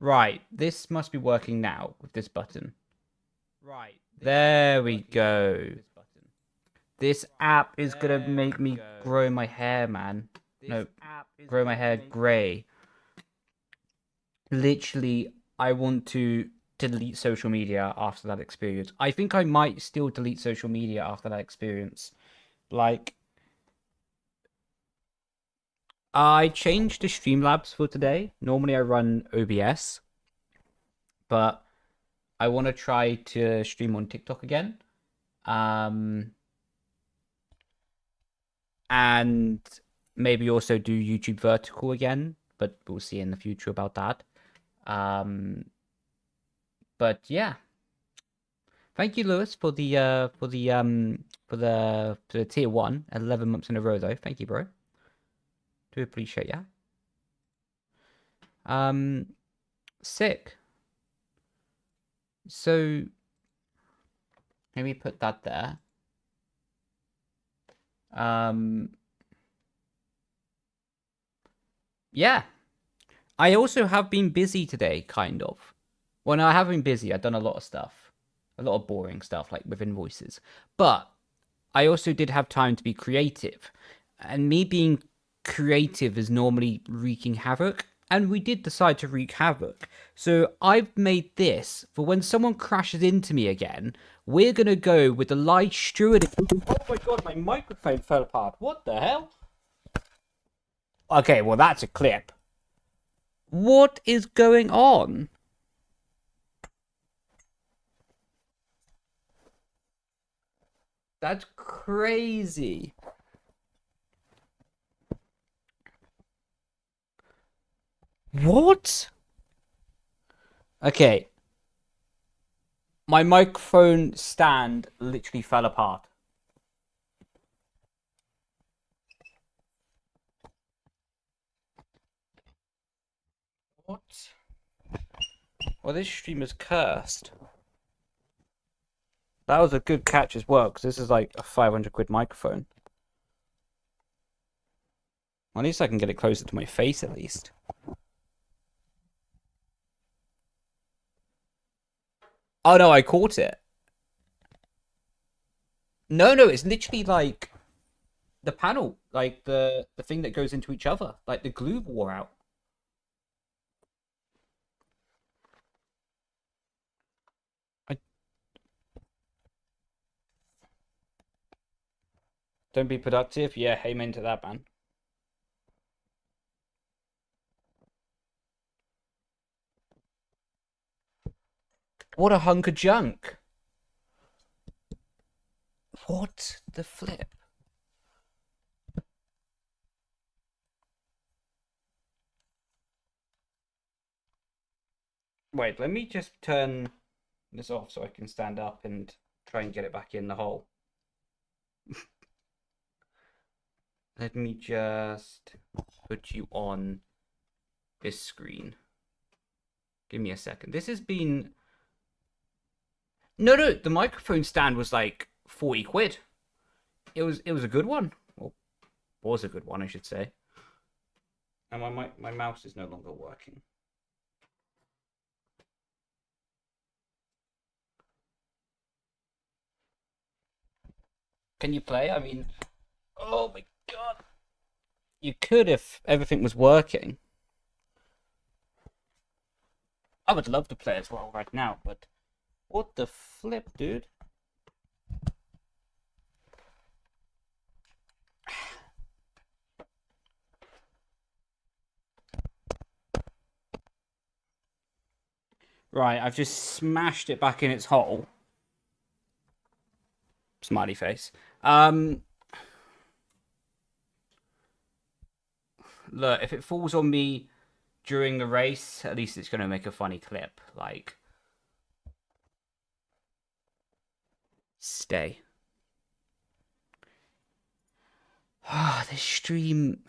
Right, this must be working now with this button. Right, there we go. This app is gonna make me grow my hair, man. No, grow my hair grey. Literally, I want to delete social media after that experience. I think I might still delete social media after that experience. Like, I changed to Streamlabs for today. Normally I run OBS, but I want to try to stream on TikTok again. And maybe also do YouTube vertical again, but we'll see in the future about that. But yeah, thank you, Lewis, for the tier 1 11 months in a row though. Thank you, bro. Do appreciate ya. Sick. So let me put that there. Yeah. I also have been busy today, kind of. Well, no, I have been busy. I've done a lot of stuff. A lot of boring stuff, like with invoices. But I also did have time to be creative. And me being creative is normally wreaking havoc. And we did decide to wreak havoc. So I've made this for when someone crashes into me again. We're going to go with the Leigh Stewart. Oh my god, my microphone fell apart. What the hell? Okay, well, that's a clip. What is going on? That's crazy. What? Okay. My microphone stand literally fell apart. What? Well, this stream is cursed. That was a good catch as well, because this is like a 500 quid microphone. At least I can get it closer to my face, at least. Oh no, I caught it. No, it's literally like the panel, like the thing that goes into each other. Like the glue wore out. Don't be productive. Yeah, amen to that, man. What a hunk of junk. What the flip? Wait, let me just turn this off so I can stand up and try and get it back in the hole. Let me just put you on this screen. Give me a second. This has been... No, the microphone stand was like 40 quid. It was a good one. Well, was a good one, I should say. And my mouse is no longer working. Can you play? I mean, oh my god. You could if everything was working. I would love to play as well right now, but what the flip, dude? Right, I've just smashed it back in its hole. Smiley face. Look, if it falls on me during the race, at least it's going to make a funny clip. Like, stay. Ah, this stream.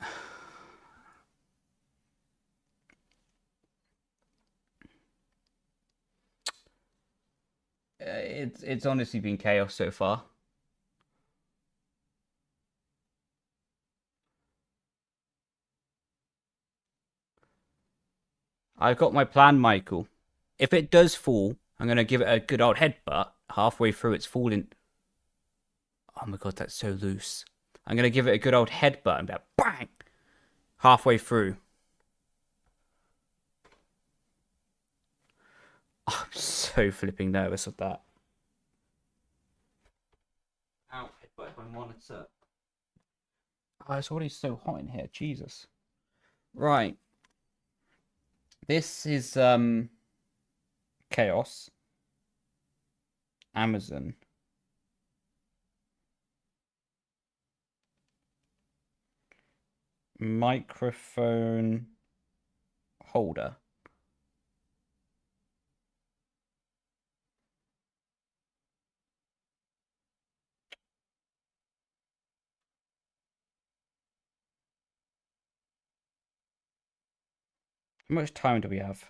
It's honestly been chaos so far. I've got my plan, Michael. If it does fall, I'm going to give it a good old headbutt. Halfway through, it's falling. Oh my god, that's so loose. I'm going to give it a good old headbutt and be like, bang! Halfway through. Oh, I'm so flipping nervous of that. Ow, headbutt my monitor. Oh, it's already so hot in here. Jesus. Right. This is Chaos. Amazon. Microphone holder. How much time do we have?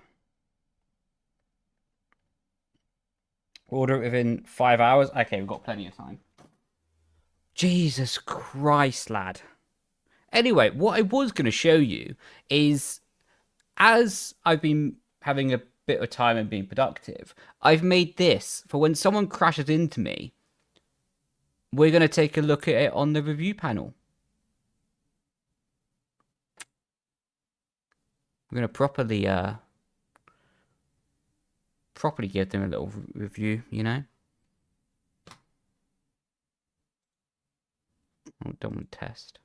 Order it within 5 hours? Okay, we've got plenty of time. Jesus Christ, lad. Anyway, what I was going to show you is, as I've been having a bit of time and being productive, I've made this for when someone crashes into me. We're going to take a look at it on the review panel. We're going to properly give them a little review, you know? I don't want to test.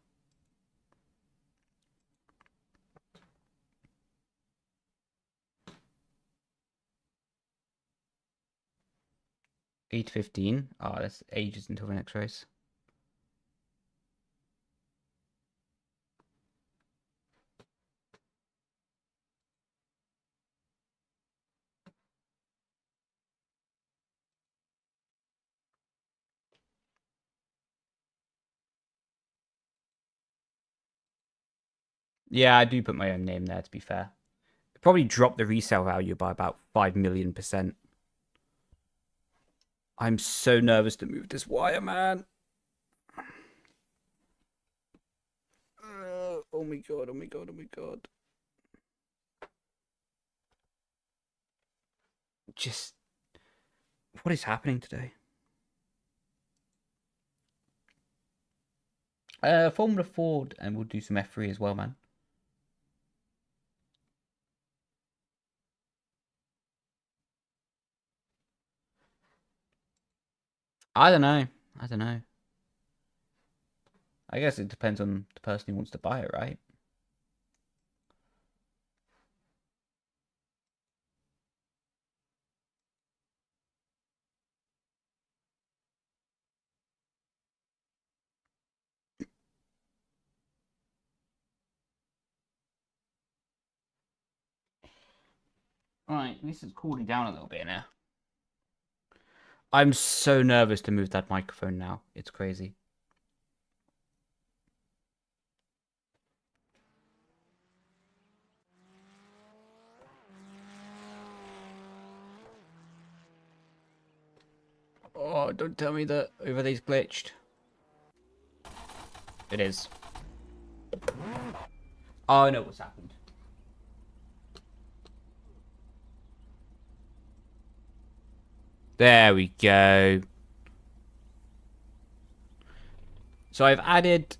$8.15. Oh, that's ages until the next race. Yeah, I do put my own name there, to be fair. It probably dropped the resale value by about 5 million%. I'm so nervous to move this wire, man. Oh my god, oh my god, oh my god. Just, what is happening today? Formula Ford, and we'll do some F3 as well, man. I don't know. I don't know. I guess it depends on the person who wants to buy it, right? Right, at least it's cooling down a little bit now. I'm so nervous to move that microphone now. It's crazy. Oh, don't tell me that overlay's glitched. It is. Oh, I know what's happened. There we go. So I've added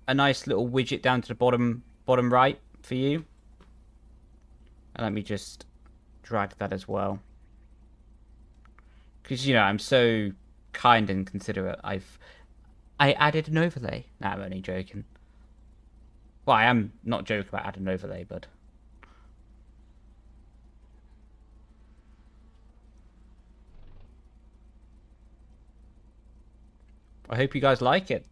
a nice little widget down to the bottom right for you. And let me just drag that as well. Because, you know, I'm so kind and considerate. I added an overlay. Nah, I'm only joking. Well, I am not joking about adding an overlay, but... I hope you guys like it.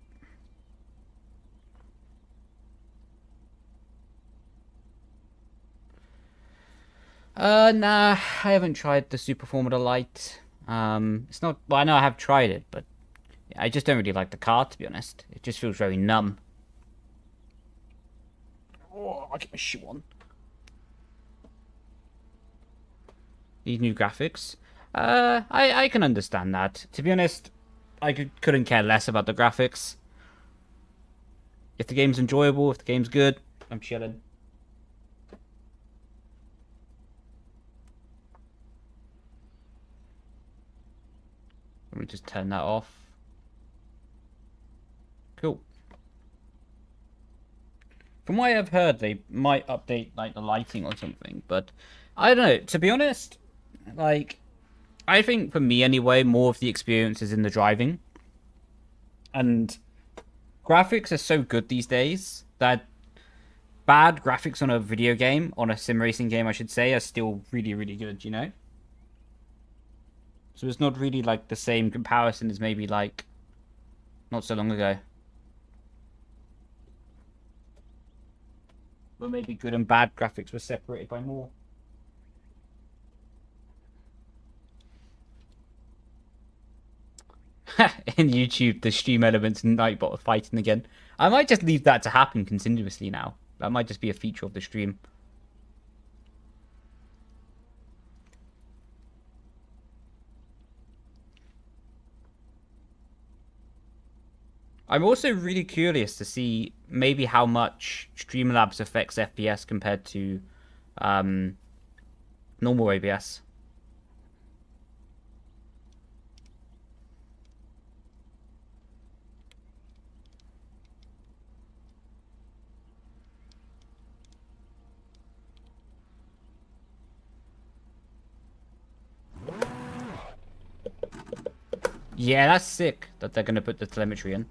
Nah, I haven't tried the Super Formula Lite. It's not... Well, I know I have tried it, but... I just don't really like the car, to be honest. It just feels very numb. Oh, I'll get my shoe on. These new graphics. I can understand that. To be honest, I couldn't care less about the graphics. If the game's enjoyable, if the game's good, I'm chilling. Let me just turn that off. Cool. From what I've heard, they might update like the lighting or something, but I don't know. To be honest, like I think for me anyway, more of the experience is in the driving. And graphics are so good these days that bad graphics on a video game, on a sim racing game, I should say, are still really, really good, you know? So it's not really like the same comparison as maybe like not so long ago. Where maybe good and bad graphics were separated by more. In YouTube, the stream elements and Nightbot are fighting again. I might just leave that to happen continuously now. That might just be a feature of the stream. I'm also really curious to see maybe how much Streamlabs affects FPS compared to normal ABS. Yeah, that's sick that they're going to put the telemetry in.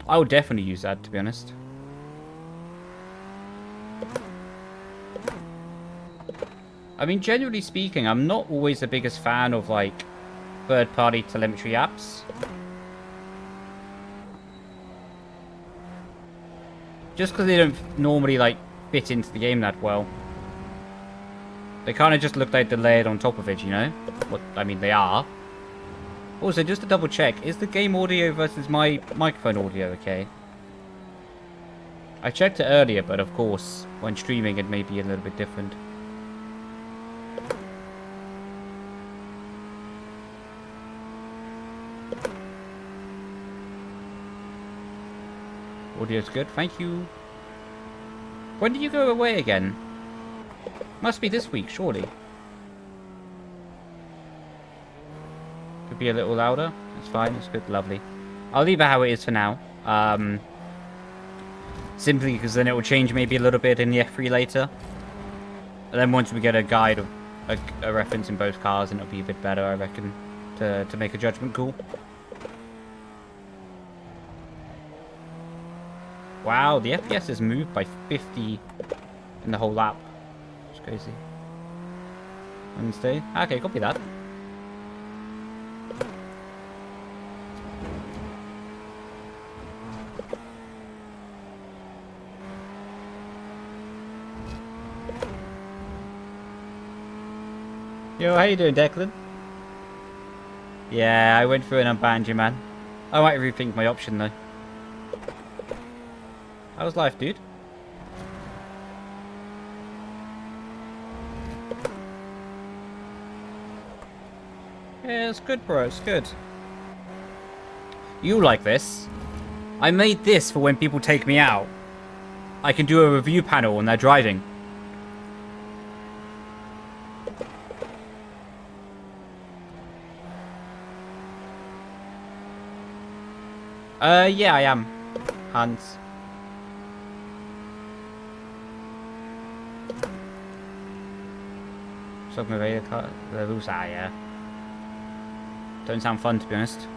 I would definitely use that, to be honest. I mean, generally speaking, I'm not always the biggest fan of, like, third-party telemetry apps. Just because they don't normally, like, fit into the game that well. They kind of just look like they're layered on top of it, you know? What I mean, they are. Also, just to double check, is the game audio versus my microphone audio okay? I checked it earlier, but of course, when streaming it may be a little bit different. Audio's good, thank you. When do you go away again? Must be this week, surely. Could be a little louder. It's fine, it's good, lovely. I'll leave it how it is for now. Simply because then it will change maybe a little bit in the F3 later. And then once we get a guide of a reference in both cars, and it'll be a bit better, I reckon, to make a judgment call. Wow, the FPS has moved by 50 in the whole lap. It's crazy. Wednesday. Okay, copy that. Yo, how you doing, Declan? Yeah, I went through and unbanned you, man. I might rethink my option, though. How's life, dude? Yeah, it's good, bro. It's good. You like this? I made this for when people take me out. I can do a review panel when they're driving. Yeah, I am. Hans. Something about the rules are, yeah. Don't sound fun, to be honest.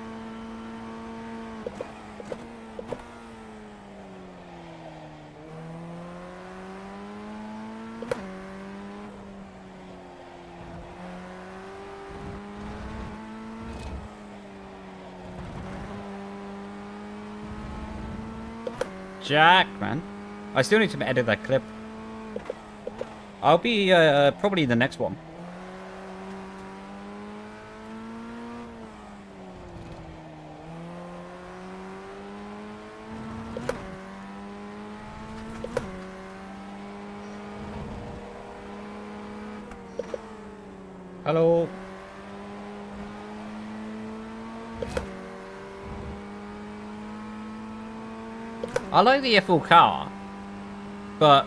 Jack, man. I still need to edit that clip. I'll be probably the next one. Hello. I like the F4 car, but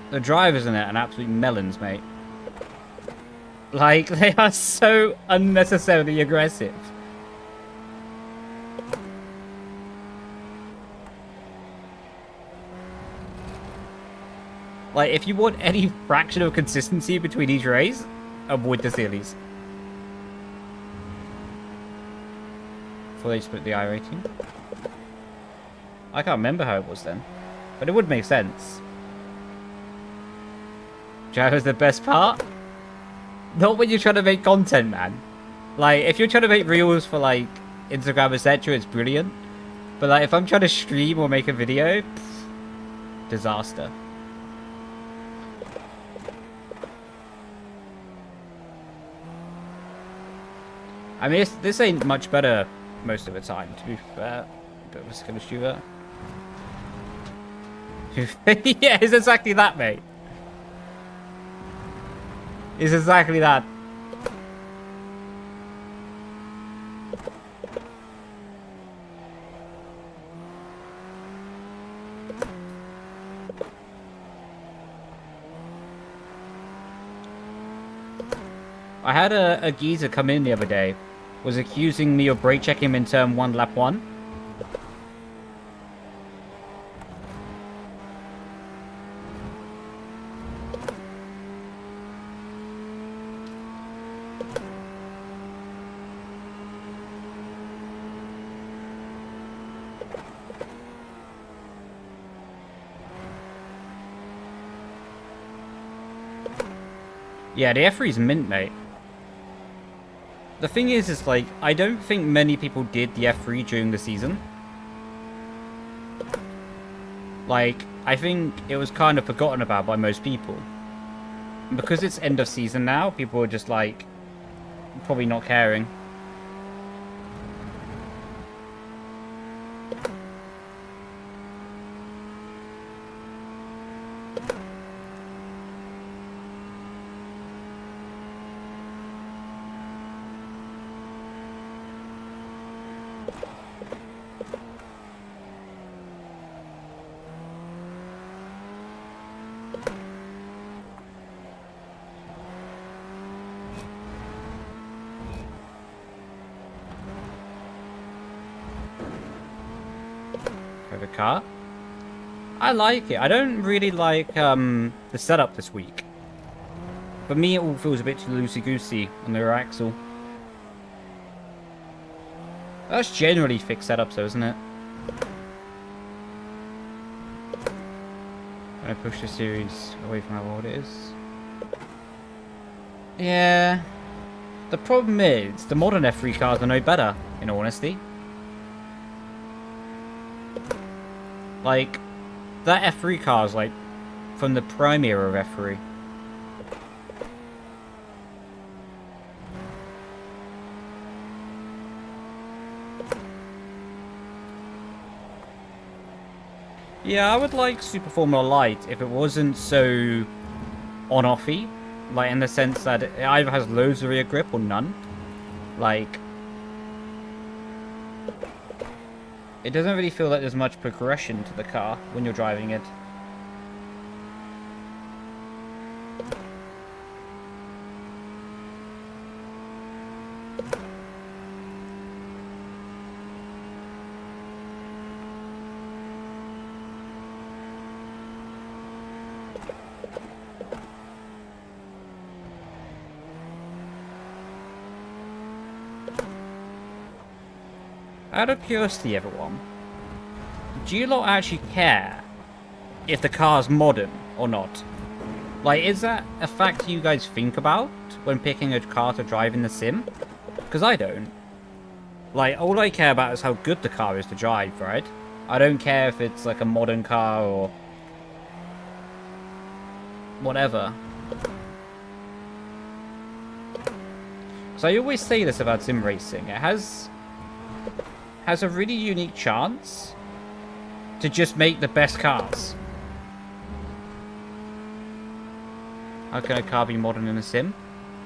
the drivers in it are absolute melons, mate. Like, they are so unnecessarily aggressive. Like, if you want any fraction of consistency between each race, avoid the Steelies. Before they split the Irating. I can't remember how it was then. But it would make sense. Gyro's the best part? Not when you're trying to make content, man. Like, if you're trying to make reels for, like, Instagram, etc., it's brilliant. But, like, if I'm trying to stream or make a video, disaster. I mean, this ain't much better most of the time, to be fair. Bit of a skill shooter. Yeah, it's exactly that, mate. It's exactly that. I had a geezer come in the other day, was accusing me of brake checking him in turn 1, lap 1. Yeah, the F3's mint, mate. The thing is like, I don't think many people did the F3 during the season. Like, I think it was kind of forgotten about by most people. Because it's end of season now, people are just like, probably not caring. The car. I like it. I don't really like the setup this week. For me, it all feels a bit too loosey-goosey on the rear axle. That's generally fixed setups though, isn't it? I push the series away from how old it is. Yeah. The problem is, the modern F3 cars are no better, in all honesty. Like, that F3 car is like from the prime era of F3. Yeah, I would like Super Formula Light if it wasn't so on-offy. Like, in the sense that it either has loads of rear grip or none. Like, it doesn't really feel like there's much progression to the car when you're driving it. Out of curiosity, everyone, do you lot actually care if the car's modern or not? Like, is that a fact you guys think about when picking a car to drive in the sim? Because I don't. Like, all I care about is how good the car is to drive, right? I don't care if it's like a modern car or whatever. So I always say this about sim racing. It has a really unique chance to just make the best cars. How can a car be modern in a sim?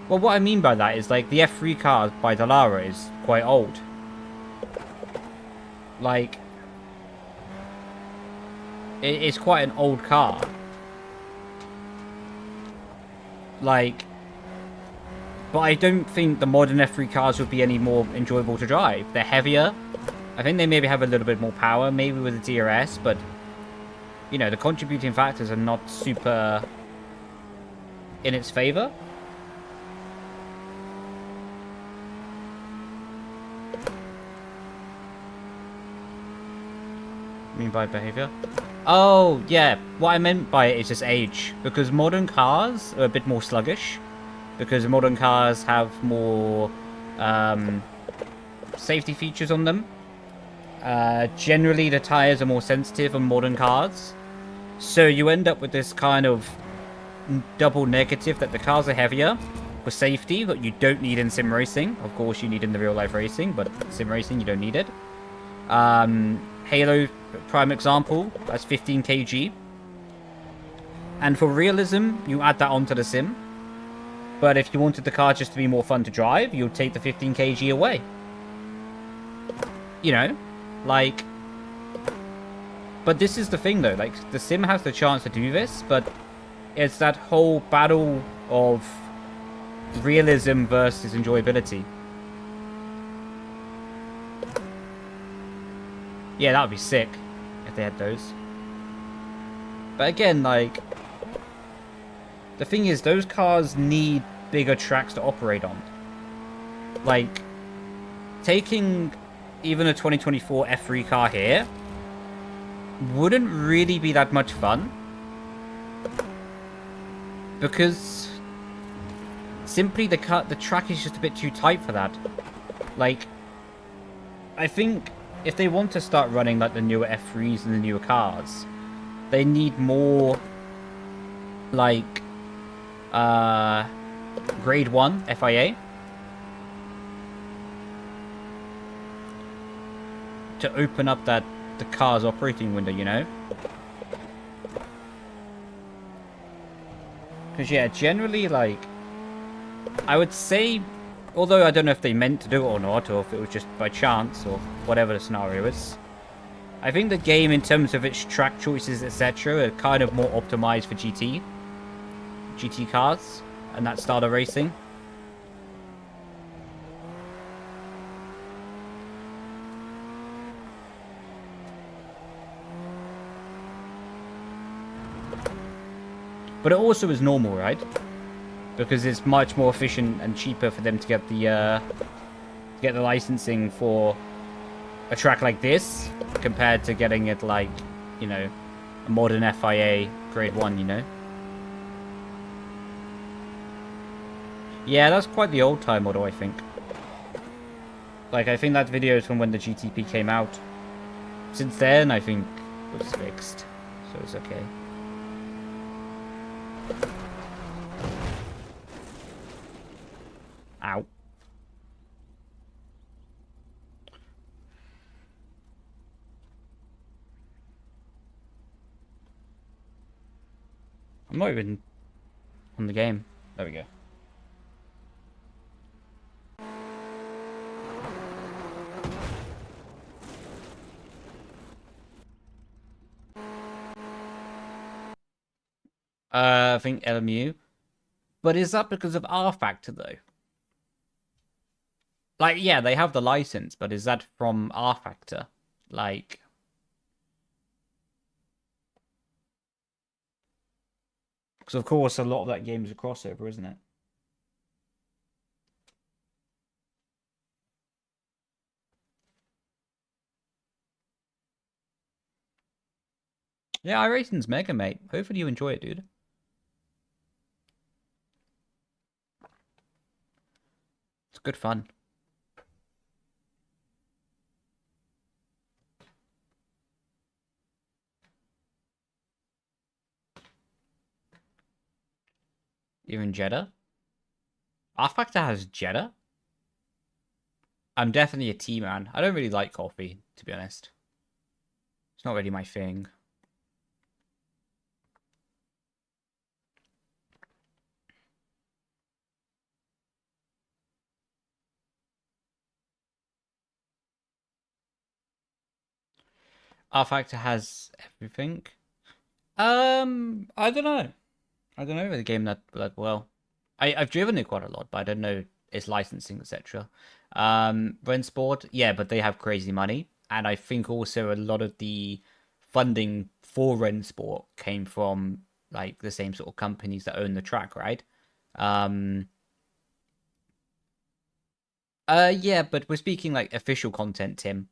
Well, what I mean by that is, like, the F3 car by Dallara is quite old. Like, it's quite an old car. Like, But I don't think the modern F3 cars would be any more enjoyable to drive. They're heavier. I think they maybe have a little bit more power, maybe with the DRS, but, you know, the contributing factors are not super in its favor. You mean by behavior? Oh, yeah. What I meant by it is just age. Because modern cars are a bit more sluggish. Because modern cars have more safety features on them. Generally, the tires are more sensitive on modern cars. So you end up with this kind of double negative that the cars are heavier for safety, but you don't need in sim racing. Of course, you need in the real life racing, but sim racing, you don't need it. Halo, prime example, that's 15 kg. And for realism, you add that onto the sim. But if you wanted the car just to be more fun to drive, you'll take the 15 kg away. You know, like... But this is the thing, though. Like, the sim has the chance to do this, but it's that whole battle of realism versus enjoyability. Yeah, that would be sick if they had those. But again, like... The thing is, those cars need bigger tracks to operate on. Like, taking even a 2024 F3 car here wouldn't really be that much fun. Because simply the track is just a bit too tight for that. Like, I think if they want to start running like the newer F3s and the newer cars, they need more like grade 1 FIA to open up the car's operating window, you know? Because, yeah, generally, like, I would say, although I don't know if they meant to do it or not, or if it was just by chance, or whatever the scenario is, I think the game, in terms of its track choices, etc., are kind of more optimized for GT cars, and that style of racing. But it also is normal, right? Because it's much more efficient and cheaper for them to get the licensing for a track like this compared to getting it like, you know, a modern FIA grade 1, you know? Yeah, that's quite the old time model, I think. Like, I think that video is from when the GTP came out. Since then, I think it was fixed, so it's okay. Ow. I'm not even on the game. There we go. I think LMU. But is that because of R Factor, though? Like, yeah, they have the license, but is that from R Factor? Like... Because, of course, a lot of that game is a crossover, isn't it? Yeah, Irating's mega, mate. Hopefully you enjoy it, dude. It's good fun. Even Jeddah? R Factor has Jeddah? I'm definitely a tea man. I don't really like coffee, to be honest. It's not really my thing. R Factor has everything. I don't know. I don't know the game that well. I've driven it quite a lot, but I don't know its licensing, etc. Sport, yeah, but they have crazy money, and I think also a lot of the funding for Sport came from like the same sort of companies that own the track, right? Um, yeah, but we're speaking like official content, Tim.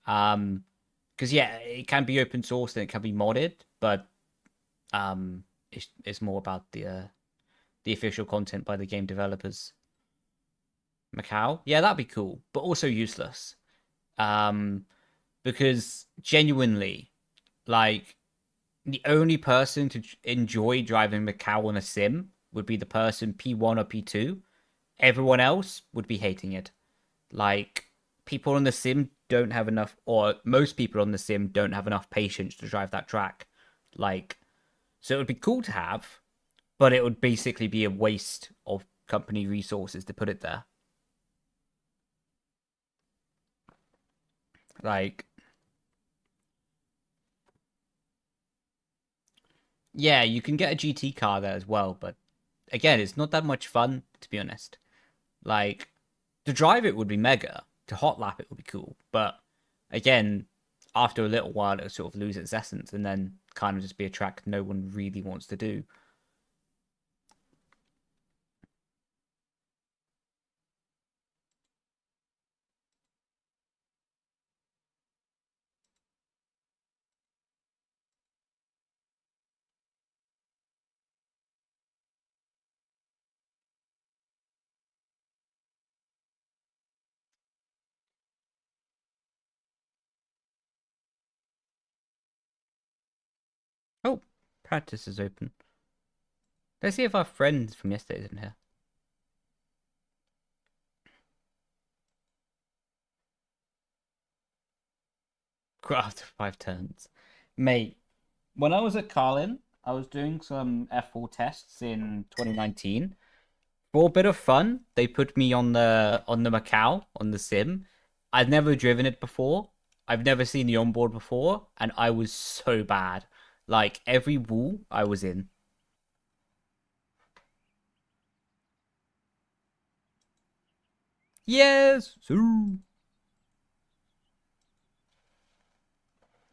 Because yeah, it can be open source and it can be modded, but it's more about the official content by the game developers. Macau, yeah, that'd be cool, but also useless. Um, because genuinely, like the only person to enjoy driving Macau on a sim would be the person P1 or P2. Everyone else would be hating it. Like people on the sim don't have enough, or most people on the sim don't have enough patience to drive that track. Like, so it would be cool to have, but it would basically be a waste of company resources to put it there. Like, yeah, you can get a GT car there as well, but again, it's not that much fun, to be honest. Like, to drive it would be mega, to hot lap it would be cool, but again, after a little while, it'll sort of lose its essence and then kind of just be a track no one really wants to do. Oh, practice is open. Let's see if our friends from yesterday is in here. After 5 turns. Mate, when I was at Carlin, I was doing some F4 tests in 2019. For a bit of fun, they put me on the Macau on the sim. I'd never driven it before. I've never seen the onboard before, and I was so bad. Like every wall I was in. Yes, sir.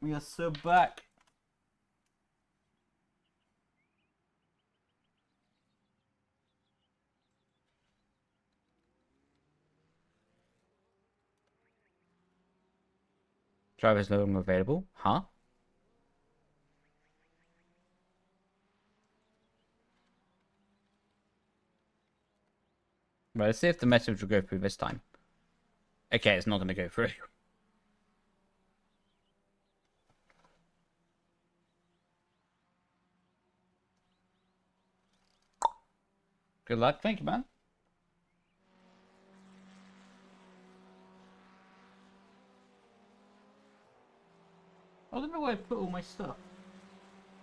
We are so back. Driver's no longer available. Huh? Right, let's see if the message will go through this time. Okay, it's not going to go through. Good luck. Thank you, man. I don't know where I put all my stuff.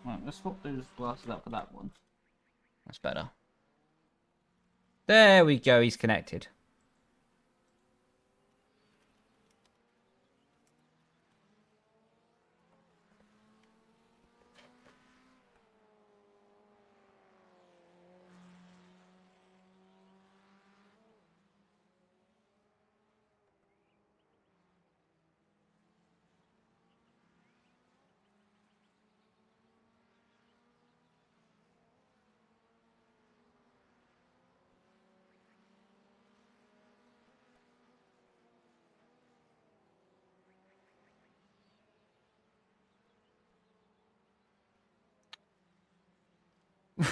Right, let's swap those glasses out for that one. That's better. There we go. He's connected.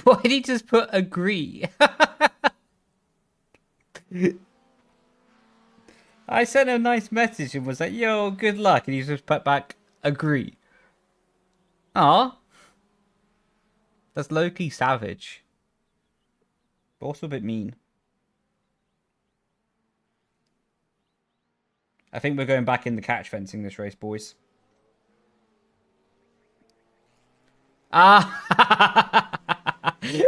Why did he just put agree? I sent a nice message and was like, yo, good luck. And he just put back agree. Aw. That's low-key savage. But also a bit mean. I think we're going back in the catch fencing this race, boys. Ah.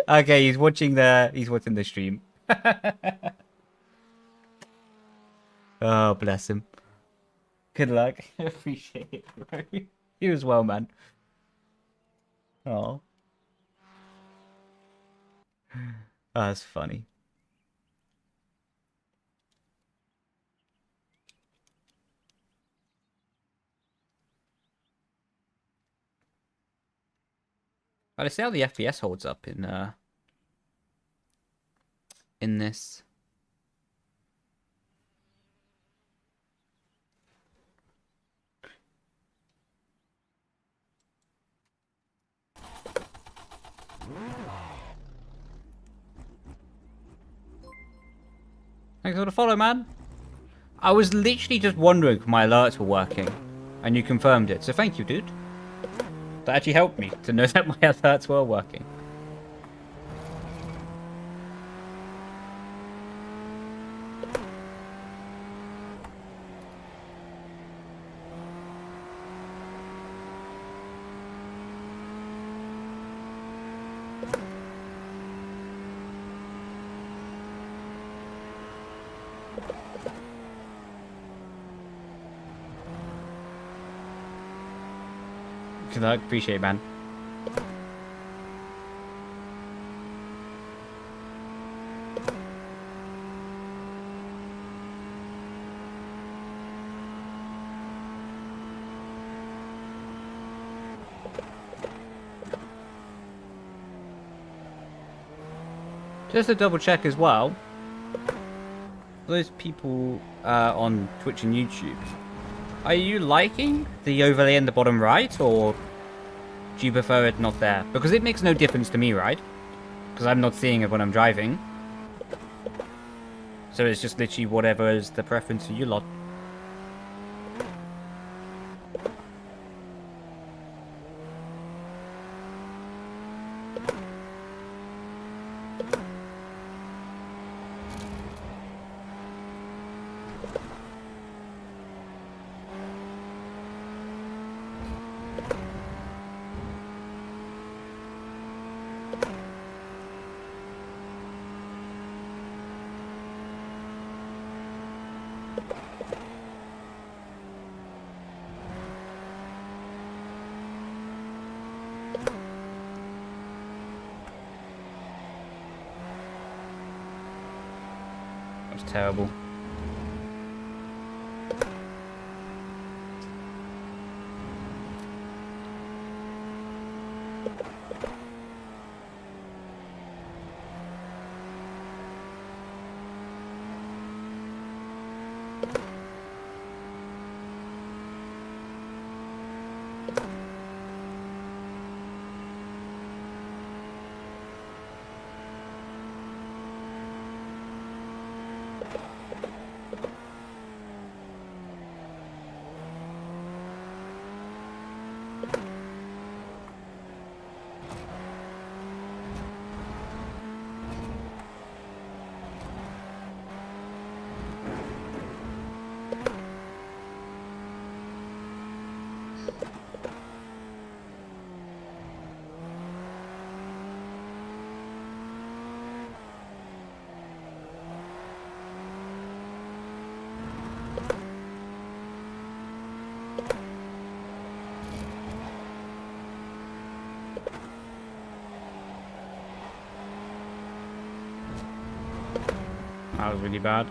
Okay, he's watching the stream. Oh, bless him. Good luck. Appreciate it, bro. You as well, man. Oh. That's funny. But I see how the FPS holds up in this. Thanks for the follow, man. I was literally just wondering if my alerts were working, and you confirmed it. So thank you, dude. That actually helped me to know that my alerts were working. I appreciate it, man. Just to double check as well, those people on Twitch and YouTube, are you liking the overlay in the bottom right, or do you prefer it not there? Because it makes no difference to me, right? Because I'm not seeing it when I'm driving. So it's just literally whatever is the preference for you lot. That's terrible. That was really bad.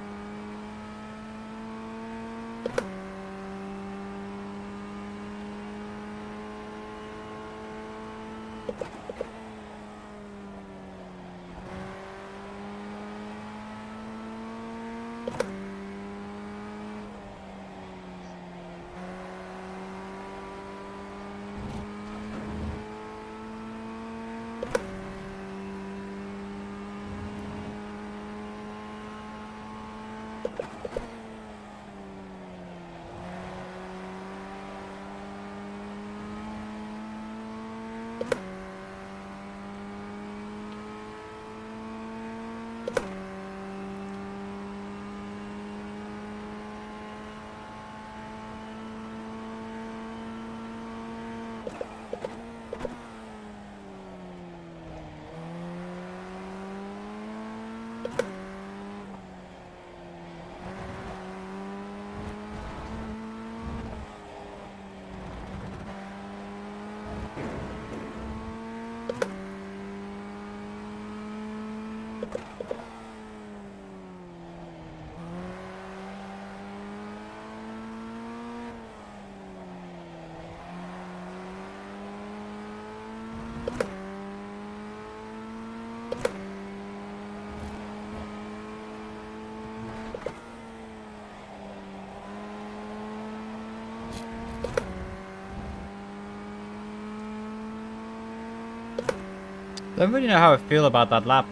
Don't really know how I feel about that lap.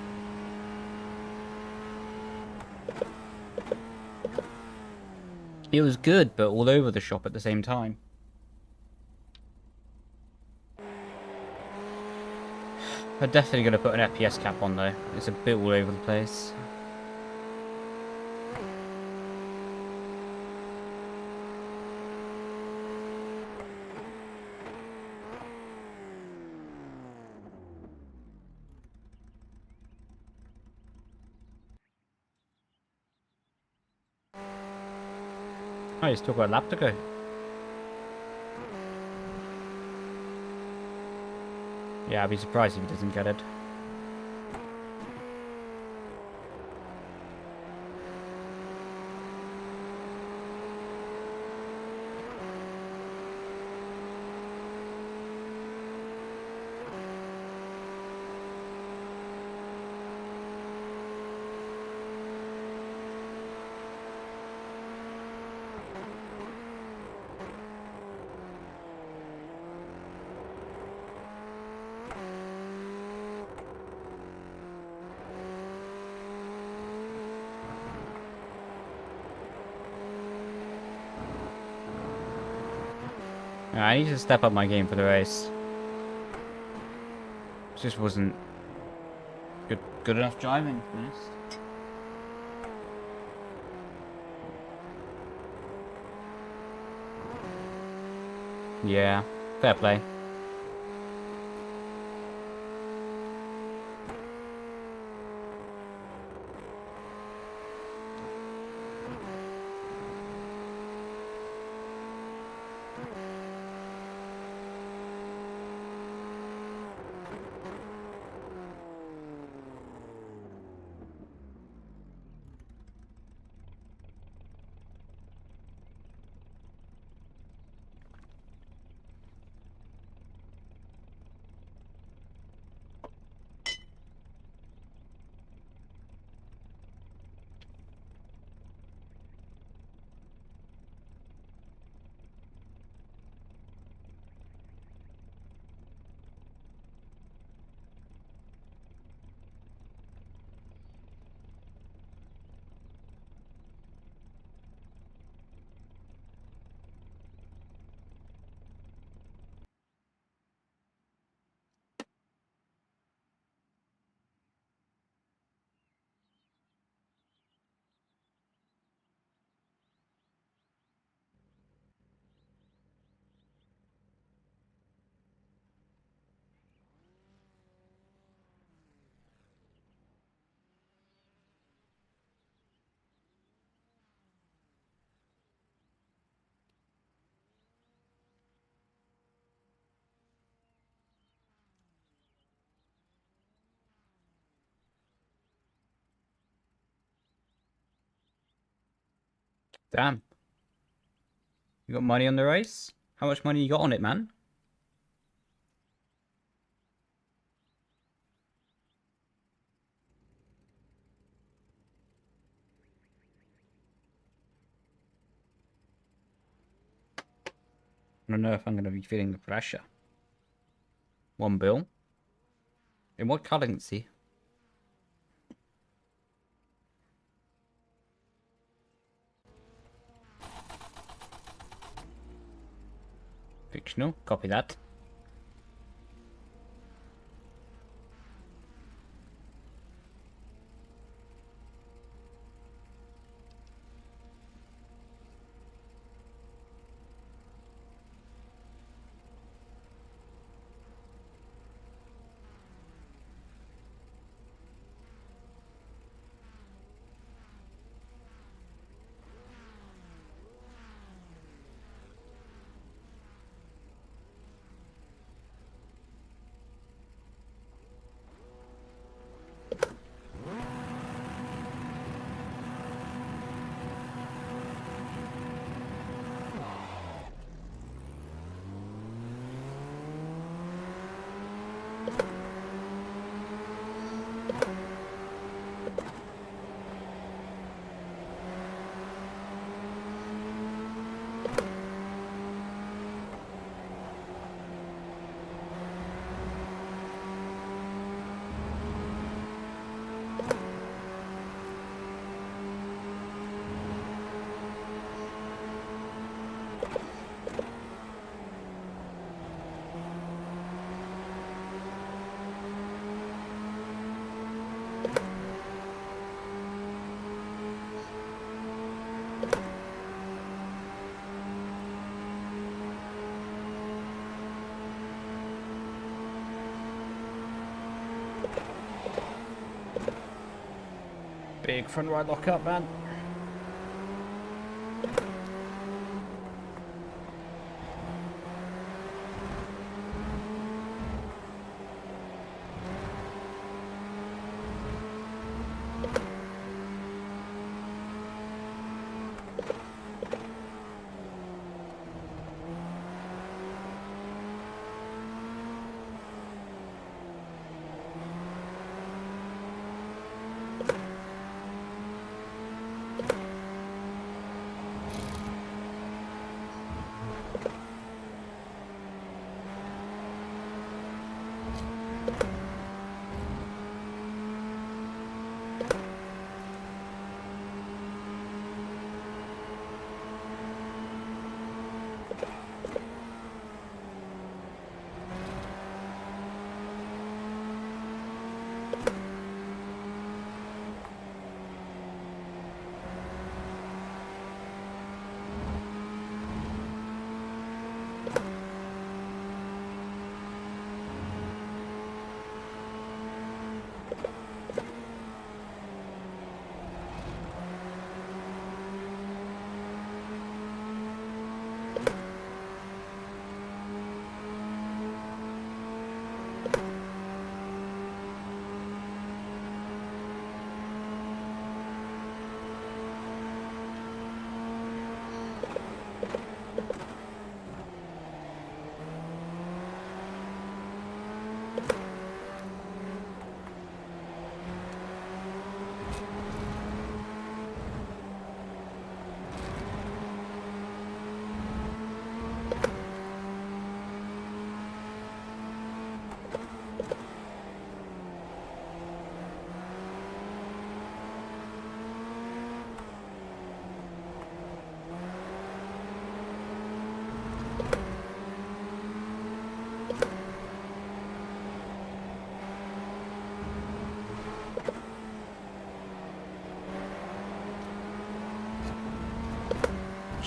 It was good, but all over the shop at the same time. I'm definitely going to put an FPS cap on though. It's a bit all over the place. Oh, you still got a lap to go. Yeah, I'd be surprised if he doesn't get it. I need to step up my game for the race. It just wasn't good enough driving, to be honest. Yeah, fair play. Damn. You got money on the race? How much money you got on it, man? I don't know if I'm going to be feeling the pressure. 1 bill? In what currency? Fictional. Copy that. Big front right lock up, man.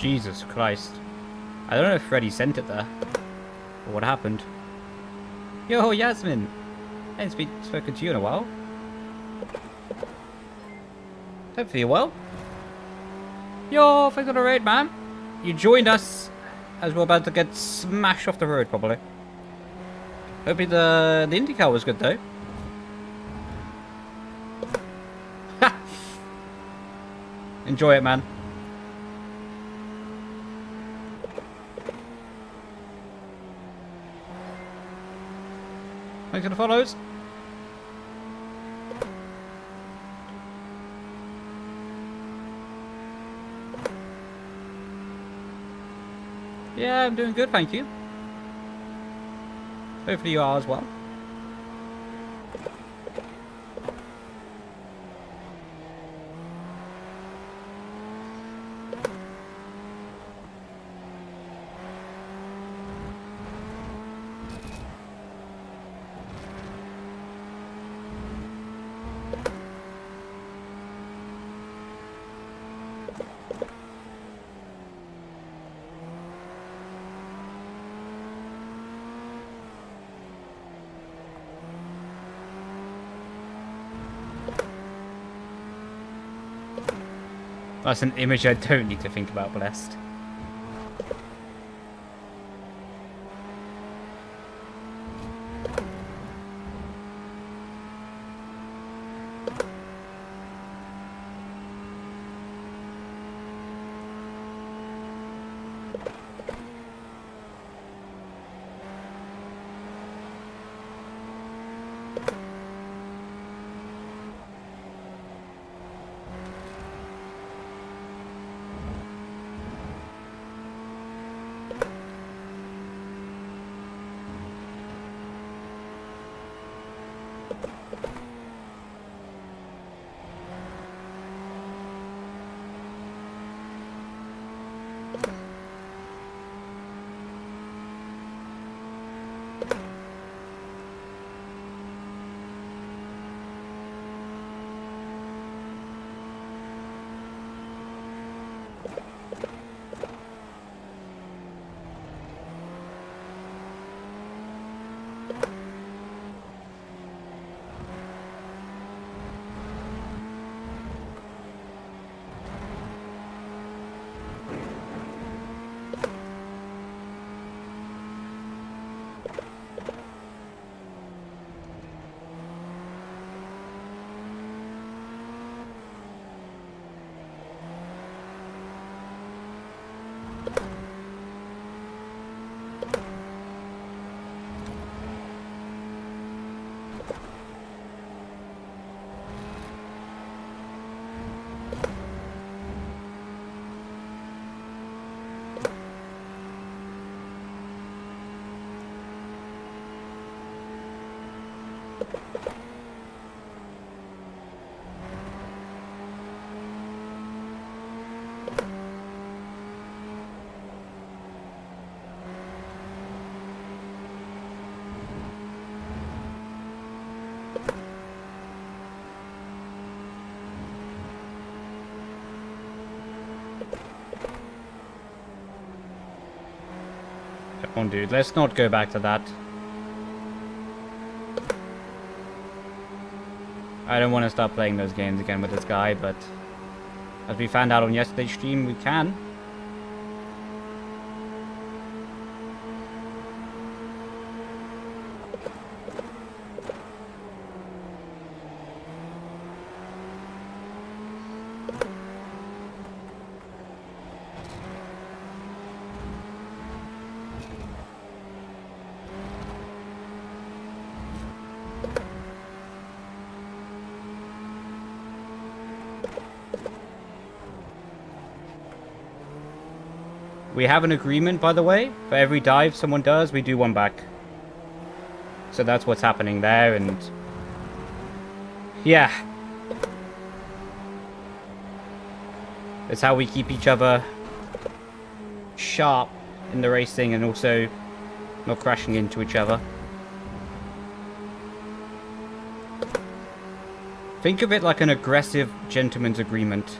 Jesus Christ. I don't know if Freddy sent it there. Or what happened. Yo, Yasmin! I haven't spoken to you in a while. Hopefully you're well. Yo, thanks for the raid, man. You joined us as we're about to get smashed off the road, probably. Hopefully the IndyCar was good, though. Enjoy it, man. Thanks for the follows. Yeah, I'm doing good, thank you. Hopefully you are as well. That's an image I don't need to think about, blessed. Come on, dude, let's not go back to that. I don't want to start playing those games again with this guy, but as we found out on yesterday's stream, we can. We have an agreement, by the way. For every dive someone does, we do one back. So that's what's happening there, and... yeah. It's how we keep each other sharp in the racing and also not crashing into each other. Think of it like an aggressive gentleman's agreement.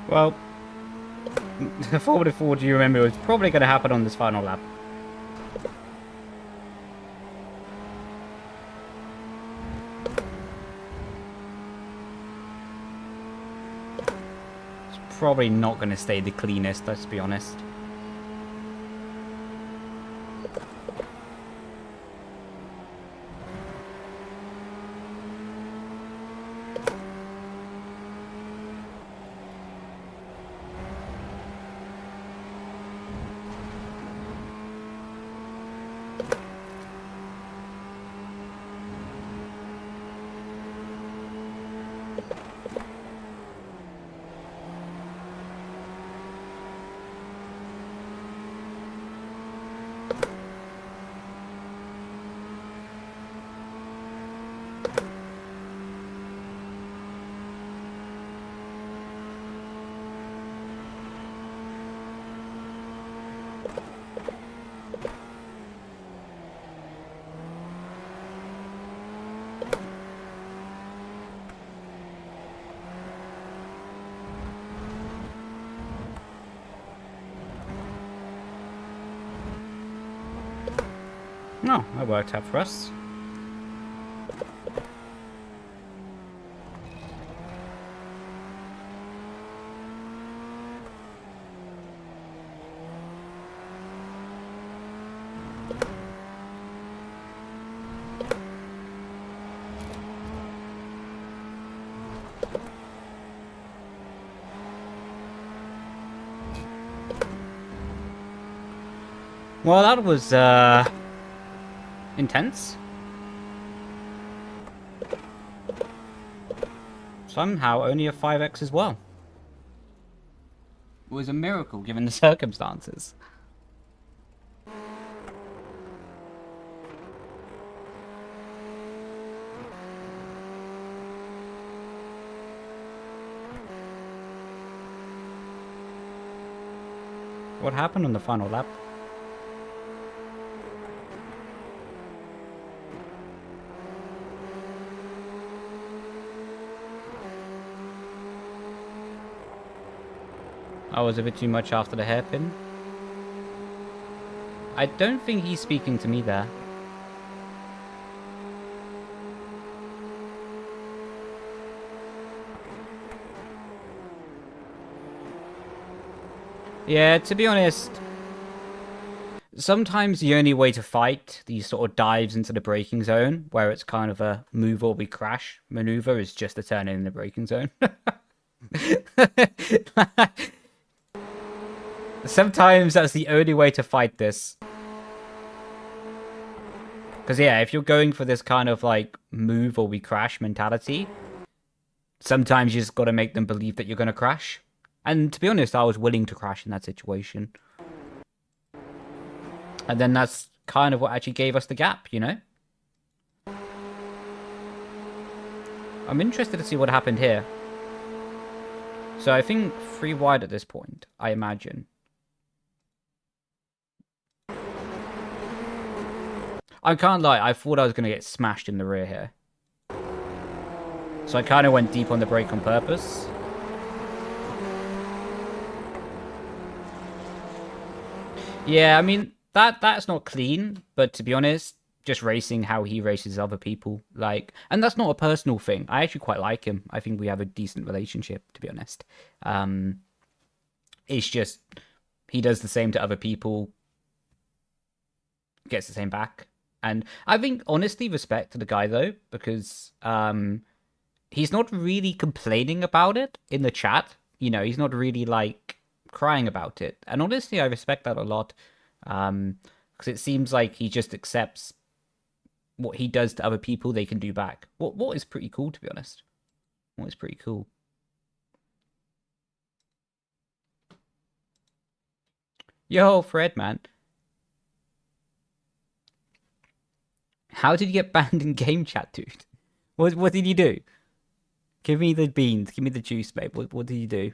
Well, forward, you remember, it was probably going to happen on this final lap. It's probably not going to stay the cleanest, let's be honest. No, that worked out for us. Well, that was, intense. Somehow only a 5x as well. It was a miracle given the circumstances. What happened on the final lap? I was a bit too much after the hairpin. I don't think he's speaking to me there. Yeah, to be honest, sometimes the only way to fight these sort of dives into the braking zone, where it's kind of a move or we crash maneuver, is just to turn in the braking zone. Sometimes that's the only way to fight this. Because yeah, if you're going for this kind of like move or we crash mentality, sometimes you just got to make them believe that you're going to crash. And to be honest, I was willing to crash in that situation. And then that's kind of what actually gave us the gap, you know? I'm interested to see what happened here. So I think 3 wide at this point, I imagine. I can't lie, I thought I was going to get smashed in the rear here. So I kind of went deep on the brake on purpose. Yeah, I mean, that's not clean, but to be honest, just racing how he races other people, like, and that's not a personal thing. I actually quite like him. I think we have a decent relationship, to be honest. It's just, he does the same to other people, gets the same back. And I think, honestly, respect to the guy, though, because he's not really complaining about it in the chat. You know, he's not really, like, crying about it. And honestly, I respect that a lot. Because it seems like he just accepts what he does to other people, they can do back. What is pretty cool, to be honest. What is pretty cool. Yo, Fred, man. How did you get banned in game chat, dude? What did you do? Give me the beans. Give me the juice, babe. What did you do?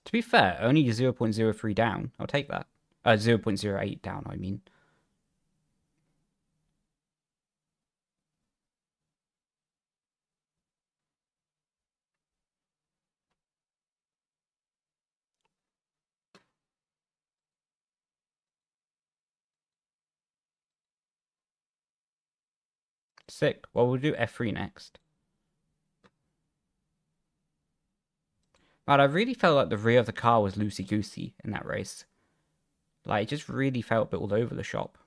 To be fair, only 0.03 down. I'll take that. 0.08 down, I mean. Sick. Well, we'll do F3 next. But I really felt like the rear of the car was loosey-goosey in that race. Like, it just really felt a bit all over the shop.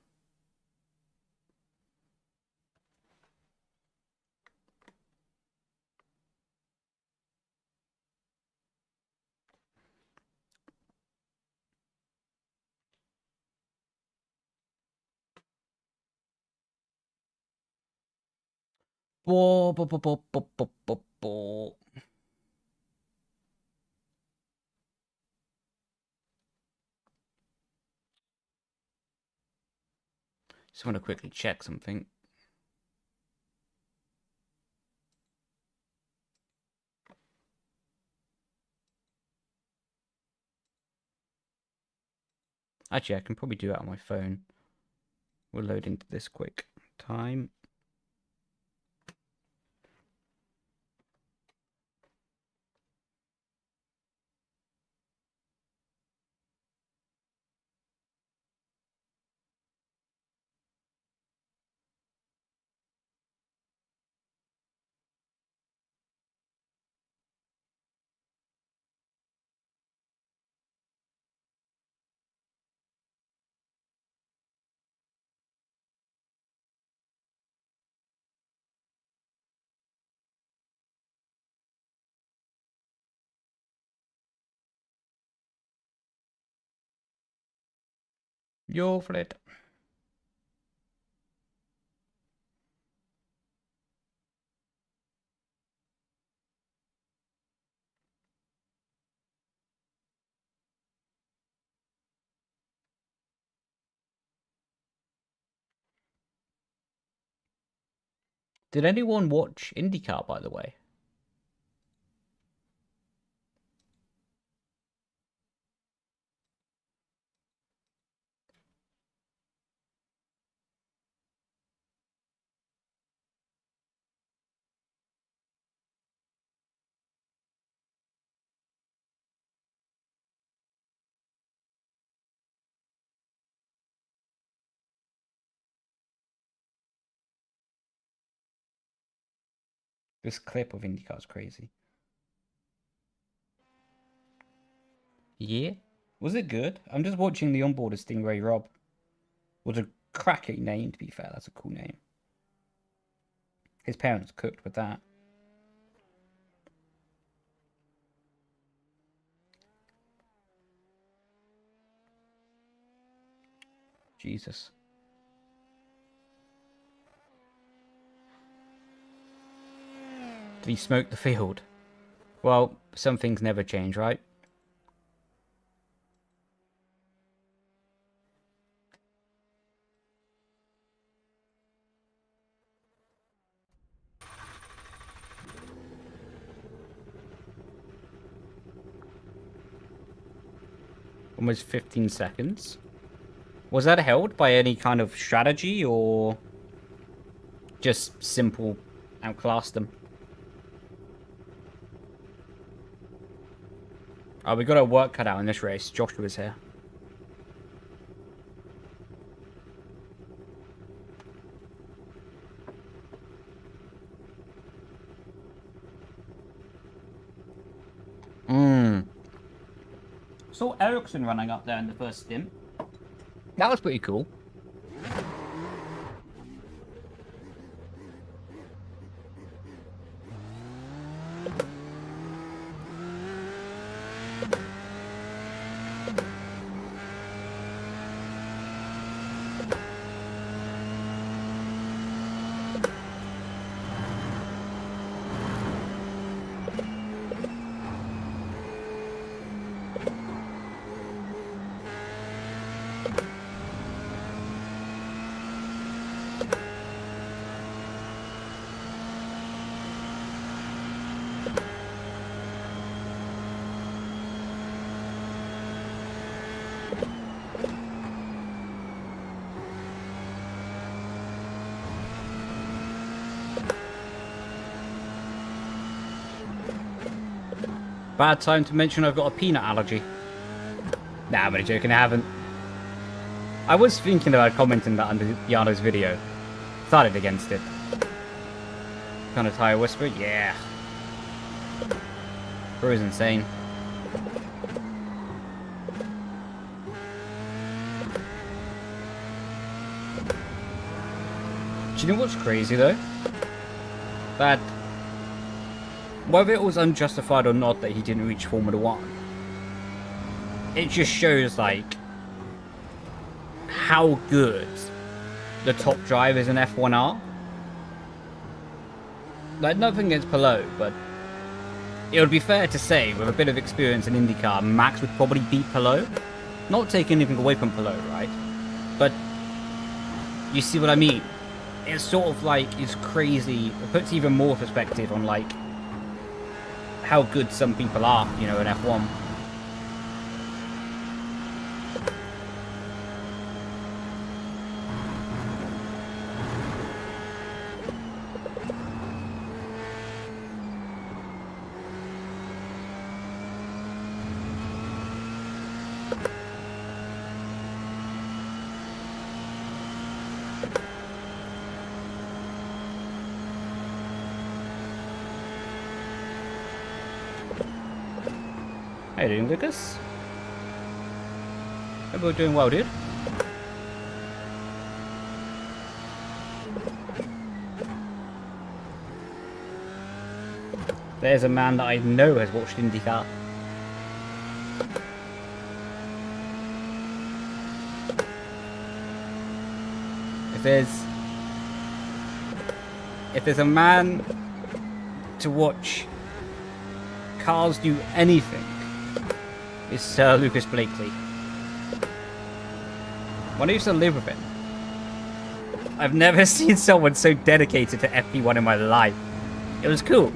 Bo, bo, bo, bo, bo, bo, bo, bo. Just want to quickly check something. Actually, I can probably do that on my phone. We're loading to this quick time. Yo, Fred. Did anyone watch IndyCar, by the way? This clip of IndyCar is crazy. Yeah? Was it good? I'm just watching the onboard of Stingray Rob. Was a cracking name, to be fair. That's a cool name. His parents cooked with that. Jesus. Did he smoke the field? Well, some things never change, right? Almost 15 seconds. Was that held by any kind of strategy or just simple outclass them? Oh, we got our work cut out in this race. Joshua's here. Saw Iracing running up there in the first stint. That was pretty cool. Bad time to mention I've got a peanut allergy. Nah, I'm only joking, I haven't. I was thinking about commenting that under Yano's video. Decided against it. Kind of tire whisper? Yeah. Crew's insane. Do you know what's crazy though? That whether it was unjustified or not that he didn't reach Formula 1, it just shows, like, how good the top drivers in F1 are. Like, nothing against Pelot, but it would be fair to say, with a bit of experience in IndyCar, Max would probably beat Pelot. Not taking anything away from Pelot, right? But you see what I mean? It's sort of like, it's crazy. It puts even more perspective on, like, how good some people are, you know, in F1. How you doing, Lucas? Hope you're doing well, dude. There's a man that I know has watched IndyCar. there's a man to watch cars do anything, it's Sir Lucas Blakely. When I used to live with him, I've never seen someone so dedicated to FP1 in my life. It was cool.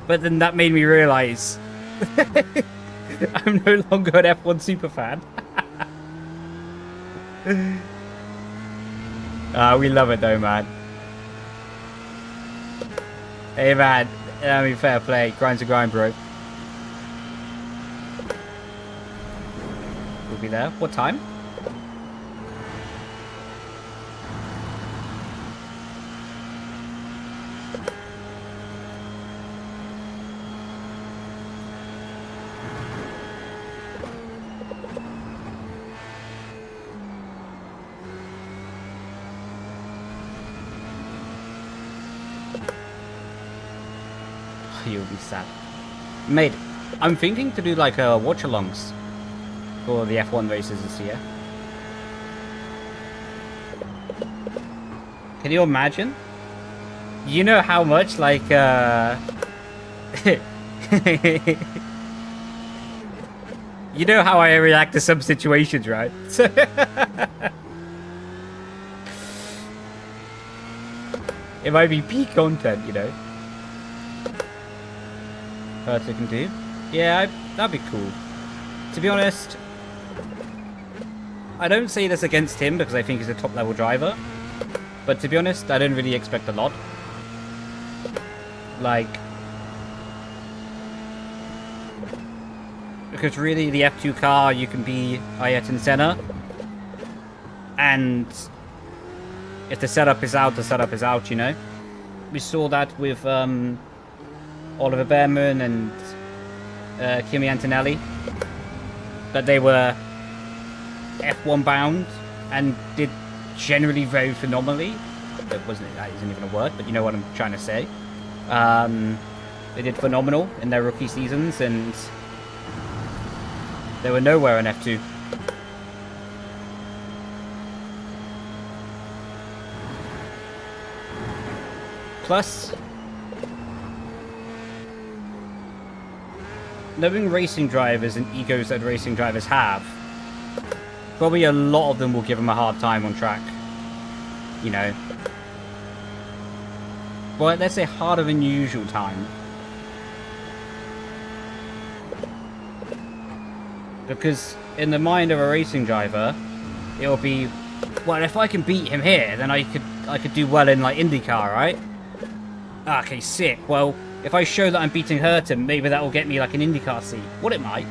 But then that made me realise I'm no longer an F1 superfan. We love it though, man. Hey, man. I mean, fair play. Grind's a grind, bro. We'll be there. What time? You'll be sad. Mate, I'm thinking to do like a watch-alongs for the F1 races this year. Can you imagine? You know how much like you know how I react to some situations, right? It might be peak content, you know. Hertz can do. Yeah, that'd be cool. To be honest, I don't say this against him because I think he's a top-level driver. But to be honest, I don't really expect a lot. Like, because really the F2 car, you can be Ayrton Senna. And if the setup is out, the setup is out, you know. We saw that with Oliver Behrman and Kimi Antonelli, that they were F1 bound and did generally very phenomenally. That isn't even a word, but you know what I'm trying to say. They did phenomenal in their rookie seasons, and they were nowhere in F2. Plus, knowing racing drivers and egos that racing drivers have, probably a lot of them will give them a hard time on track. You know. Well, let's say harder than usual time. Because in the mind of a racing driver, it'll be, well, if I can beat him here, then I could do well in like IndyCar, right? Okay, sick. Well, if I show that I'm beating Hurton, maybe that will get me like an IndyCar seat. What it might.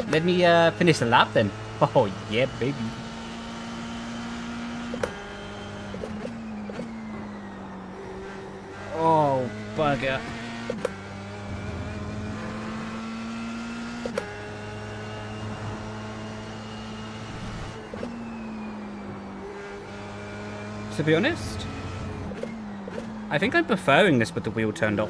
Let me finish the lap then. Oh yeah, baby. Oh, bugger. To be honest, I think I'm preferring this with the wheel turned off.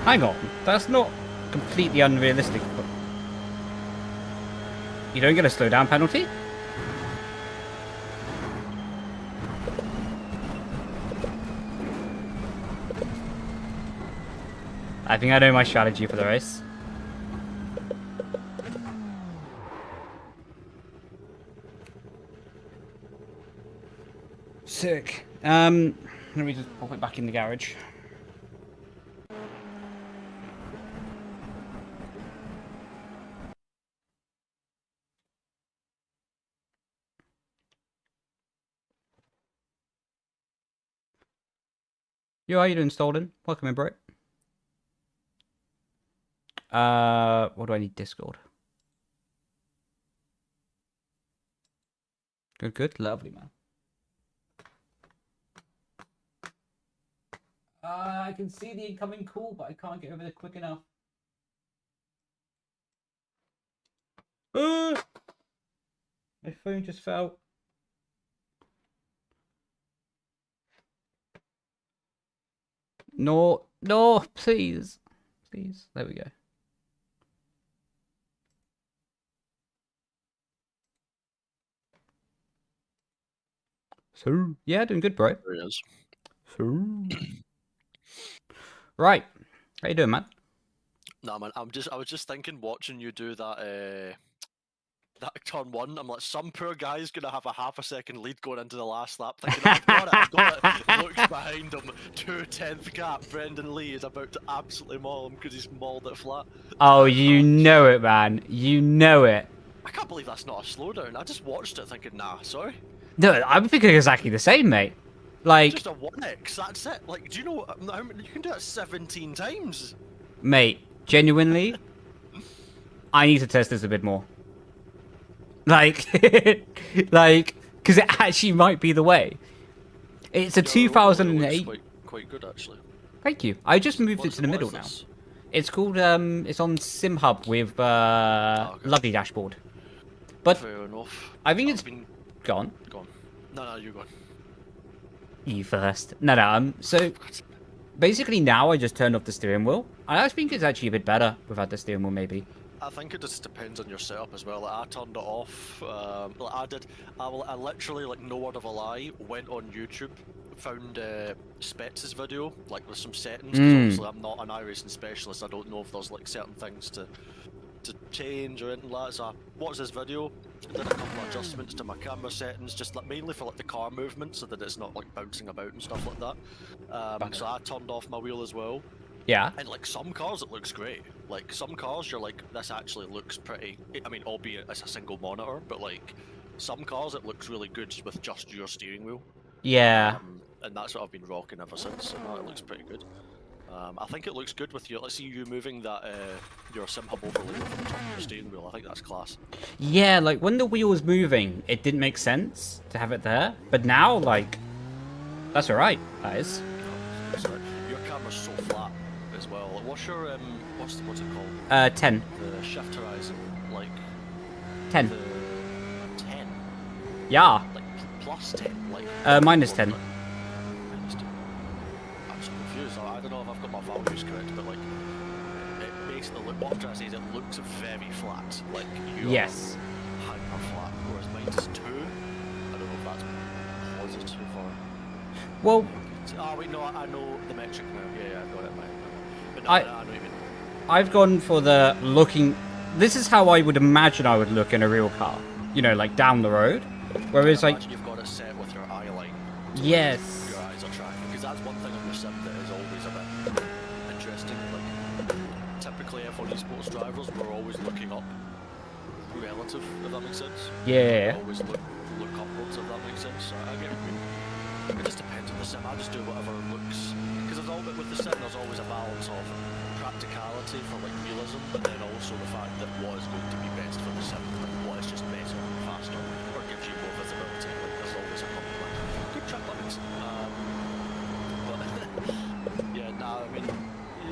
Hang on, that's not completely unrealistic. You don't get a slow down penalty? I think I know my strategy for the race. Sick. Let me just pop it back in the garage. Yo, how you doing, Stolen? Welcome in, bro. What do I need? Discord. Good, good. Lovely, man. I can see the incoming call, but I can't get over there quick enough. My phone just fell. No, no, please. Please. There we go. So, yeah, doing good, bro. There he is. So. Right. How you doing, man? Nah, man, I was just thinking, watching you do that turn one, I'm like, some poor guy's gonna have a half a second lead going into the last lap, thinking, I've got it. Looks behind him, 2/10 gap. Brendon Leigh is about to absolutely maul him because he's mauled it flat. Oh, you know it, man. You know it. I can't believe that's not a slowdown. I just watched it thinking, nah, sorry. No, I'm thinking exactly the same, mate. Like, just a 1x, that's it. Like, do you know how many, you can do it 17 times? Mate, genuinely, I need to test this a bit more. Like, because it actually might be the way. It's a 2008. Quite good, actually. Thank you. I just moved it to the middle now. It's called, it's on SimHub with Lovely Dashboard. But fair enough. I think it's gone. Gone. No, you're gone. You first. No. So basically now I just turned off the steering wheel. I think it's actually a bit better without the steering wheel, maybe. I think it just depends on your setup as well. Like, I turned it off. Like I literally, like, no word of a lie, went on YouTube, found Spets' video, like with some settings. Because obviously I'm not an Iracing specialist. I don't know if there's like certain things to change or anything like that. So I watched this video, did a couple of adjustments to my camera settings, just like mainly for like the car movement, so that it's not like bouncing about and stuff like that. So I turned off my wheel as well. Yeah. And like some cars, it looks great. Like some cars, you're like, this actually looks pretty. I mean, albeit it's a single monitor, but like some cars, it looks really good with just your steering wheel. Yeah. And that's what I've been rocking ever since. So no, it looks pretty good. I think it looks good with your. Let's see you moving that your SimHub overlay from the top of your steering wheel. I think that's class. Yeah, like when the wheel was moving, it didn't make sense to have it there. But now, like, that's alright. That is. Sorry. Your camera's so flat as well. What's your what's it called? 10. The shift horizon, like 10. The 10. Yeah. Like plus 10, like. Minus 10. Minus 10. I'm so confused. I don't know if I've got my values correct, but like, it basically what I'm trying to say is it looks very flat. Like yes. Hyper flat, whereas mine's 2. I don't know if that's positive or. Well. Oh wait, no, I know the metric now. Yeah, I got it. But no, I know what you mean. I've gone for the looking. This is how I would imagine I would look in a real car. You know, like down the road. Whereas, like, you've got it set with your eye line. Yes. Your eyes are tracking, because that's one thing on your sim that is always a bit interesting. Like, typically F1 esports drivers, we're always looking up, relative, if that makes sense. Yeah. We always look upwards, if that makes sense. I get what you mean. It just depends on the sim. I just do whatever looks, because there's all bit with the sim. There's always a balance of practicality for like realism, but then also the fact that what is going to be best for the sim, and what is just better and faster, or gives you more visibility. Like there's always a compliment. Good track limits. But yeah, nah. I mean,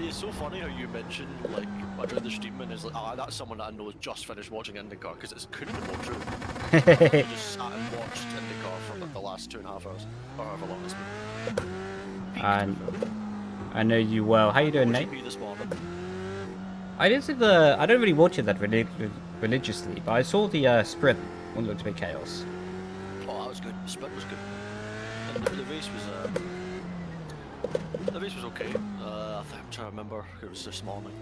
it's so funny how you mentioned like I joined the stream and is like, that's someone that I know has just finished watching IndyCar, because it couldn't be more true. You just sat and watched IndyCar for like the last 2.5 hours, or however long it's been. And I know you well. How you doing, Nate? This morning? I didn't see the. I don't really watch it that religiously, but I saw the sprint. One looked a bit chaos. Oh, that was good. The sprint was good. And the race was okay. I'm trying to remember. It was this morning.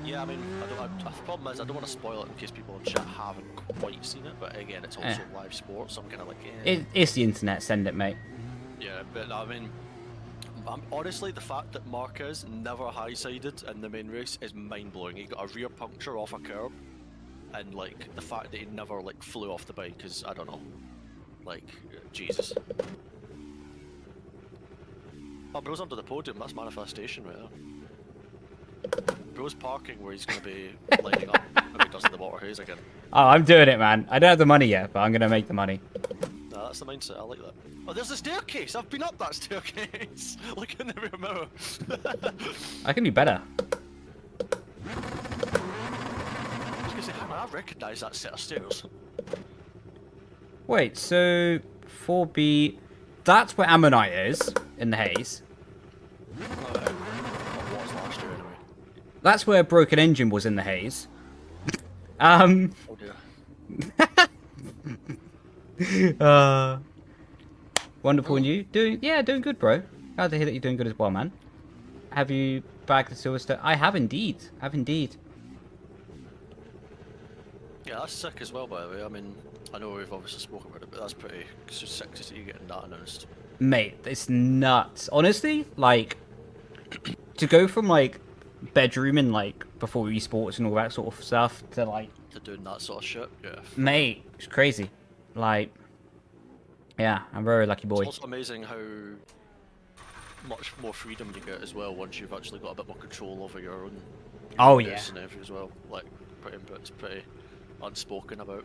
Yeah, I mean, the problem is I don't want to spoil it in case people in chat haven't quite seen it. But again, it's also live sport, so I'm kind of like, It's the internet. Send it, mate. Yeah, but I mean, honestly, the fact that Marquez never high-sided in the main race is mind-blowing. He got a rear puncture off a curb, and like the fact that he never like flew off the bike is, I don't know, like Jesus. Oh, bro's under the podium. That's manifestation right there. Bro's parking where he's going to be lining up if he does the water haze again. Oh, I'm doing it, man. I don't have the money yet, but I'm gonna make the money. Nah, That's the mindset. I like that. Oh, there's a staircase. I've been up that staircase. Look in the rear mirror. I can do better. I was gonna say, hang on, I recognise that set of stairs. Wait, so 4B, that's where Ammonite is in the haze. What was last year anyway? That's where Broken Engine was in the haze. Oh dear. Wonderful, and you? Doing good, bro. Glad to hear that you're doing good as well, man. Have you bagged the silver star? I have indeed. Yeah, that's sick as well, by the way. I mean, I know we've obviously spoken about it, but that's pretty sick to see you getting that announced. Mate, it's nuts. Honestly, like, to go from, like, bedroom and, like, before esports and all that sort of stuff to, like... To doing that sort of shit, yeah. Mate, it's crazy. Like, yeah, I'm a very lucky boy. It's also amazing how much more freedom you get as well once you've actually got a bit more control over your own destiny as well. Like, it's pretty unspoken about.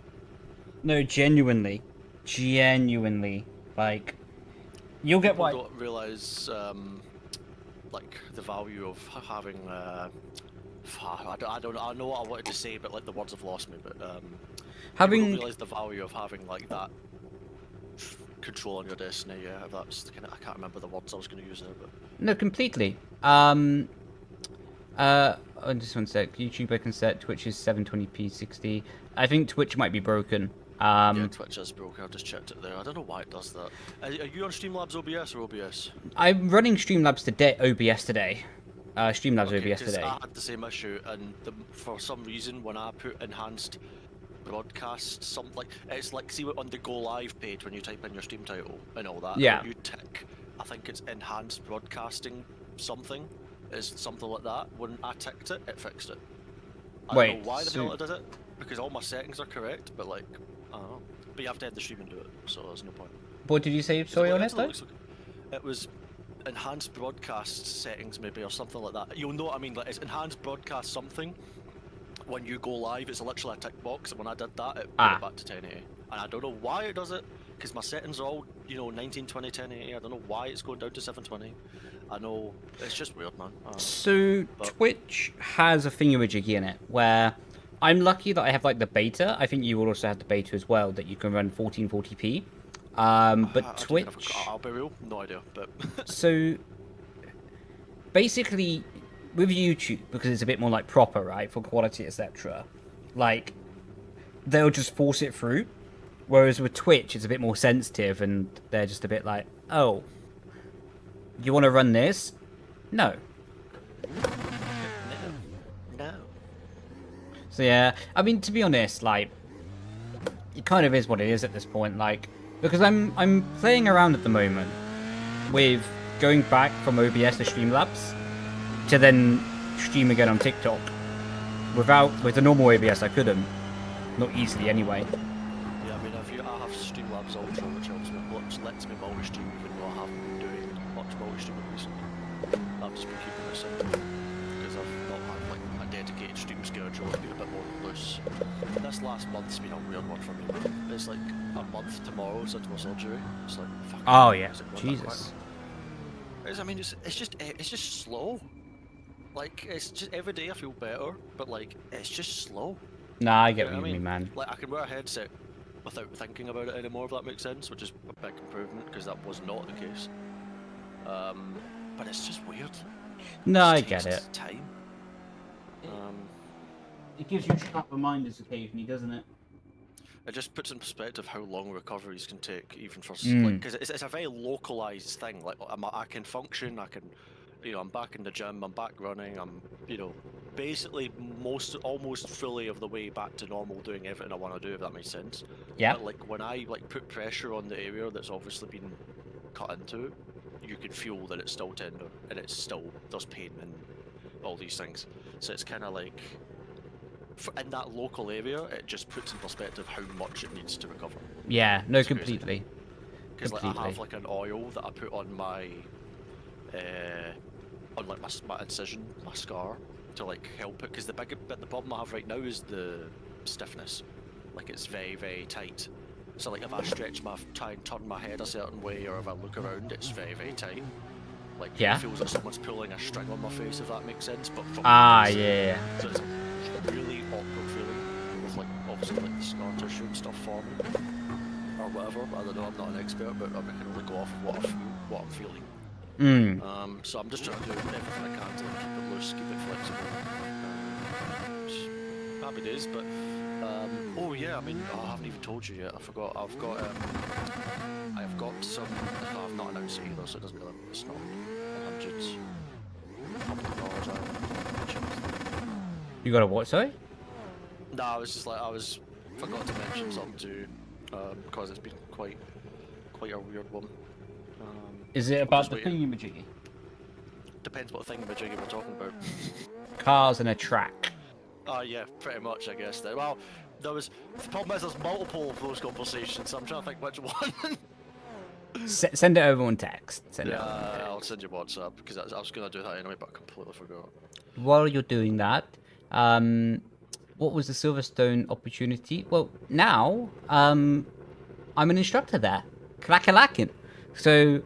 No, genuinely, like, you'll get People don't realise, like, the value of having, I know what I wanted to say, but, like, the words have lost me, but, having... People don't realise the value of having, like, that control on your destiny, yeah, that's the kind of, I can't remember the words I was going to use there, but... No, completely. Just one sec. YouTube I can set. Twitch is 720p 60. I think Twitch might be broken. Yeah, Twitch is broken. I've just checked it there. I don't know why it does that. Are you on Streamlabs OBS or OBS? I'm running Streamlabs today. OBS today. Streamlabs OBS today. I had the same issue, and for some reason, when I put enhanced broadcast, it's like see on the Go Live page when you type in your stream title and all that. Yeah. You tick. I think it's enhanced broadcasting something. It's something like that. When I ticked it, it fixed it. I don't know why the hell it did it, because all my settings are correct, but like, I don't know. But you have to end the stream and do it, so there's no point. What did you say, sorry, on it though? It was enhanced broadcast settings maybe, or something like that. You'll know what I mean, like it's enhanced broadcast something. When you go live, it's literally a tick box, and when I did that, it put it back to 1080. And I don't know why it does it, because my settings are all, 1920, 1080. I don't know why it's going down to 720. I know, it's just weird, man. So, Twitch has a thingamajiggy in it, where I'm lucky that I have, like, the beta. I think you will also have the beta as well, that you can run 1440p. But Twitch... I'll be real, no idea, but... So, basically, with YouTube, because it's a bit more, like, proper, right, for quality, etc., like, they'll just force it through. Whereas with Twitch, it's a bit more sensitive, and they're just a bit like, oh, you want to run this? No. No. So yeah, I mean, to be honest, like, it kind of is what it is at this point, like, because I'm playing around at the moment with going back from OBS to Streamlabs to then stream again on TikTok. With the normal OBS, I couldn't. Not easily, anyway. Yeah, I mean, I have Streamlabs Ultra, which lets me multi-stream, even though I haven't been doing much multi-streaming recently. I've just been keeping this simple, because I've not had, like, a dedicated stream schedule. It's been a bit more loose. This last month's been a weird one for me. It's like a month tomorrow since my surgery. It's like, fuck. Oh, yeah. Jesus. I mean, it's just slow. Like, it's just every day I feel better, but like, it's just slow. Nah, I get what you mean, man. Like, I can wear a headset without thinking about it anymore, if that makes sense, which is a big improvement, because that was not the case. But it's just weird. No, I get it. Time. It gives you sharp reminders occasionally, doesn't it? It just puts in perspective how long recoveries can take, even for like, because it's a very localized thing. Like, I can function, I can, I'm back in the gym, I'm back running, I'm, basically almost fully of the way back to normal, doing everything I want to do, if that makes sense. Yeah. But like when I put pressure on the area that's obviously been cut into, you can feel that it's still tender and there's pain and all these things. So it's kind of like, in that local area, it just puts in perspective how much it needs to recover. Yeah, no, completely. Because like, I have like an oil that I put on my, my incision, my scar, to like help it. Because the problem I have right now is the stiffness. Like, it's very, very tight. So like if I try and turn my head a certain way, or if I look around, it's very, very tight. Like Yeah. it feels like someone's pulling a string on my face, if that makes sense. But from Yeah. So it's a really awkward feeling with like obviously like the scar tissue and stuff forming or whatever. I don't know. I'm not an expert, but I can only go off of what I'm feeling. So I'm just trying to do everything I can to keep it loose, keep it flexible. Happy days, but oh yeah, I mean I haven't even told you yet. I forgot. I've got some. I've not announced it either, so it doesn't really. It's not hundreds. Public knowledge. You got a what? Sorry. No, I was just like forgot to mention something too, because it's been quite a weird one. Is it about the thingamajiggy? Depends what thingamajiggy we're talking about. Cars and a track. Oh yeah, pretty much I guess. Well, the problem is there's multiple of those conversations, so I'm trying to think which one. Send it over on text. I'll send you WhatsApp, because I was going to do that anyway, but I completely forgot. While you're doing that, what was the Silverstone opportunity? Well, now, I'm an instructor there. Clack-a-lackin'. So,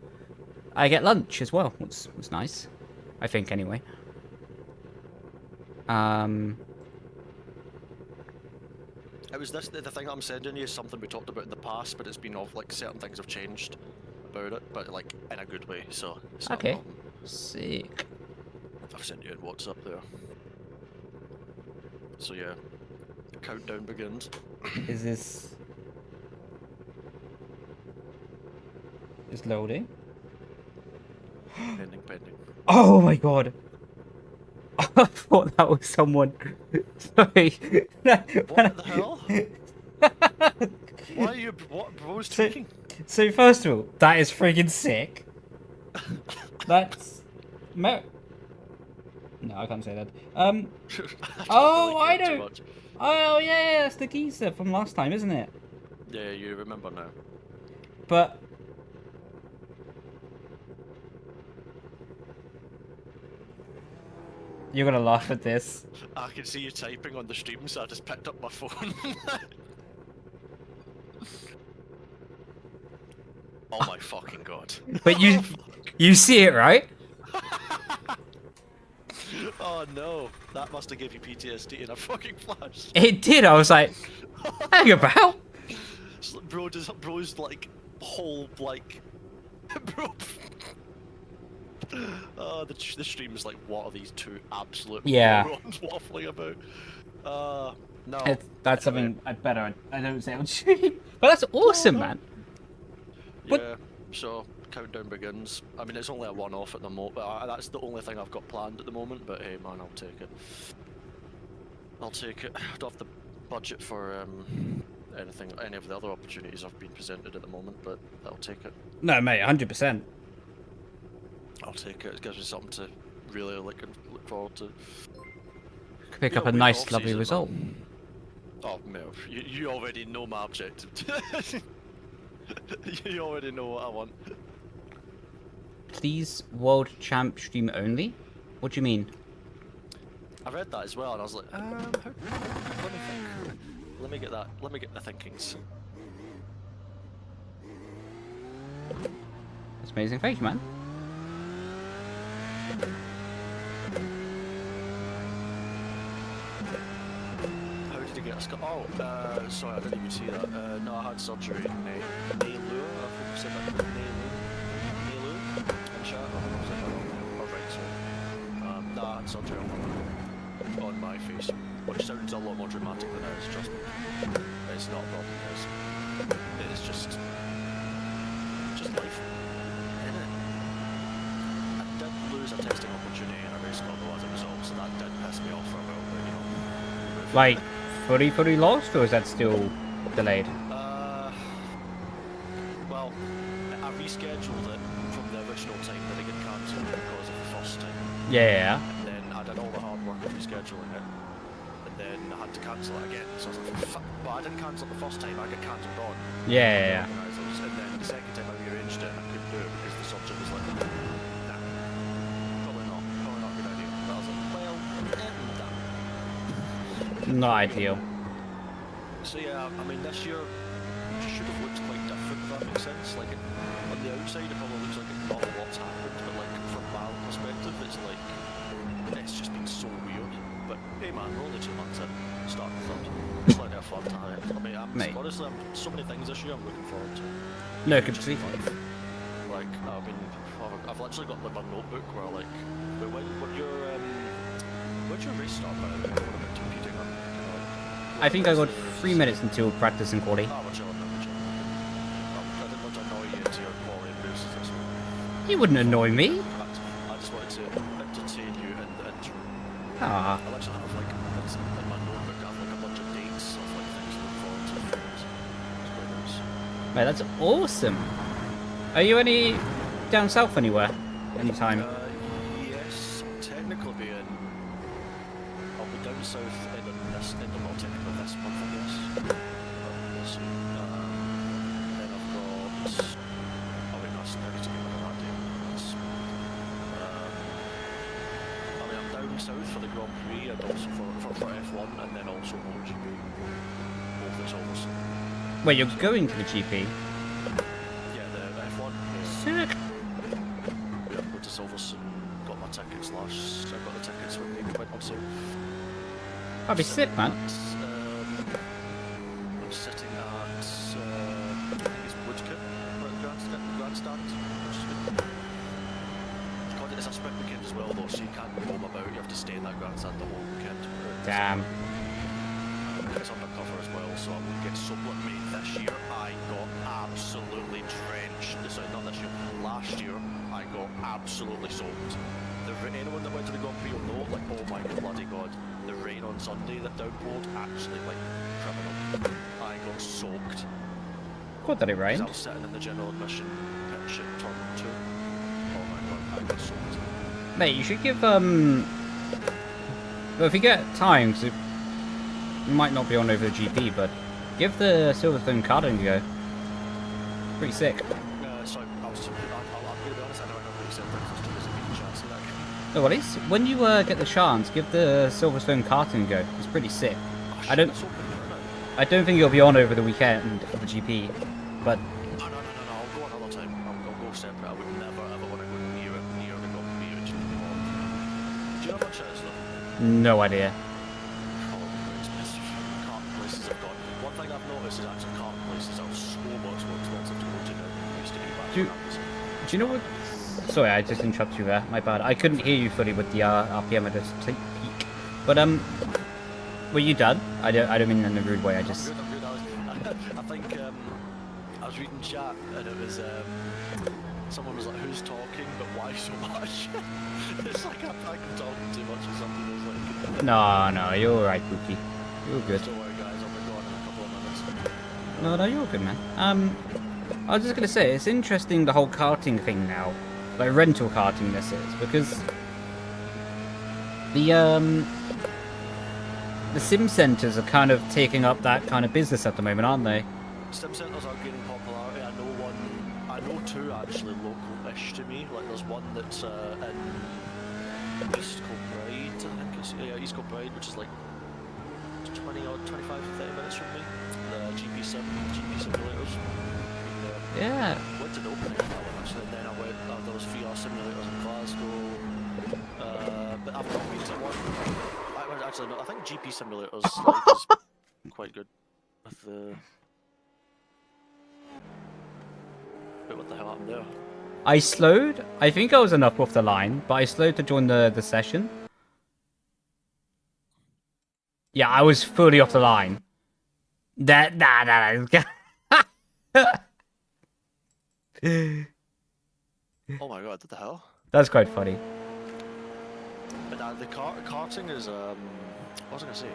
I get lunch as well, which was nice. I think, anyway. It was the thing that I'm sending you is something we talked about in the past, but it's been off, like, certain things have changed about it, but, like, in a good way, so it's not a problem. Sick. I've sent you in WhatsApp there. So, yeah. The countdown begins. Is this... It's loading? Pending. Oh my god! I thought that was someone. Sorry. What the hell? Why are you... What bro's tweaking? So first of all, that is friggin' sick. That's... No, I can't say that. Oh, I know! Oh yeah, that's the geezer from last time, isn't it? Yeah, you remember now. But... You're gonna laugh at this. I can see you typing on the stream, so I just picked up my phone. Oh my fucking god. But you see it, right? Oh no, that must have given you PTSD in a fucking flash. It did, I was like, hang about. Bro's like, whole, like, bro. The stream is like, what are these two absolute morons waffling about? No. That's something I'd better I don't say on stream. But that's awesome, man. Yeah, so countdown begins. I mean, it's only a one-off at the moment, but that's the only thing I've got planned at the moment, but hey man, I'll take it. I don't have the budget for any of the other opportunities I've been presented at the moment, but I'll take it. No, mate, 100%. I'll take it. It gives me something to really look forward to. Pick up a nice, lovely result. Man. Oh, Mel, you already know my objective. You already know what I want. Please, world champ stream only? What do you mean? I read that as well, and I was like, let me think. Let me get that. Let me get the thinkings. That's amazing. Thank you, man. How did you get a scar? Oh, sorry, I didn't even see that. No, I had surgery in Neilu. I think you said that. Neilu? In chat? I don't know if I said that wrong. Oh, right, sorry. No, I had surgery on my face, which sounds a lot more dramatic than it is, trust me. It's not a problem, it is just life. I did lose a testing opportunity in a race car though as a result, so that did piss me off for a while, but you know. Like, fully lost, or is that still delayed? Well, I rescheduled it from the original time that it got cancelled because of the first time. Yeah. And then I did all the hard work of rescheduling it, and then I had to cancel it again. So I was like, fuck, but I didn't cancel it the first time, I got cancelled on. Yeah. And then the second time I rearranged it, I couldn't do it because the surgeon was like, nah, probably not a good idea. But I was like, well, damn. Not ideal. So yeah, I mean, this year should have looked it's like on the outside it probably looks like not a lot's happened, but like from my perspective, it's like it's just been so weird. But hey man, we're only 2 months in, starting third. It's like a fun time. I mean, honestly, so many things this year I'm looking forward to. No, completely. Like, I mean, I've literally got like my notebook where like, when's your race start by the way? What about competing on? I think I got 3 minutes until practice and quali. Oh, we're chilling, we're chilling. I didn't want to annoy you into your quali and boosts this one. You wouldn't annoy me. I just wanted to entertain you in the intro. Ah. I actually have like, in my notebook, I have like a bunch of dates of like things to look forward to. It's quite nice. Mate, that's awesome. Are you down south anywhere? Anytime? Yes, technically being. I'll be down south not technically this month, I guess. We'll see. Then I've got. Oh wait, that's I need to get rid of that day. I mean, I'm down south for the Grand Prix and also for F1 and then also MotoGP. Both at Silverstone. Wait, you're going to the GP? Yeah, the F1. Sick. Yeah, went to Silverstone, got my tickets last. I got the tickets when they went on sale. That'd be sick, man. I'm sitting at I think it's Woodcote Grandstand, which is good. It's a sprint weekend as well though, so you can't roam about, you have to stay in that grandstand the whole weekend. Damn. It's undercover as well, so I won't get soaked. Mate, this year I got absolutely drenched. Sorry, not this year, last year I got absolutely soaked. Anyone that went to the Grand Prix will know, like, oh my bloody god, the rain on Sunday that downpoured, actually, like, criminal. I got soaked. Good that it rained. I was sitting in the general admission pitch at turn 2. Oh my god, I got soaked. Mate, you should give, well, if you get time, because it might not be on over the GP, but give the Silverstone karting a go. Pretty sick. Sorry, I'm going to be honest, I know what you said, but it's just a chance of that. No, at least when you get the chance, give the Silverstone karting a go. It's pretty sick. Oh, I don't think it'll be on over the weekend for the GP, but. No, I'll go another time. I'll go separate. I would never ever want to go near the Grand Prix at GP. Do you know how much it is though? No idea. Probably very expensive. Karting places I've got. One thing I've noticed is actually karting places are so much more expensive to go to now than they used to be back when I was in. Do you know what? Sorry, I just interrupted you there. My bad. I couldn't hear you fully with the RPM at a slight peak. But were you done? I don't mean in a rude way. I just. I'm good. I think I was reading chat and it was someone was like, "Who's talking? But why so much?" It's like I'm talking too much or something. It's like. No, you're all right, Pookie. You're good. Don't worry, guys. I'll be gone in a couple of minutes. No, you're good, man. I was just gonna say it's interesting the whole karting thing now, like rental karting this is, because the sim centers are kind of taking up that kind of business at the moment, aren't they? Sim centers are gaining popularity. I know two actually local-ish to me. Like there's one that's in East Kilbride, I think it's East Kilbride, which is like 20 or 25 to 30 minutes from me. The GP simulators. Yeah. Went to the opening of that one actually, and then I went. There was VR simulators in Glasgow, but I've not been to one. Actually, no. I think GP simulators like, is quite good. With the. Wait, what the hell happened there? I slowed. I think I was enough off the line, but I slowed to join the session. Yeah, I was fully off the line. Nah. Oh my god, what the hell? That's quite funny. But the karting is what was I gonna say?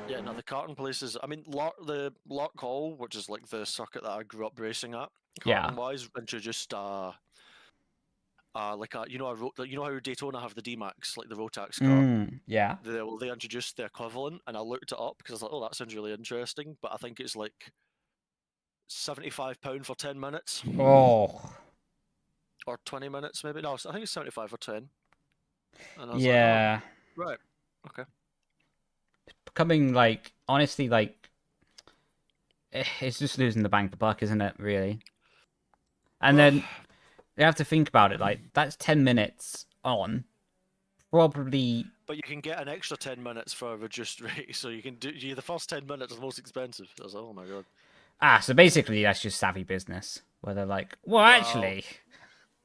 Yeah, no, the karting places. I mean, the Lark Hall, which is like the circuit that I grew up racing at, karting wise, introduced like a you know how Daytona have the D-Max, like the Rotax car. Yeah. They introduced the equivalent, and I looked it up because I was like, oh, that sounds really interesting. But I think it's like £75 for 10 minutes. Oh. Or 20 minutes, maybe. No, I think it's 75 for 10. And I was yeah. Like, oh, right. Okay. Becoming like, honestly, like, it's just losing the bang for buck, isn't it? Really. And then you have to think about it. Like that's 10 minutes on, probably. But you can get an extra 10 minutes for a reduced rate, so you can do the first 10 minutes is the most expensive. I was like, oh my god. So basically that's just savvy business. Where they're like, well, actually.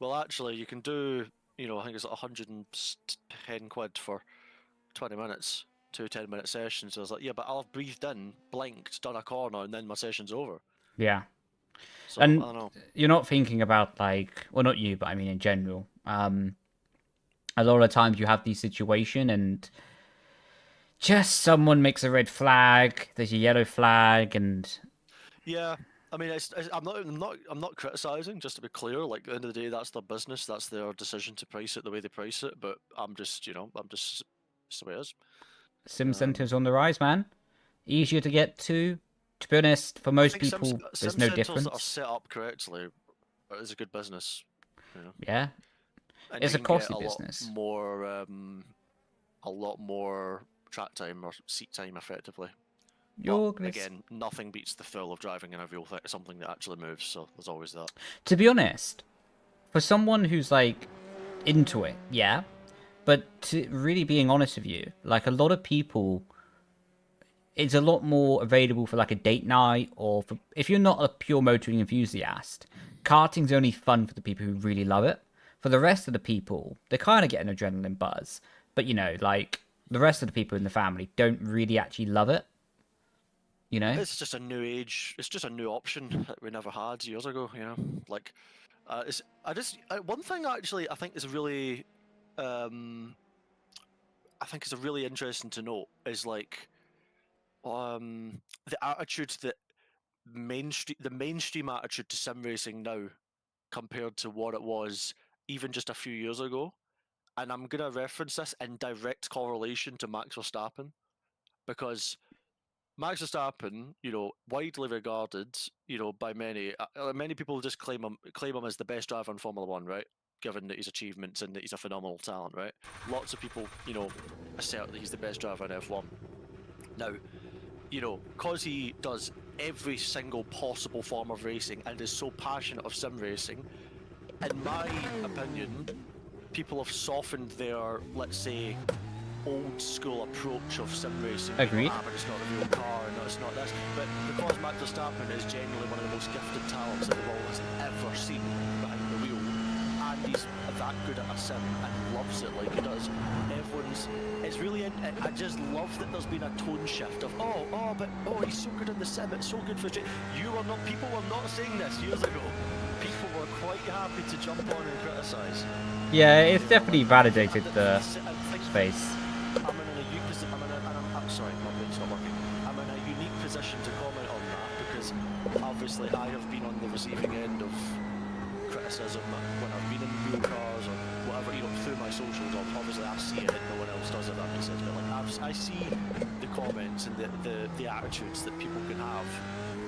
Well, actually, you can do, I think it's like 110 quid for 20 minutes, 2 10-minute sessions. So I was like, yeah, but I'll have breathed in, blinked, done a corner, and then my session's over. Yeah. So, And I don't know. you're not thinking about like, well, not you, but I mean in general. A lot of times you have these situation and just someone makes a red flag, there's a yellow flag, and Yeah, I mean, I'm not criticizing. Just to be clear, like at the end of the day, that's their business. That's their decision to price it the way they price it. But I'm just it's the way it is. sim centers on the rise, man. Easier to get to. To be honest, for most people, there's no difference. That are set up correctly is a good business. Yeah, And it's you a can costly get business. A lot more track time or seat time, effectively. But again, nothing beats the thrill of driving in a real something that actually moves. So there's always that. To be honest, for someone who's like into it, yeah. But to really being honest with you, like a lot of people, it's a lot more available for like a date night or for, if you're not a pure motoring enthusiast, karting's only fun for the people who really love it. For the rest of the people, they kind of get an adrenaline buzz. But, like, the rest of the people in the family don't really actually love it. It's just a new age. It's just a new option that we never had years ago, Like, one thing actually I think is really, I think is a really interesting to note is like, the attitude that the mainstream attitude to sim racing now compared to what it was even just a few years ago. And I'm going to reference this in direct correlation to Max Verstappen, because Max Verstappen, widely regarded, by many people just claim him as the best driver in Formula One, right? Given that his achievements and that he's a phenomenal talent, right? Lots of people, assert that he's the best driver in F1. Now, because he does every single possible form of racing and is so passionate of sim racing, in my opinion, people have softened their, let's say, old school approach of sim racing. Agreed. But it's not a real car, and it's not this. But because Max Verstappen is genuinely one of the most gifted talents that the world has ever seen behind the wheel, and he's that good at a sim and loves it like he does, it's really, I just love that there's been a tone shift of, he's so good in the sim, it's so good for people were not saying this years ago. People were quite happy to jump on and criticise. Yeah, it's definitely validated the space. I'm in a unique position. Sorry, my brain's not working. I'm in a unique position to comment on that because obviously I have been on the receiving end of criticism when I've been in real cars or whatever, through my socials. Obviously I see it, no one else does, if that makes sense. But like I see the comments and the attitudes that people can have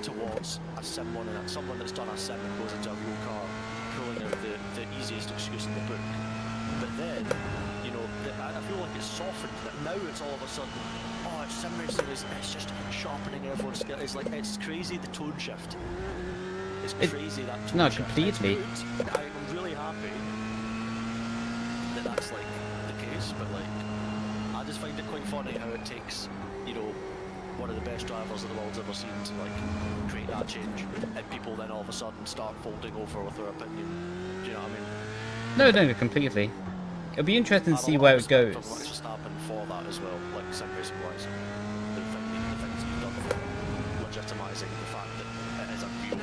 towards someone that's done a sim and goes into a real car, pulling out the easiest excuse in the book. But then, I feel like it's softened. That now it's all of a sudden, it's sim racing. It's just sharpening everyone's skill. It's like, it's crazy, the tone shift. It's crazy, that tone shift. No, completely. I'm really happy that that's like the case, but like, I just find it quite funny how it takes, one of the best drivers that the world's ever seen to like create that change, and people then all of a sudden start folding over with their opinion. Do you know what I mean? No, completely. It'll be interesting to see where it goes. Verstappen for that as well, like sim racing wise. The things he's done for legitimising the fact that it is a real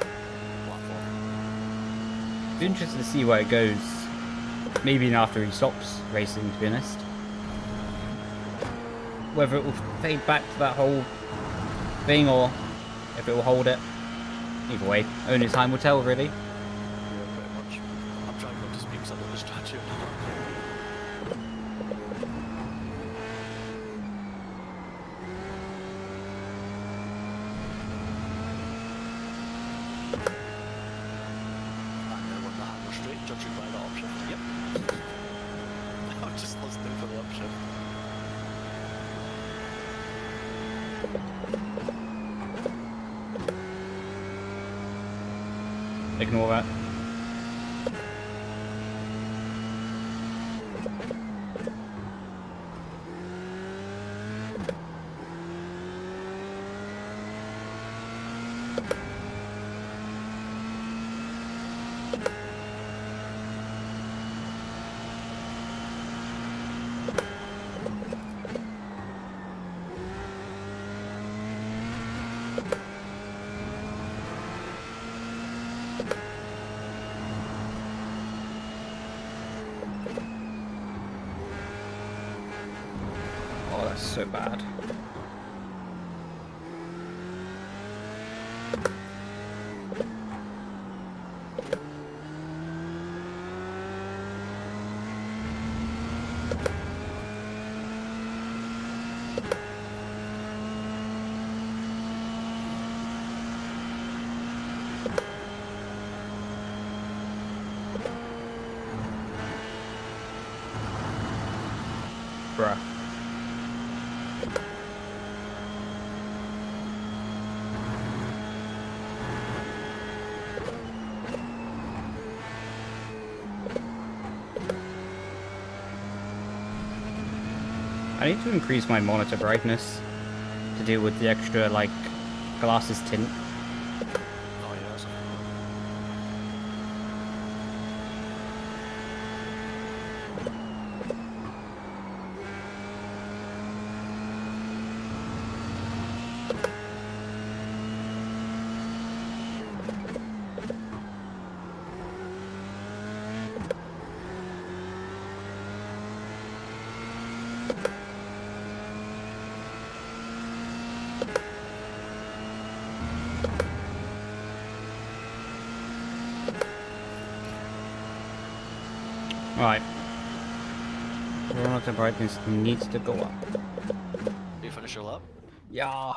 platform. It'll be interesting to see where it goes. Maybe after he stops racing, to be honest. Whether it will fade back to that whole thing or if it will hold it. Either way, only time will tell, really. Yeah, pretty much. I'm trying not to speak because I don't distract you. And then when the hammer straight, judging by the upshift. Yep. I'm just listening for the upshift. Ignore that. Oh, that's so bad. Bruh. I need to increase my monitor brightness to deal with the extra, like, glasses tint. Oh, yeah, that's Right. Monitor brightness needs to go up. You finish your lap? Yeah.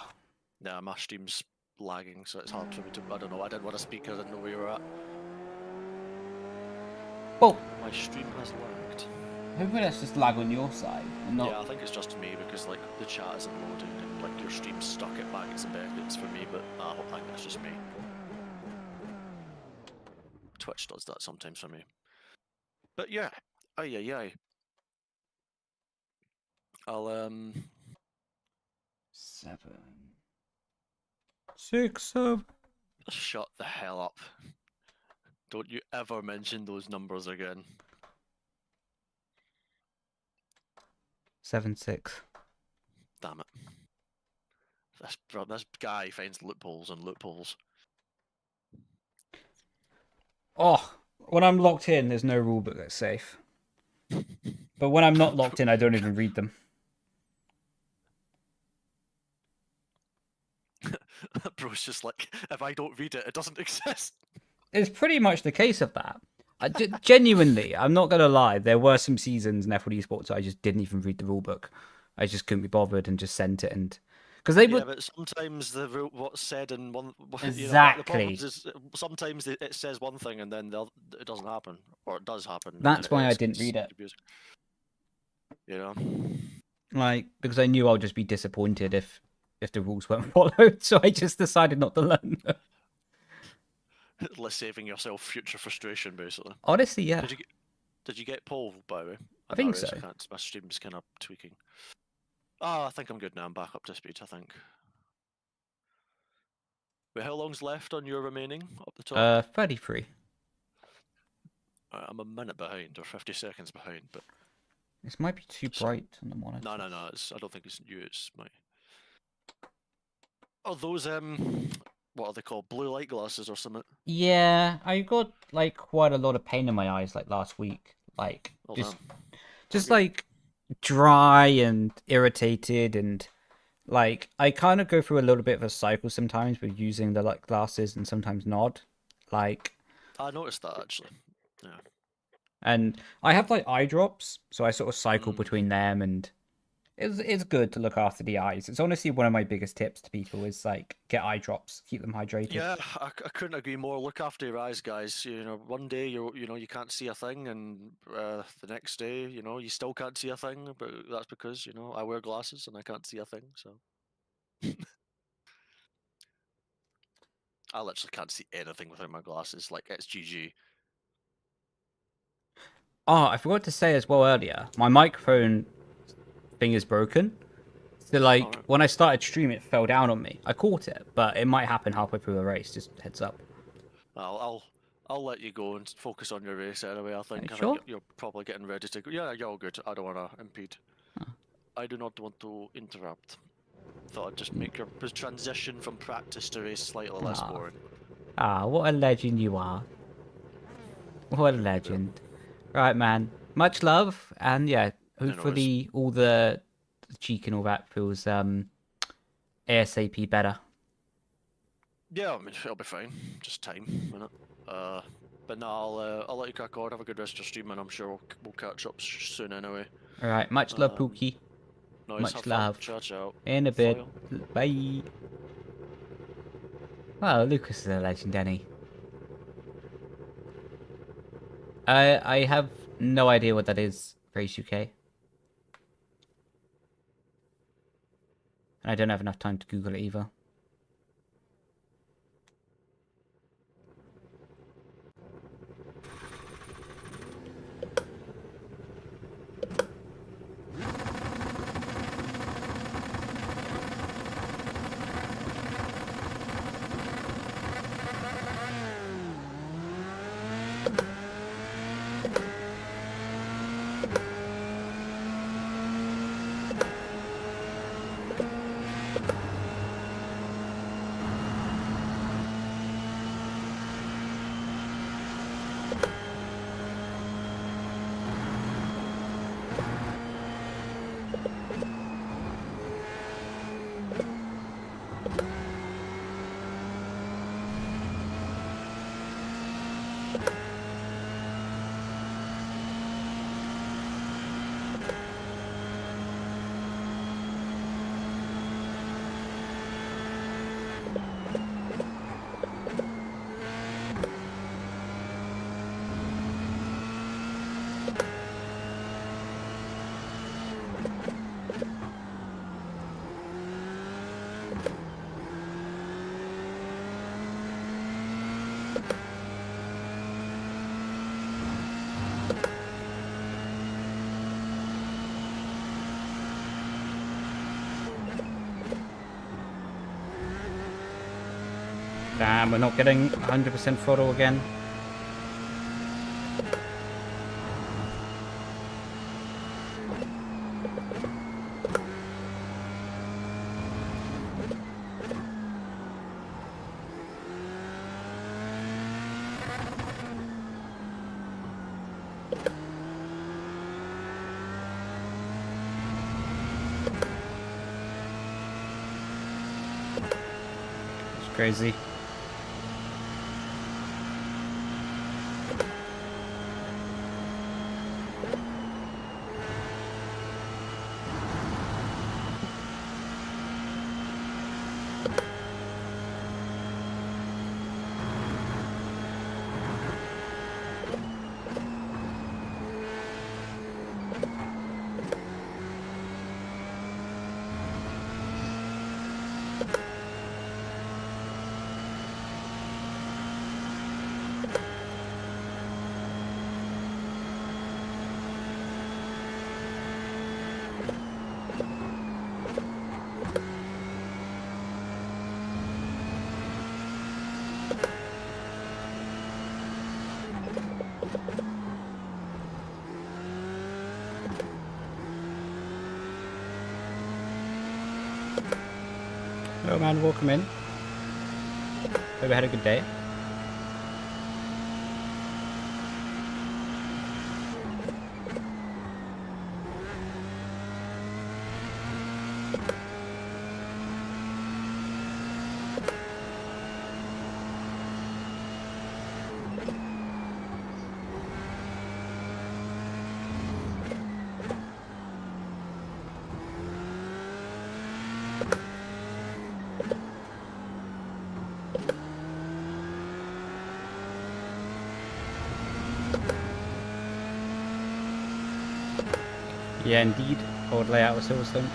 Nah, my stream's lagging, so it's hard for me to. I don't know. I didn't want to speak. I didn't know where you were at. Well, My stream has lagged. hopefully that's just lag on your side and not. Yeah, I think it's just me because like the chat isn't loading and like your stream's stuck at Baggets and Beckets for me, but I think that's just me. Twitch does that sometimes for me. But yeah, aye. I'll 7, 6, 7. shut the hell up. Don't you ever mention those numbers again. 7, 6. Damn it. This guy finds loopholes and loopholes. Oh, when I'm locked in, there's no rulebook that's safe. But when I'm not locked in, I don't even read them. Bro's just like, if I don't read it, it doesn't exist. It's pretty much the case of that. Genuinely, I'm not going to lie. There were some seasons in F1 Esports I just didn't even read the rulebook. I just couldn't be bothered and just sent it. And because they would. Yeah, but sometimes what's said in one. Exactly. You know, the problem is sometimes it says one thing and then it doesn't happen, or it does happen. That's why I didn't read it. Confusing. You know. Like, because I knew I'll just be disappointed if the rules weren't followed, so I just decided not to learn them. Less saving yourself future frustration, basically. Honestly, yeah. Did you get Paul, by the way? I think so. My stream's kind of tweaking. Oh, I think I'm good now. I'm back up to speed, I think. Wait, how long's left on your remaining up the top? 33. I'm a minute behind, or 50 seconds behind, but... This might be too bright on the monitor. No. I don't think it's you, it's my... Oh, those, what are they called? Blue light glasses or something? Yeah, I got, like, quite a lot of pain in my eyes, like, last week. Like, just like, dry and irritated, and, like, I kind of go through a little bit of a cycle sometimes with using the, like, glasses and sometimes not. Like... I noticed that, actually. Yeah. And I have, like, eye drops, so I sort of cycle between them, and it's good to look after the eyes. It's honestly one of my biggest tips to people is, like, get eye drops, keep them hydrated. Yeah, I couldn't agree more. Look after your eyes, guys. You know, one day you can't see a thing, and the next day, you still can't see a thing. But that's because I wear glasses and I can't see a thing. So I literally can't see anything without my glasses. Like, it's GG. Oh, I forgot to say as well earlier, my microphone thing is broken. So, like, when I started streaming, it fell down on me. I caught it, but it might happen halfway through the race. Just heads up. I'll I'll let you go and focus on your race anyway. I think Sure? you're probably getting ready to go. Yeah, you're all good. I don't want to impede. I do not want to interrupt. Thought I'd just make your transition from practice to race slightly less Ah. boring. Ah, what a legend you are. What a legend. Right, man. Much love, and yeah, hopefully all the cheek and all that feels ASAP better. Yeah, I mean it'll be fine. Just time, innit? But no, I'll let you crack on. Have a good rest of your stream, and I'm sure we'll catch up soon anyway. All right, much love, Pookie. Nice, Much have love. fun. Ciao, ciao. In a bit. Bye. Well, Lucas is a legend, isn't he? I have no idea what that is, Race UK. And I don't have enough time to Google it either. Damn, we're not getting 100% throttle again. It's crazy. Hello man, welcome in. Hope you had a good day. Yeah, indeed. Old layout was awesome.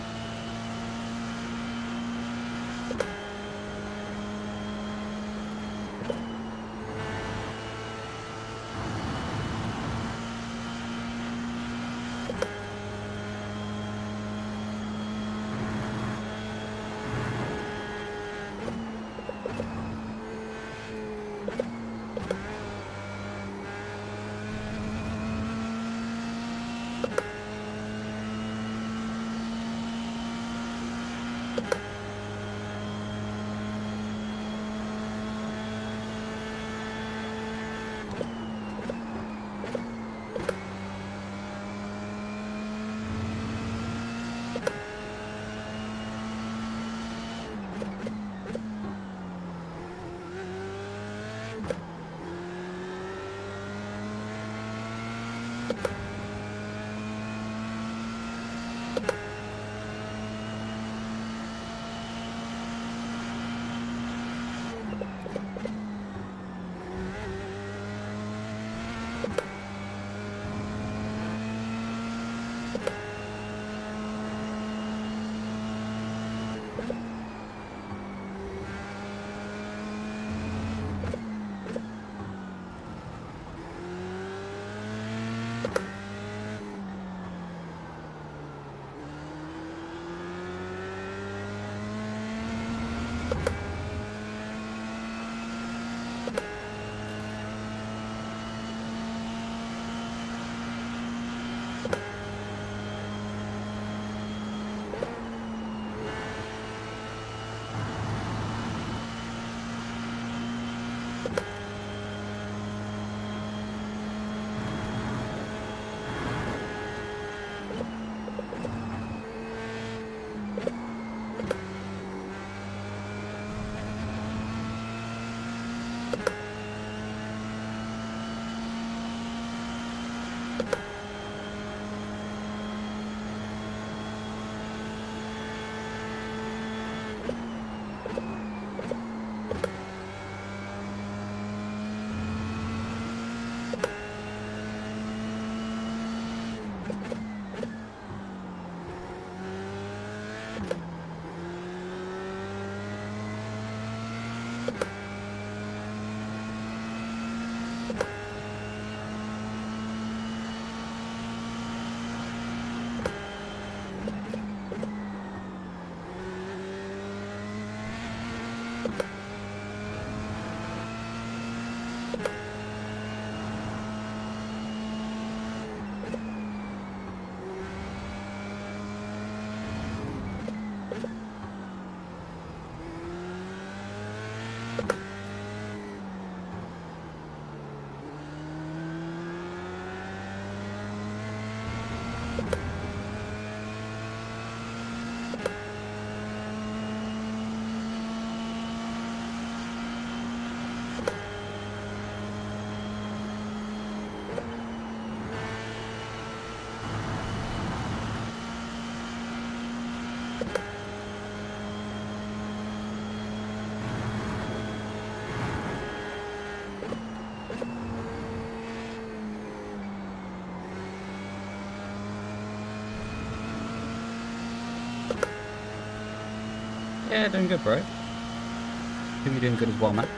Yeah, doing good, bro. Hope you're doing good as well, man.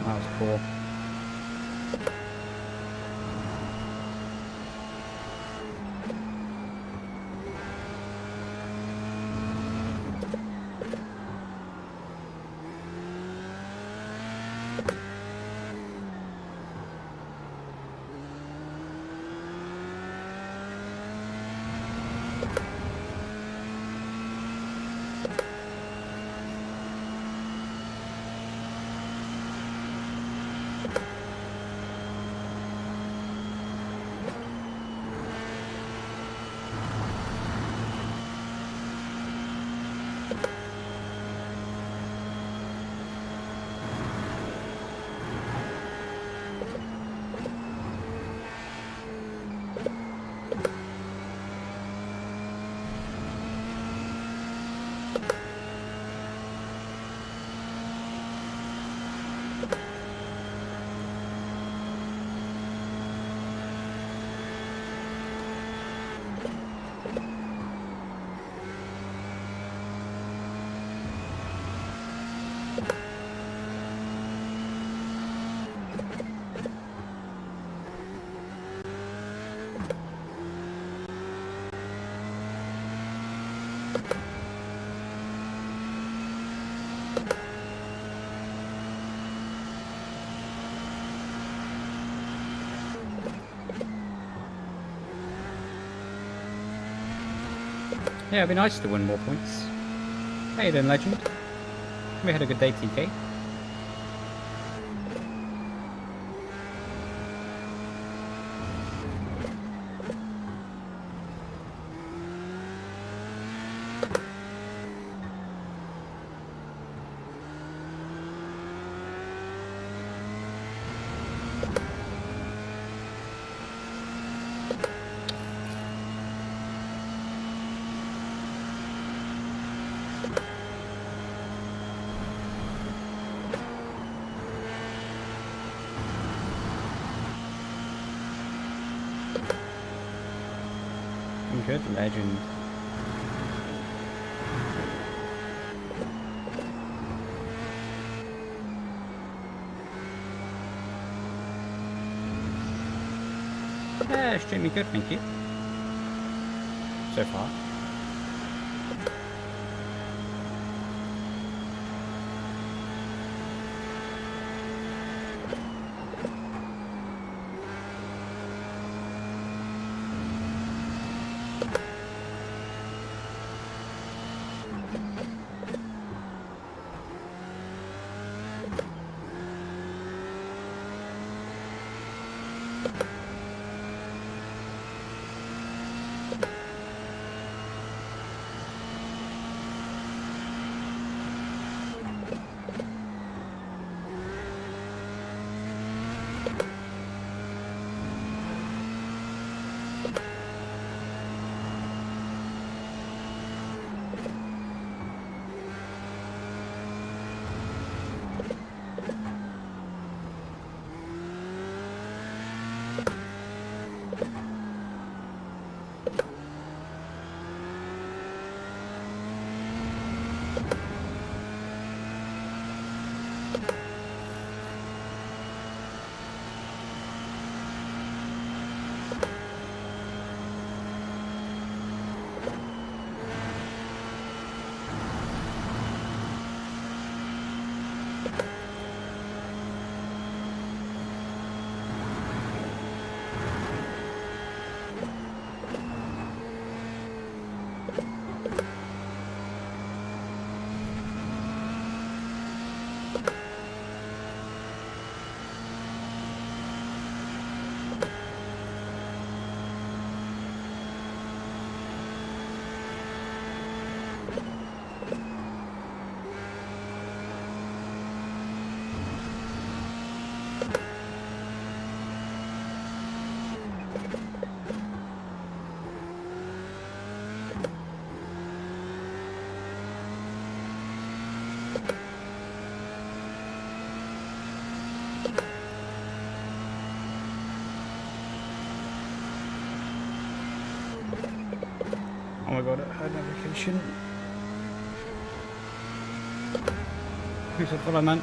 That was cool. Yeah, it'd be nice to win more points. How you doing, legend? We had a good day, TK. Good legend. Yeah, extremely good, thank you. So far. my god, her navigation. Who said follow, man?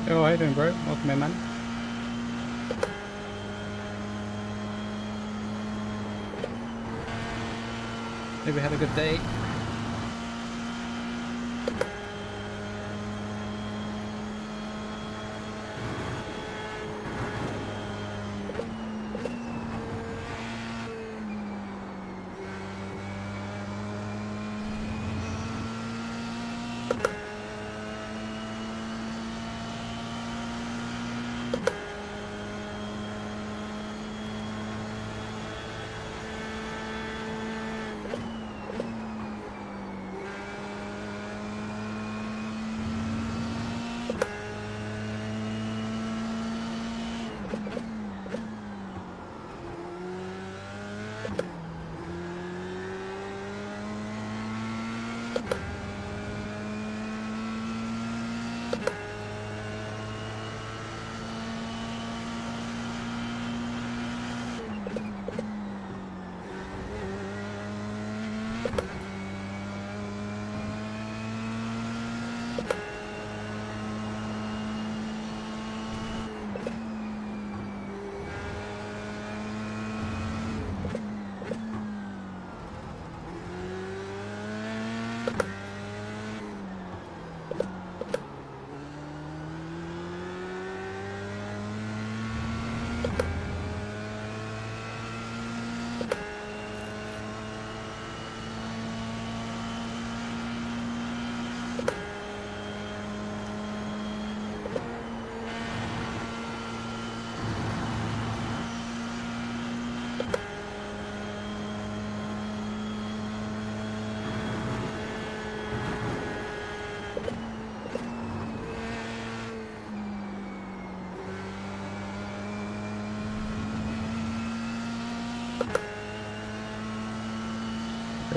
Yo, how you doing, bro? Welcome in, man. Hope you had a good day.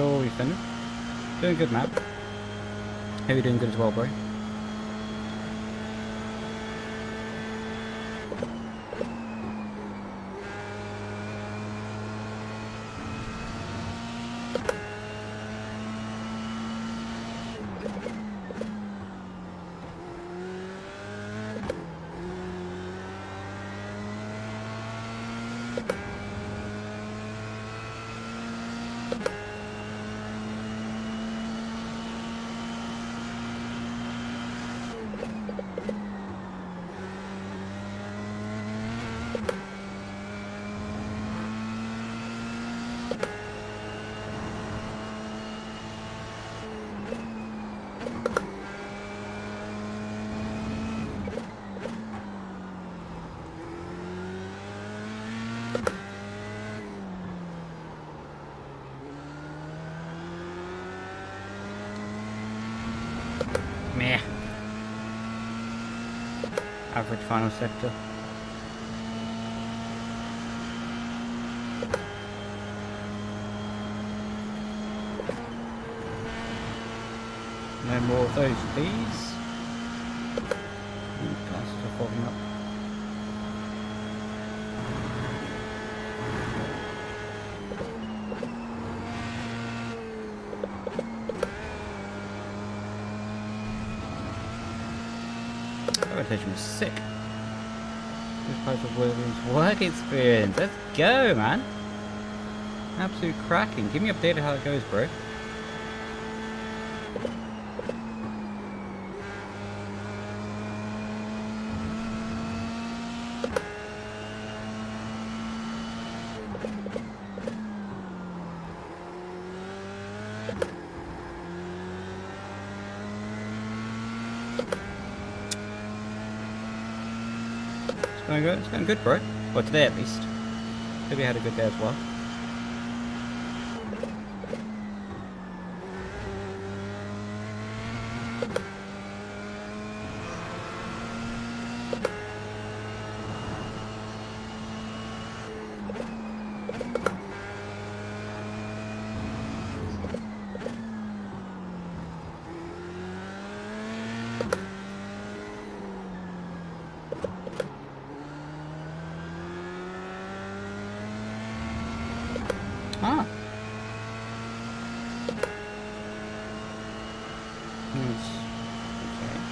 Yo, you finished? Doing good, man. Hope you're doing good as well, bro. average final sector. No more of those, please. Glasses are fogging up. That rotation was sick. This type of Williams work experience. Let's go, man. Absolute cracking. Give me an update of how it goes, bro. It's going good, bro. Well, today at least. Hope you had a good day as well. Ah. Nice. Okay.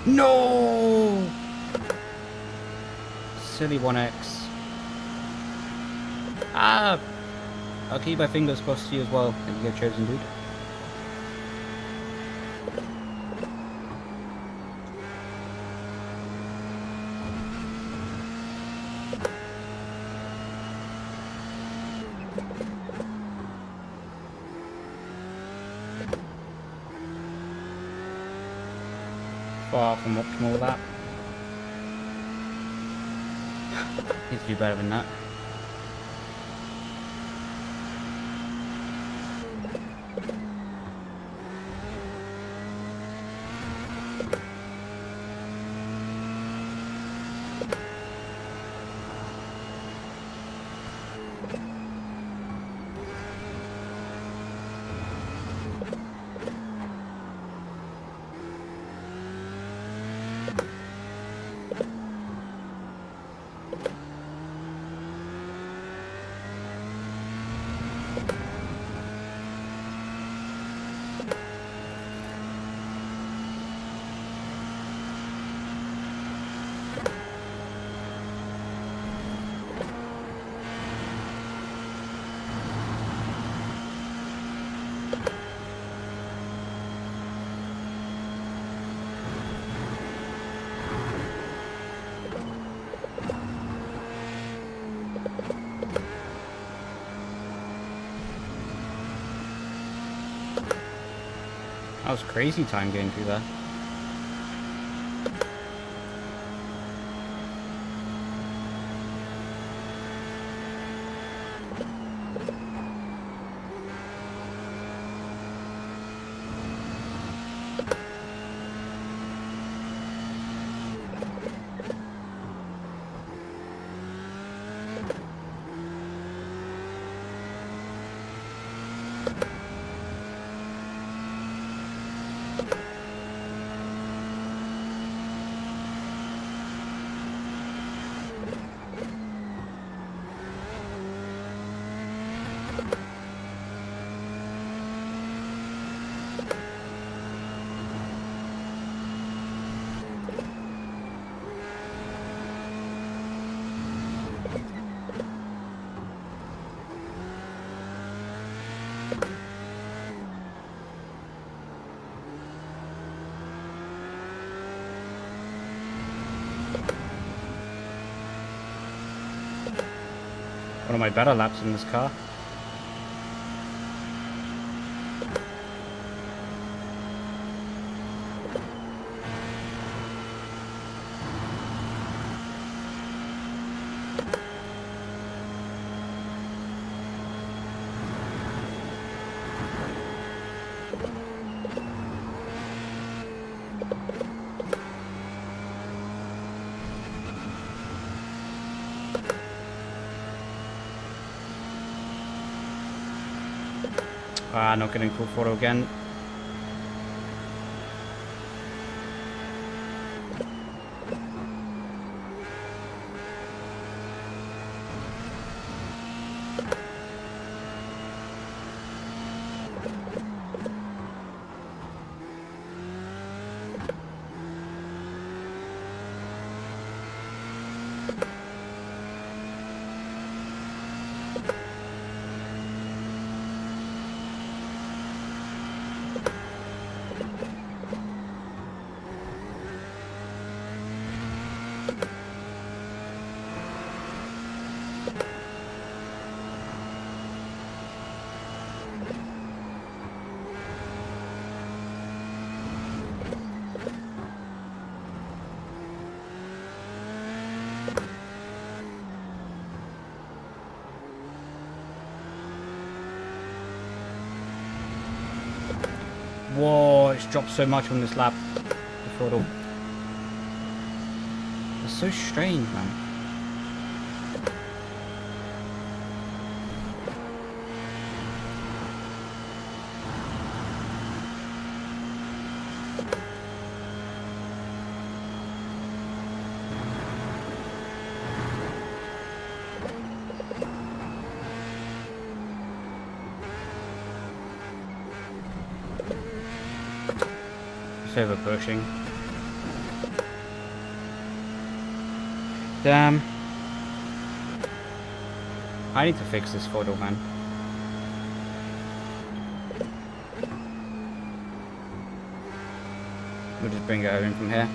No! Silly 1X. Ah! I'll keep my fingers crossed to you as well that you get chosen, dude. Far from optimal that. Need to do better than that. That was crazy time getting through that. One of my better laps in this car. Ah, not getting full throttle again. Whoa, it's dropped so much on this lap. The throttle. It's so strange, man. It's over pushing. Damn. I need to fix this throttle, man. We'll just bring it over in from here.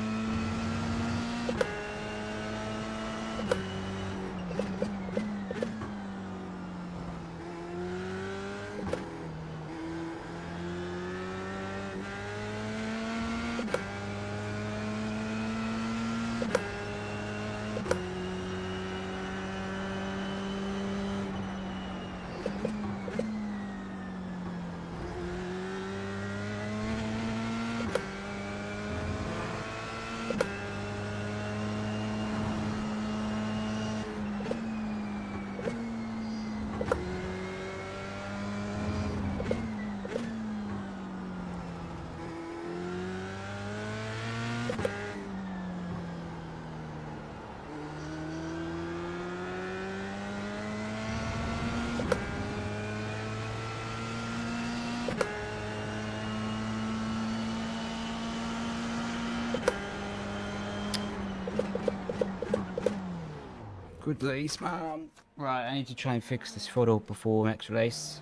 Good race, man. Right, I need to try and fix this throttle before next race.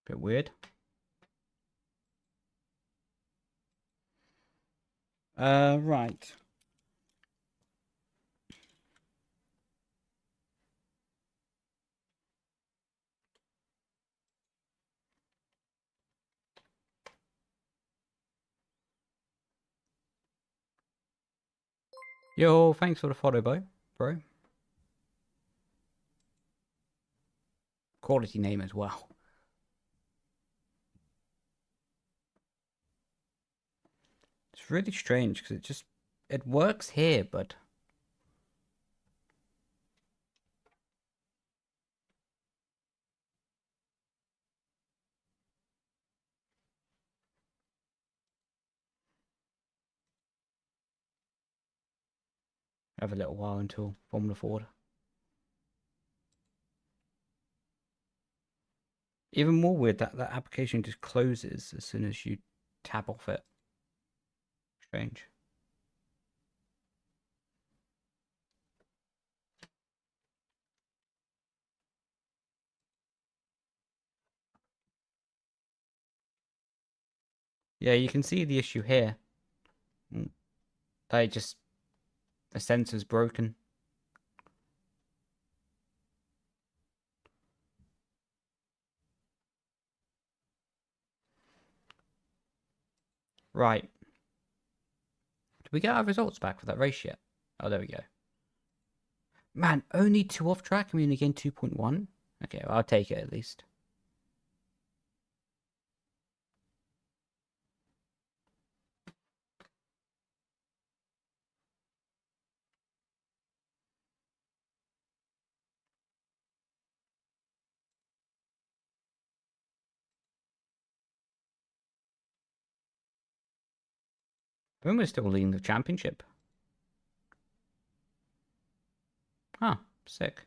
Bit weird. Right. Yo, thanks for the photo, bro. Quality name as well. It's really strange because it works here, but I have a little while until Formula Ford. Even more weird that that application just closes as soon as you tap off it. Strange. Yeah, you can see the issue here. They just the sensor's broken. Right. Did we get our results back for that race yet? Oh, there we go. Man, only 2 off track and we only gained 2.1? Okay, well, I'll take it at least. Boom is still leading the championship. Huh, sick.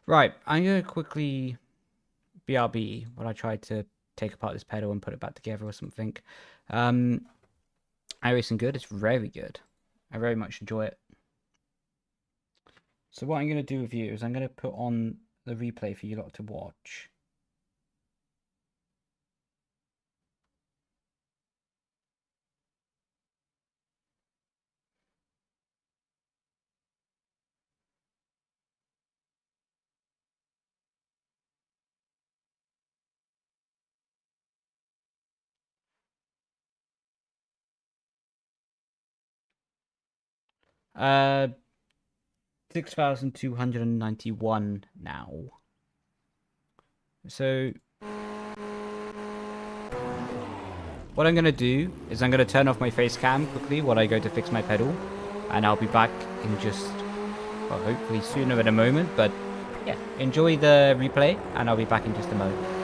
Right, I'm going to quickly BRB while I try to take apart this pedal and put it back together or something. Iracing good, it's very good. I very much enjoy it. So what I'm going to do with you is I'm going to put on the replay for you lot to watch. Uh, 6,291 now. So what I'm going to do is I'm going to turn off my face cam quickly while I go to fix my pedal. And I'll be back in just, well, hopefully sooner than a moment. But yeah, enjoy the replay and I'll be back in just a moment.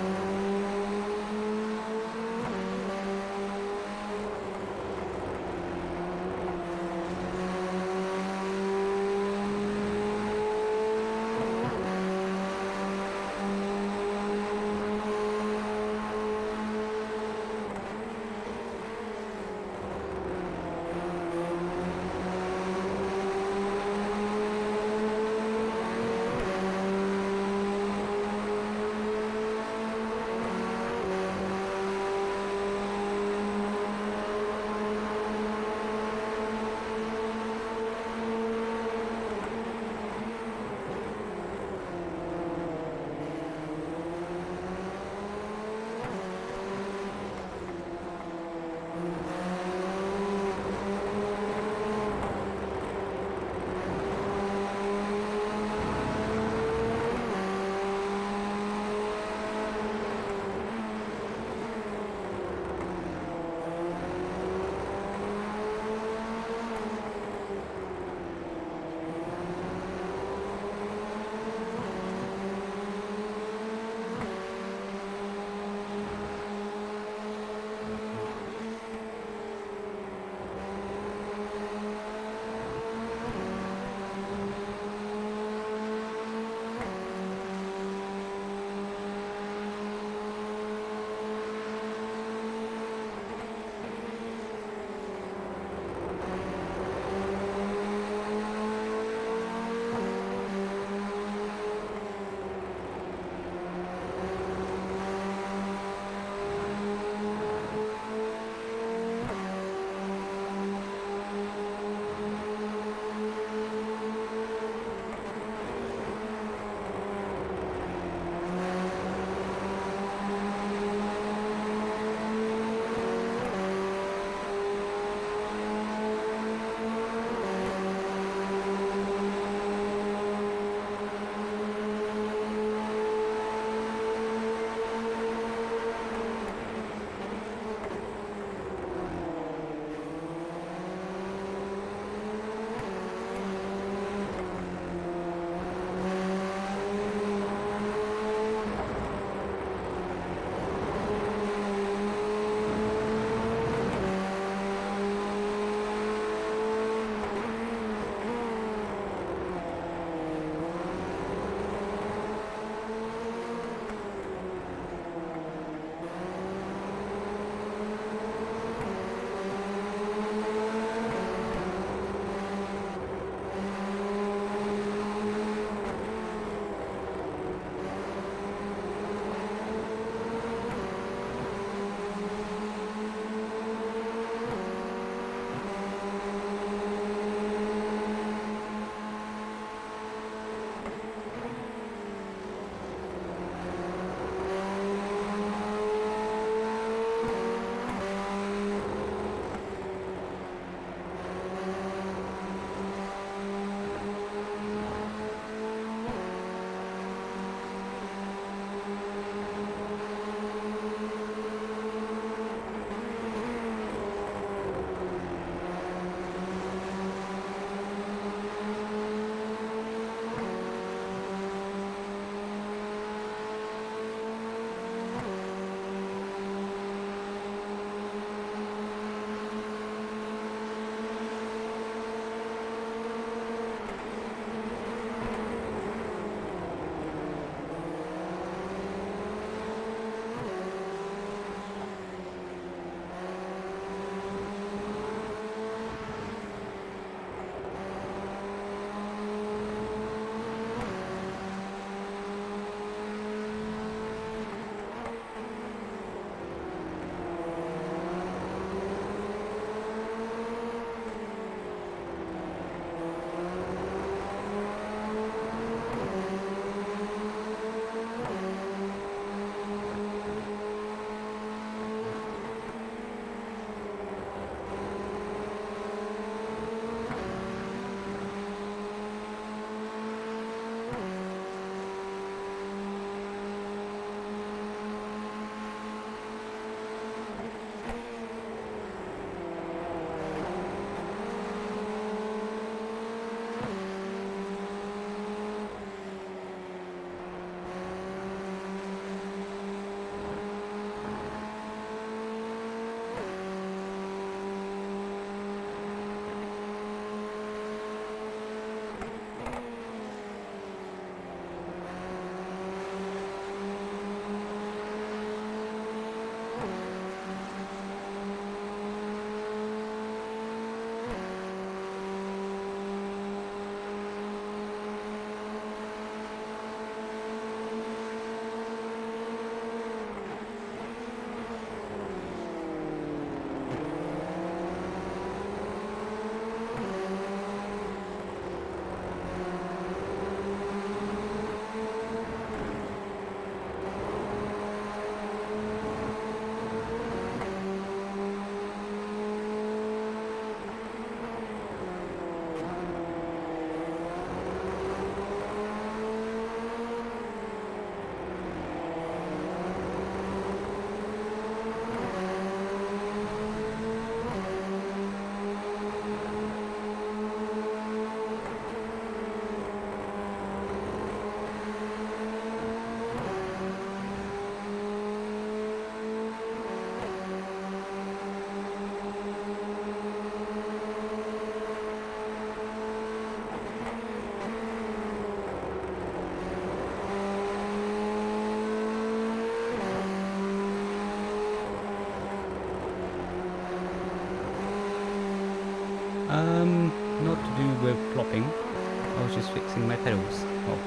Not to do with plopping. I was just fixing my pedals. Well,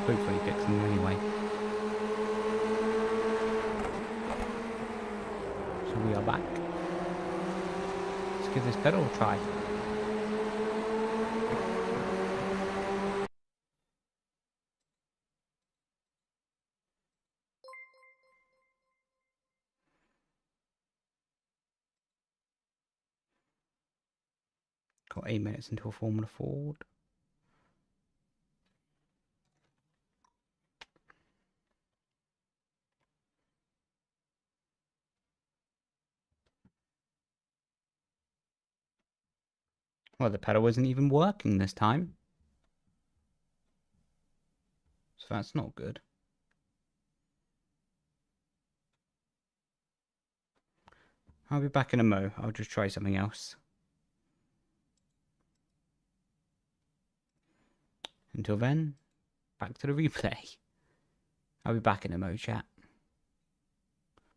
hopefully fixing them anyway. So we are back. Let's give this pedal a try. Got 8 minutes until Formula Ford. Well, the pedal isn't even working this time. So that's not good. I'll be back in a mo. I'll just try something else. Until then, back to the replay. I'll be back in a mo, chat.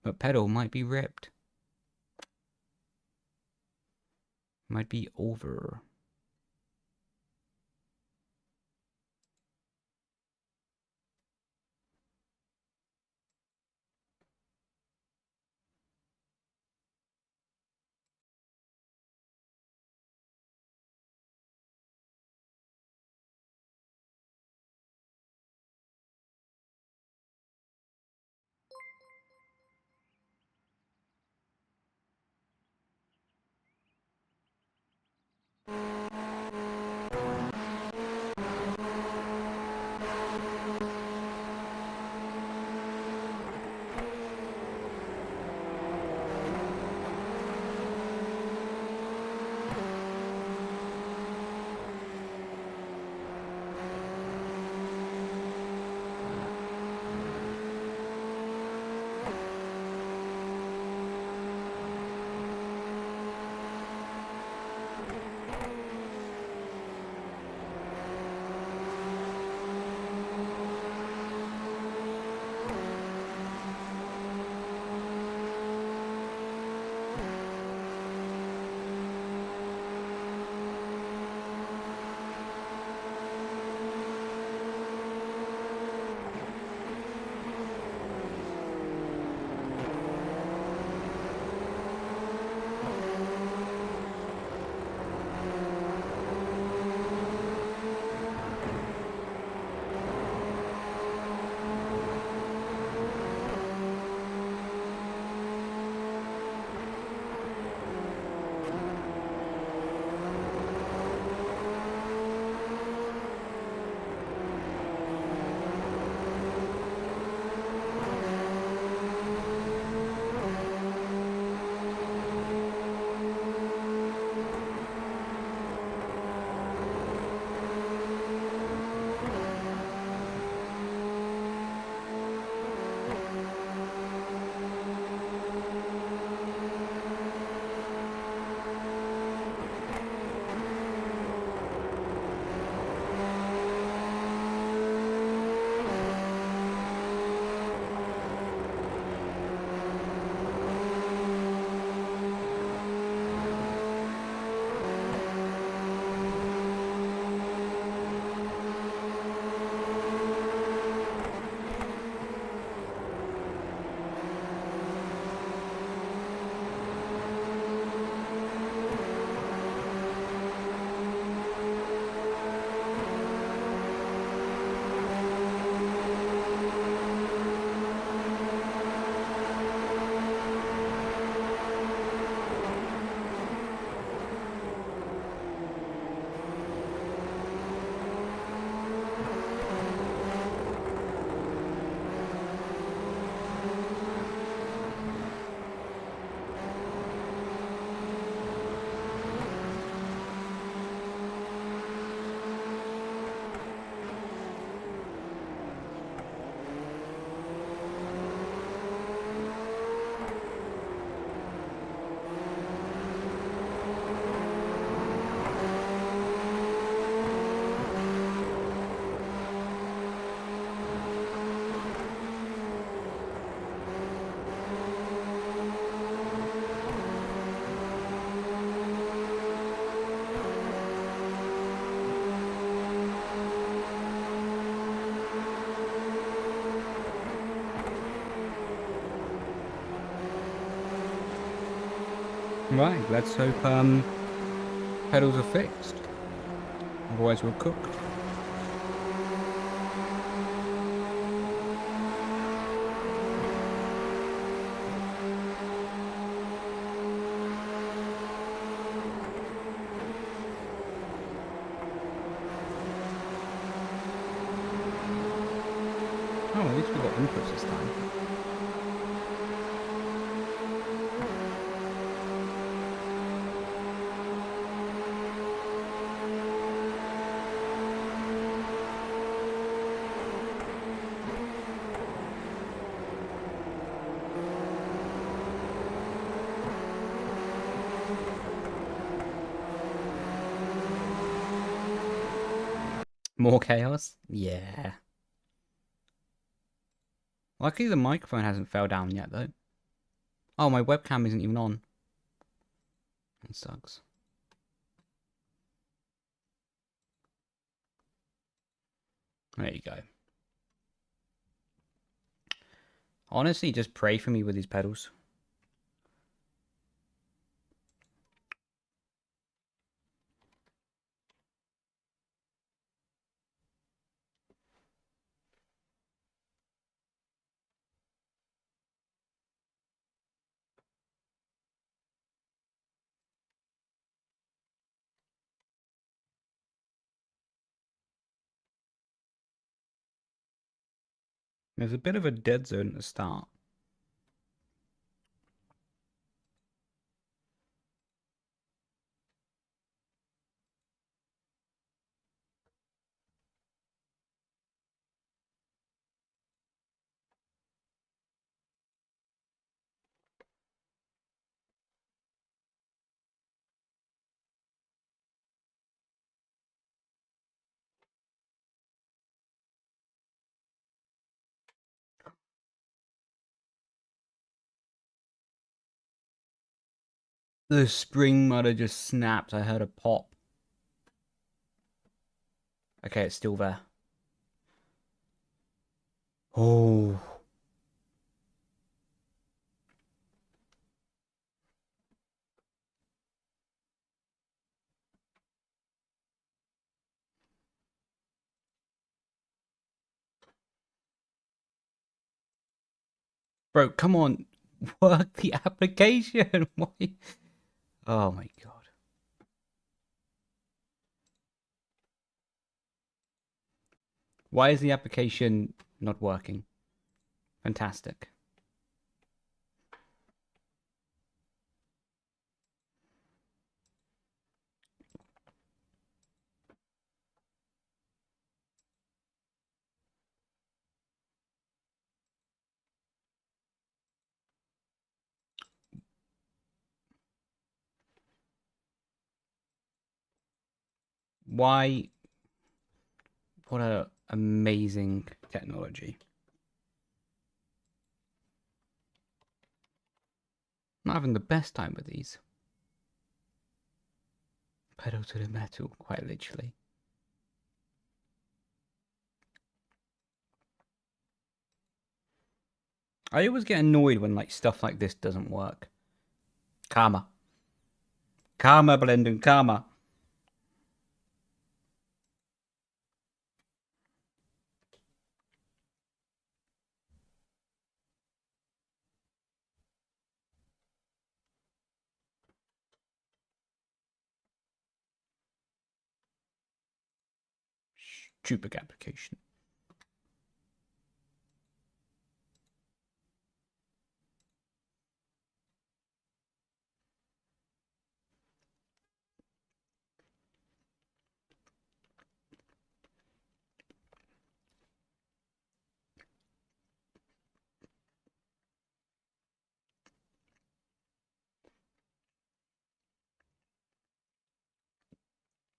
But pedal might be ripped. Might be over. Right, let's hope pedals are fixed. Otherwise we're cooked. Oh, at least we got inputs this time. More chaos? Yeah. Luckily the microphone hasn't fell down yet though. Oh, my webcam isn't even on. That sucks. There you go. Honestly, just pray for me with these pedals. There's a bit of a dead zone at the start. The spring might have just snapped. I heard a pop. Okay, it's still there. Oh. Bro, come on. Work the application. Why? Oh my god. Why is the application not working? Fantastic. Why? What a amazing technology. I'm not having the best time with these. Pedal to the metal, quite literally. I always get annoyed when like stuff like this doesn't work. Karma. Karma, Brendon, karma. Stupid application.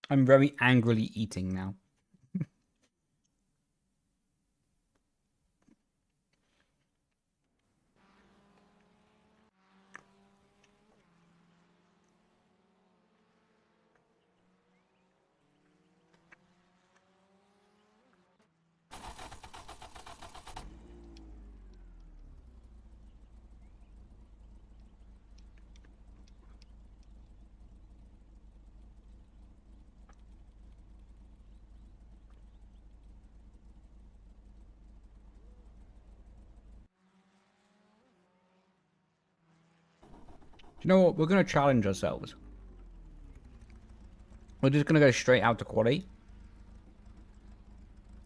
I'm very angrily eating now. You know what? We're going to challenge ourselves. We're just going to go straight out to quality.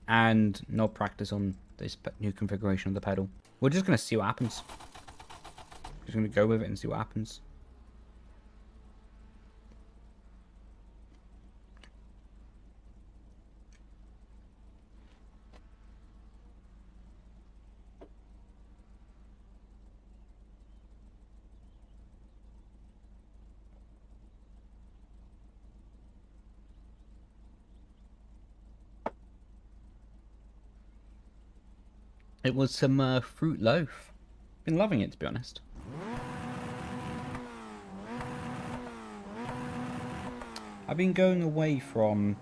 And not practice on this new configuration of the pedal. We're just going to see what happens. Just going to go with it and see what happens. It was some fruit loaf. Been loving it, to be honest. I've been going away from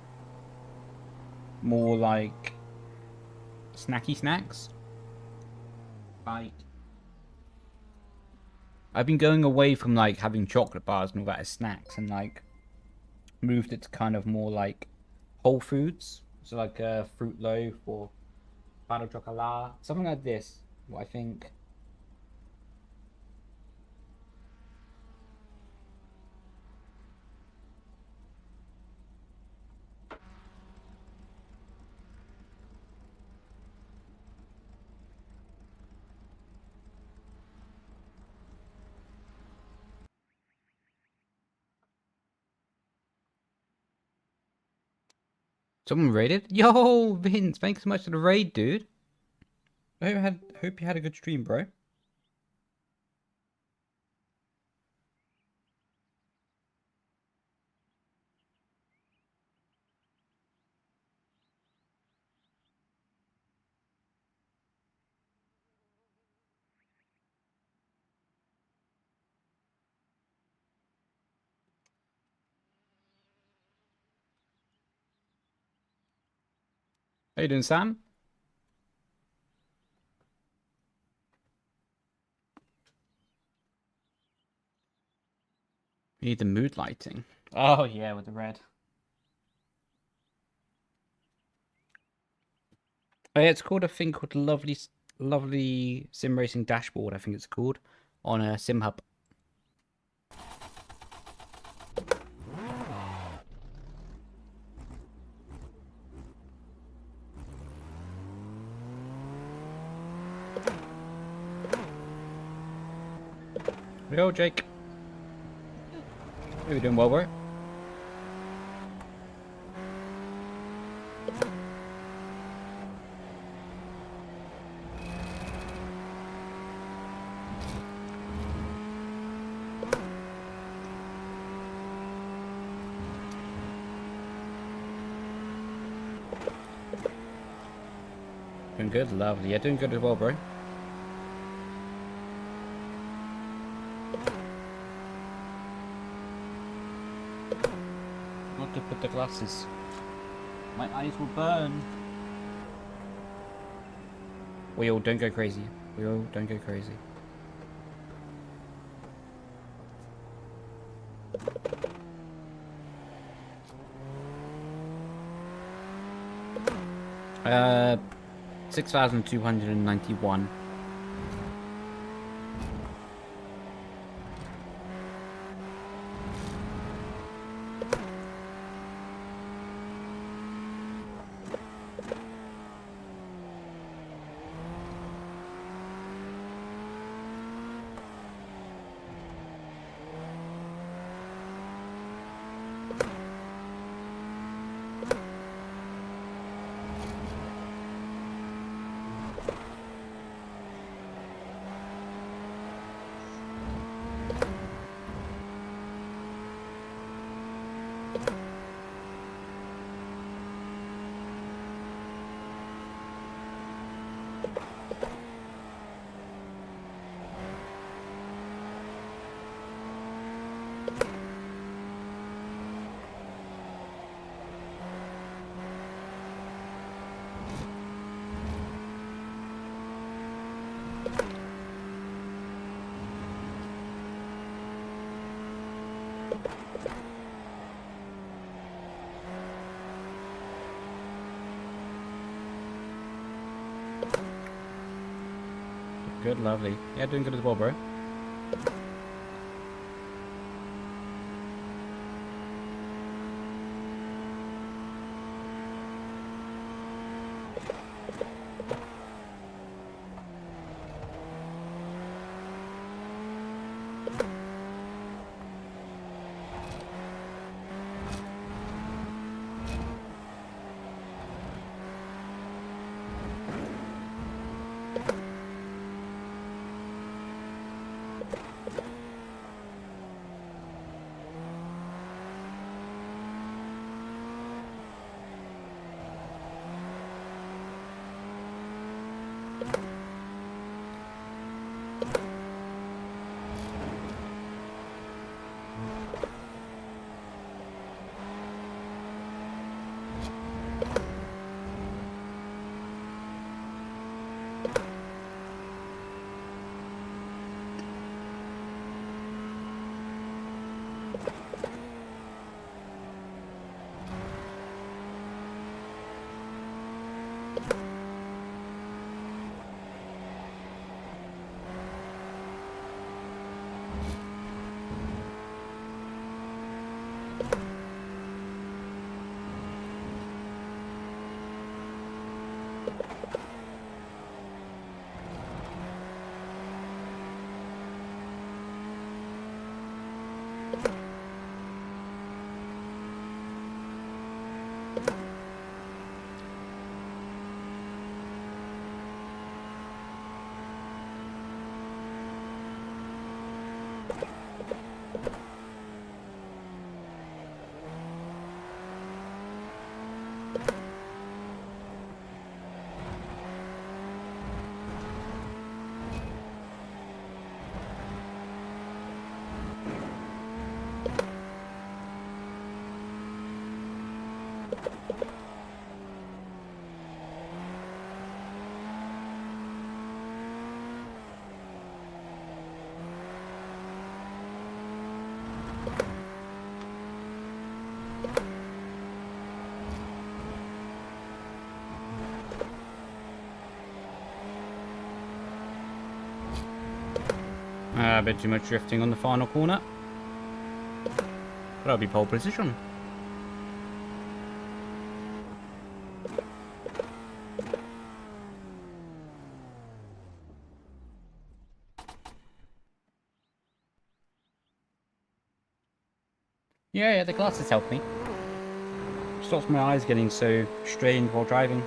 more like snacky snacks. Like, I've been going away from like having chocolate bars and all that as snacks, and like moved it to kind of more like whole foods. So like a fruit loaf or pan au chocolat, something like this. What I think. Someone raided? Yo, Vince, thanks so much for the raid, dude. I hope you had a good stream, bro. How you doing, Sam? You need the mood lighting. Oh yeah, with the red. Oh, yeah, it's called a thing called Lovely Sim Racing Dashboard. I think it's called on a Sim Hub. Yo, Jake. How you doing, well, bro? Doing good, lovely. Yeah, doing good as well, bro. Not to put the glasses. My eyes will burn. We all don't go crazy. We all don't go crazy. Uh, 6,291. Good, lovely. Yeah, doing good as well, bro. A bit too much drifting on the final corner. That'll be pole position. Yeah, the glasses help me. Stops my eyes getting so strained while driving.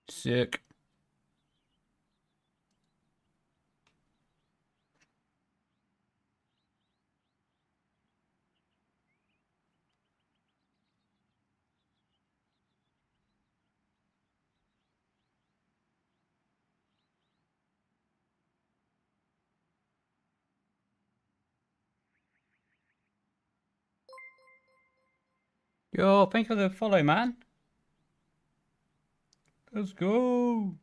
Sick. Yo, thank you for the follow, man. Let's go.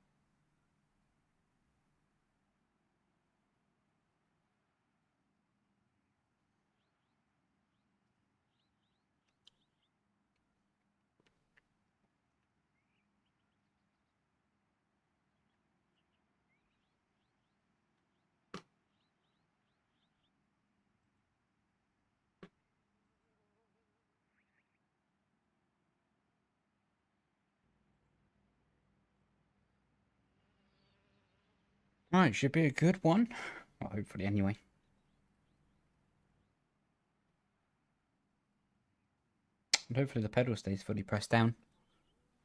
Right, should be a good one. Well, hopefully, anyway. And hopefully the pedal stays fully pressed down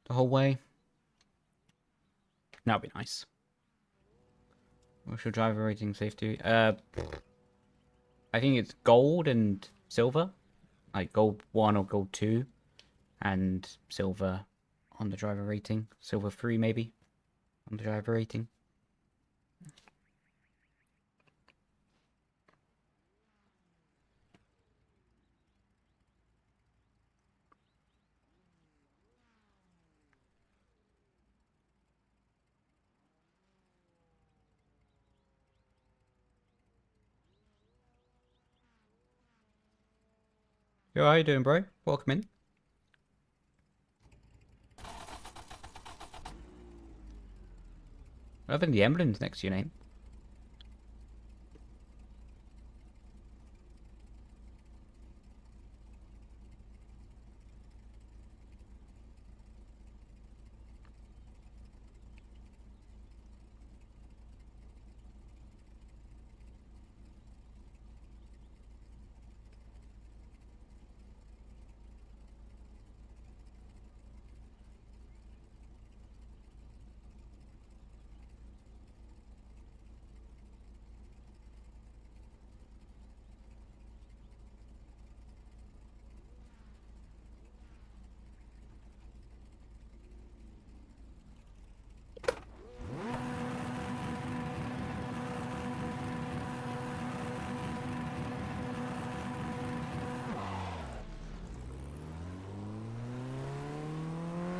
the whole way. That'd be nice. What's your driver rating safety? I think it's gold and silver. Like gold 1 or gold 2. And silver on the driver rating. Silver 3 maybe on the driver rating. Yo, how you doing, bro? Welcome in. Loving the emblems next to your name.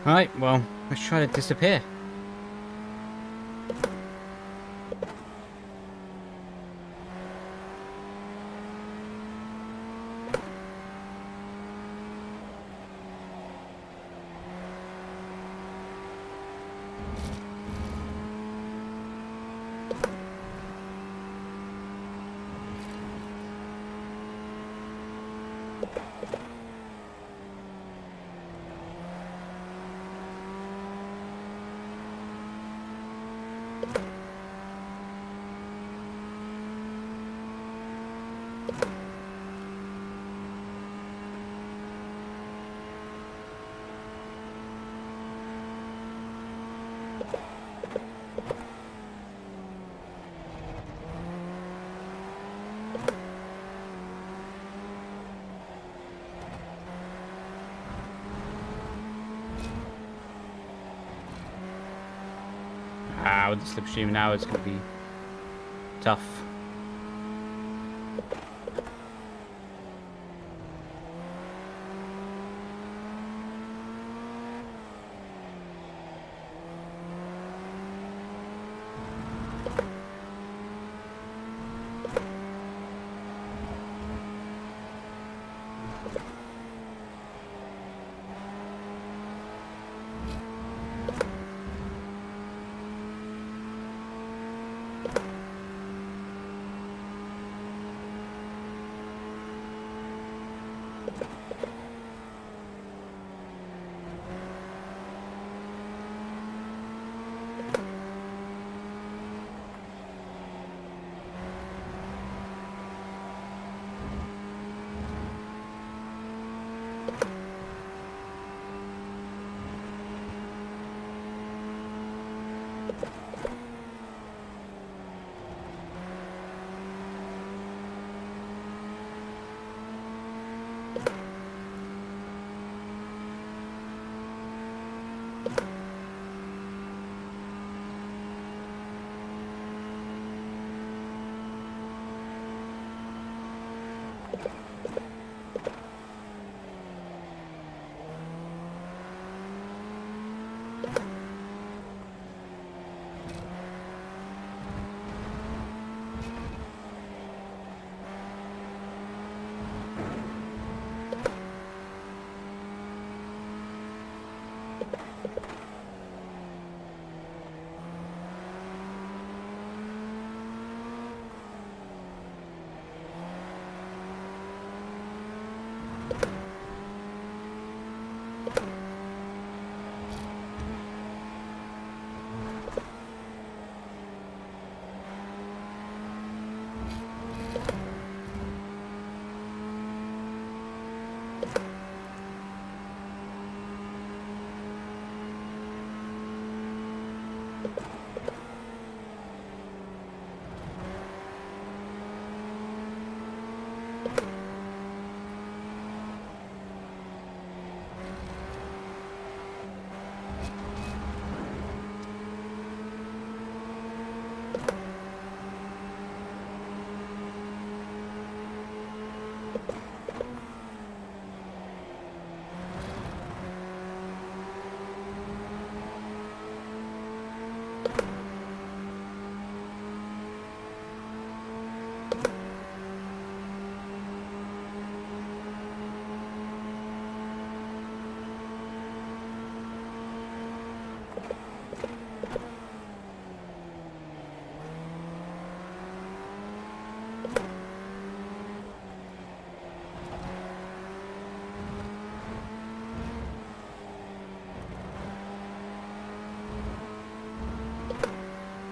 Alright, well, let's try to disappear. With the slipstream now, it's going to be tough.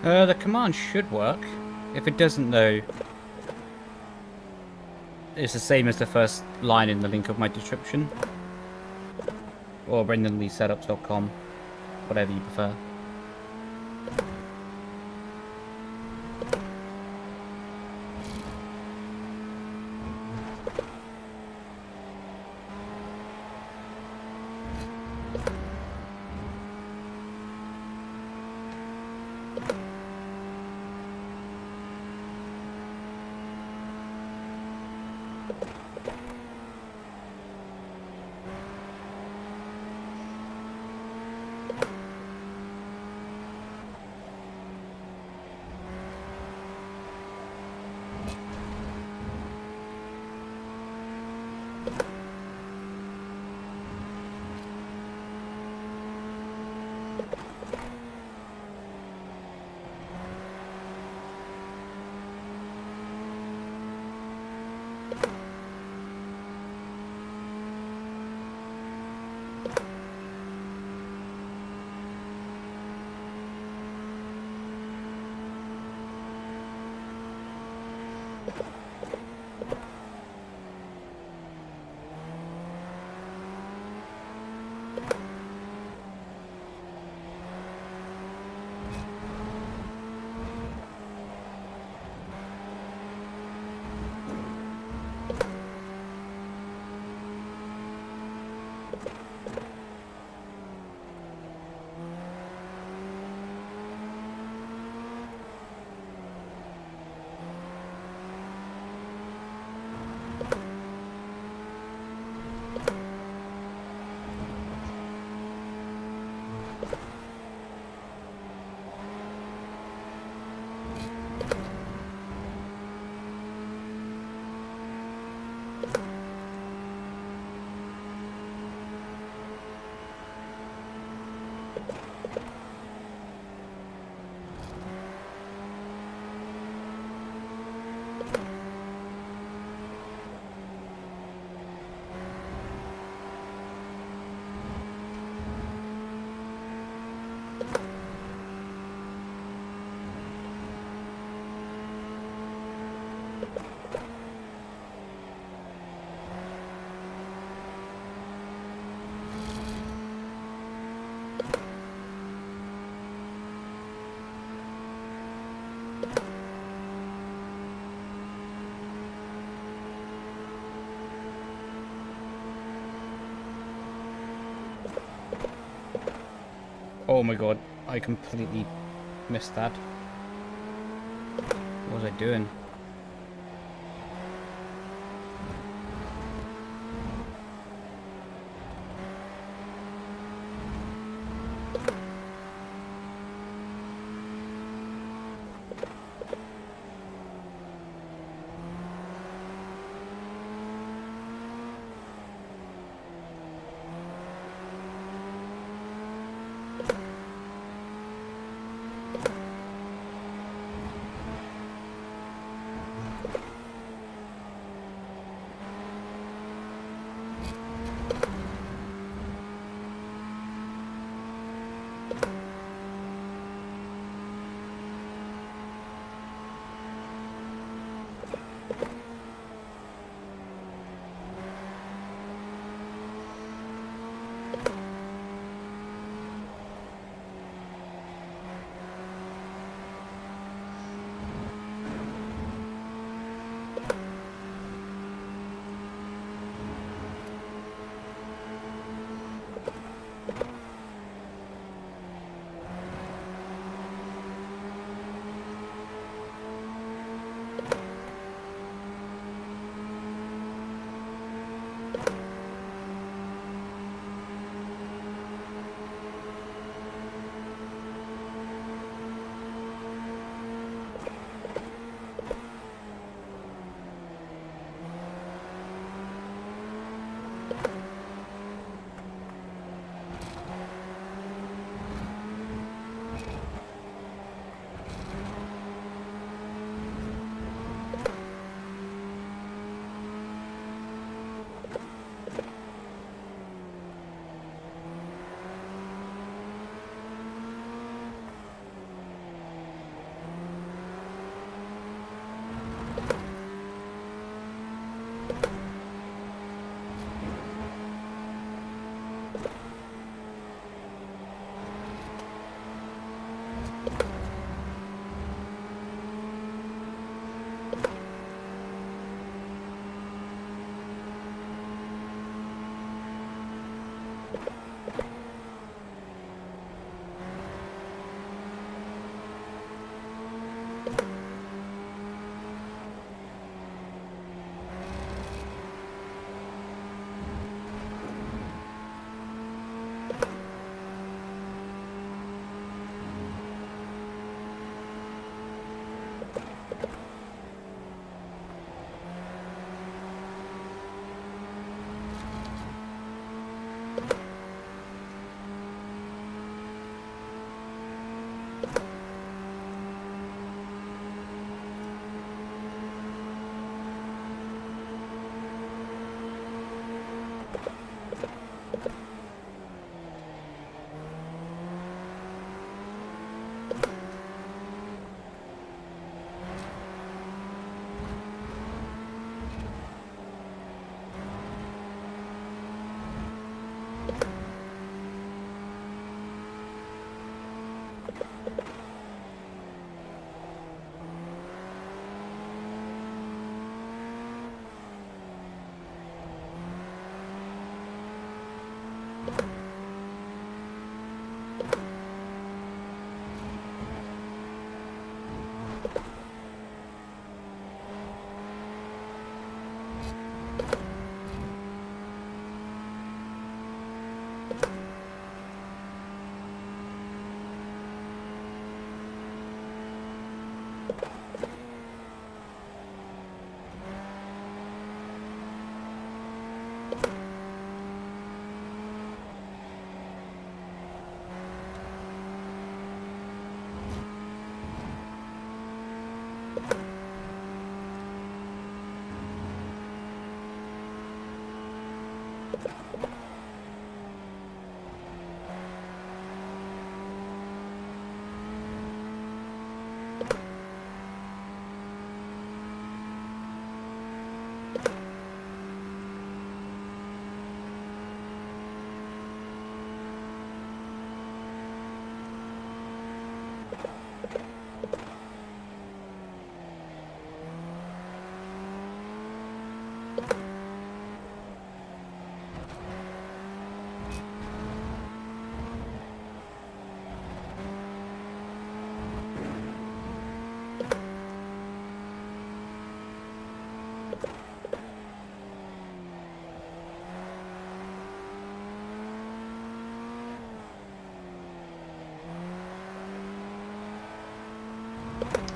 The command should work. If it doesn't, though, it's the same as the first line in the link of my description. Or BrendonLeeSetups.com. Whatever you prefer. Oh my god, I completely missed that. What was I doing?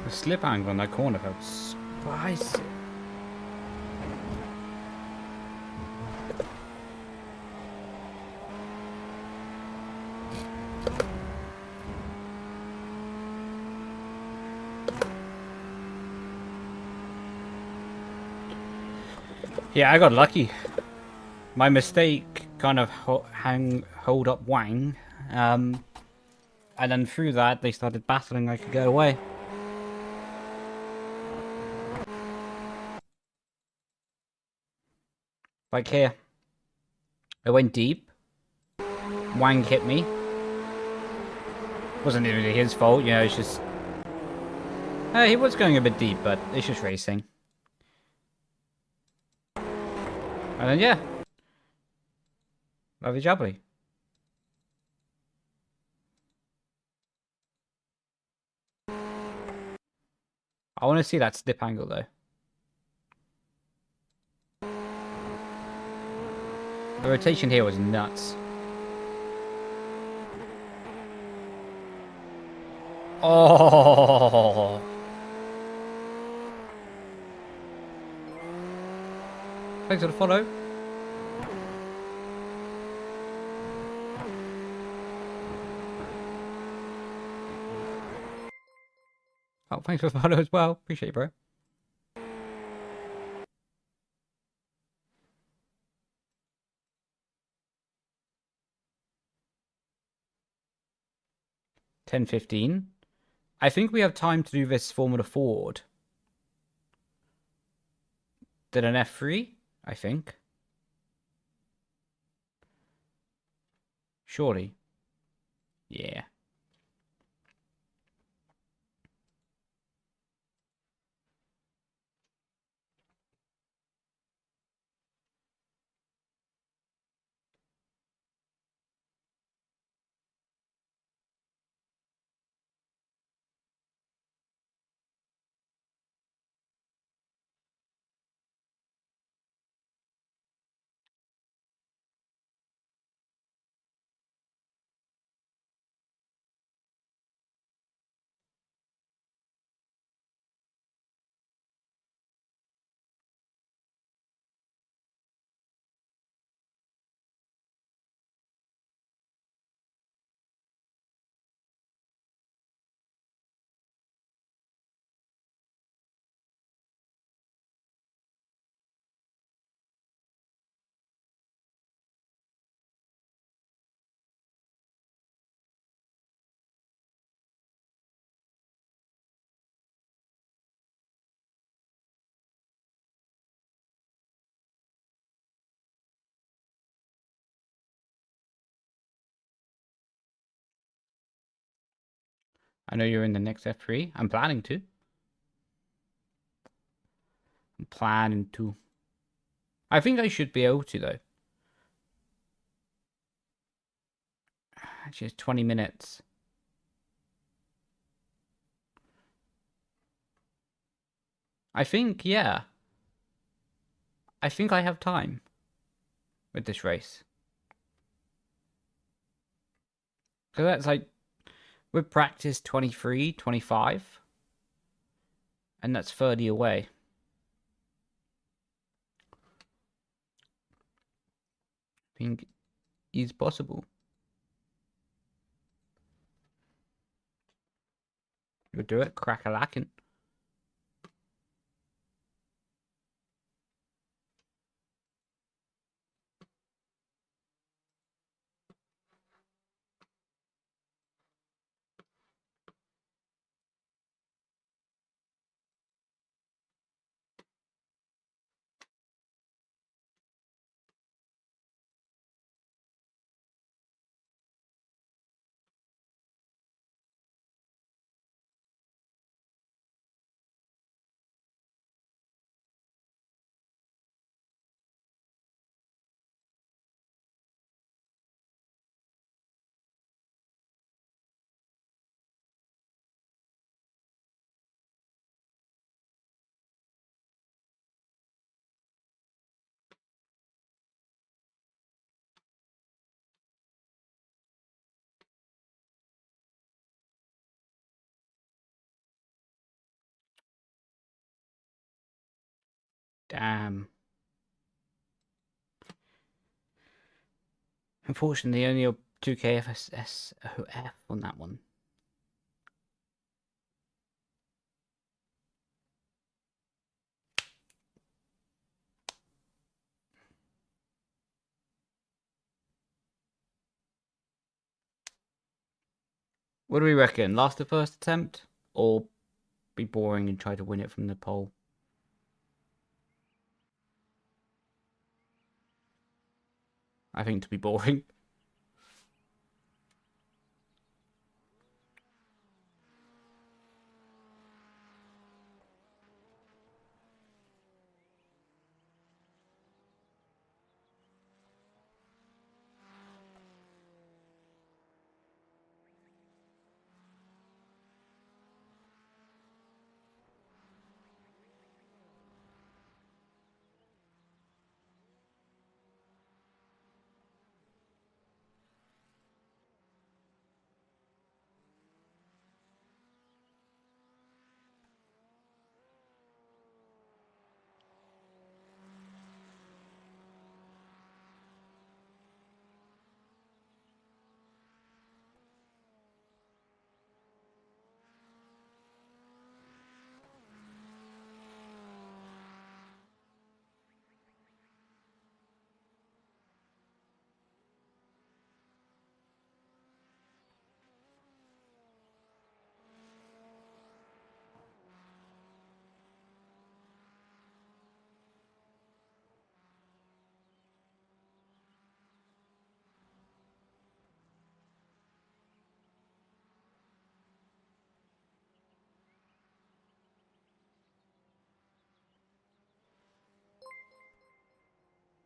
The slip angle on that corner felt spicy. Yeah, I got lucky. My mistake kind of hold up Wang. And then through that, they started battling. I could get away. Like here. I went deep. Wang hit me. Wasn't really his fault, you know, it's just... he was going a bit deep, but it's just racing. And then, yeah. Lovely jubbly. I want to see that slip angle, though. The rotation here was nuts. Oh! Thanks for the follow. Oh, thanks for the follow as well. Appreciate it, bro. $10.15. I think we have time to do this Formula Ford. Did an F3, I think. Surely. Yeah. I know you're in the next F3. I'm planning to. I think I should be able to, though. Actually, it's 20 minutes. I think, yeah. I think I have time with this race. Because that's like, with practice 23, 25. And that's 30 away. I think it's possible. You'll do it, crack-a-lackin'. Damn. Unfortunately, only a 2K FSSOF on that one. What do we reckon? Last the first attempt? Or be boring and try to win it from the pole? I think to be boring.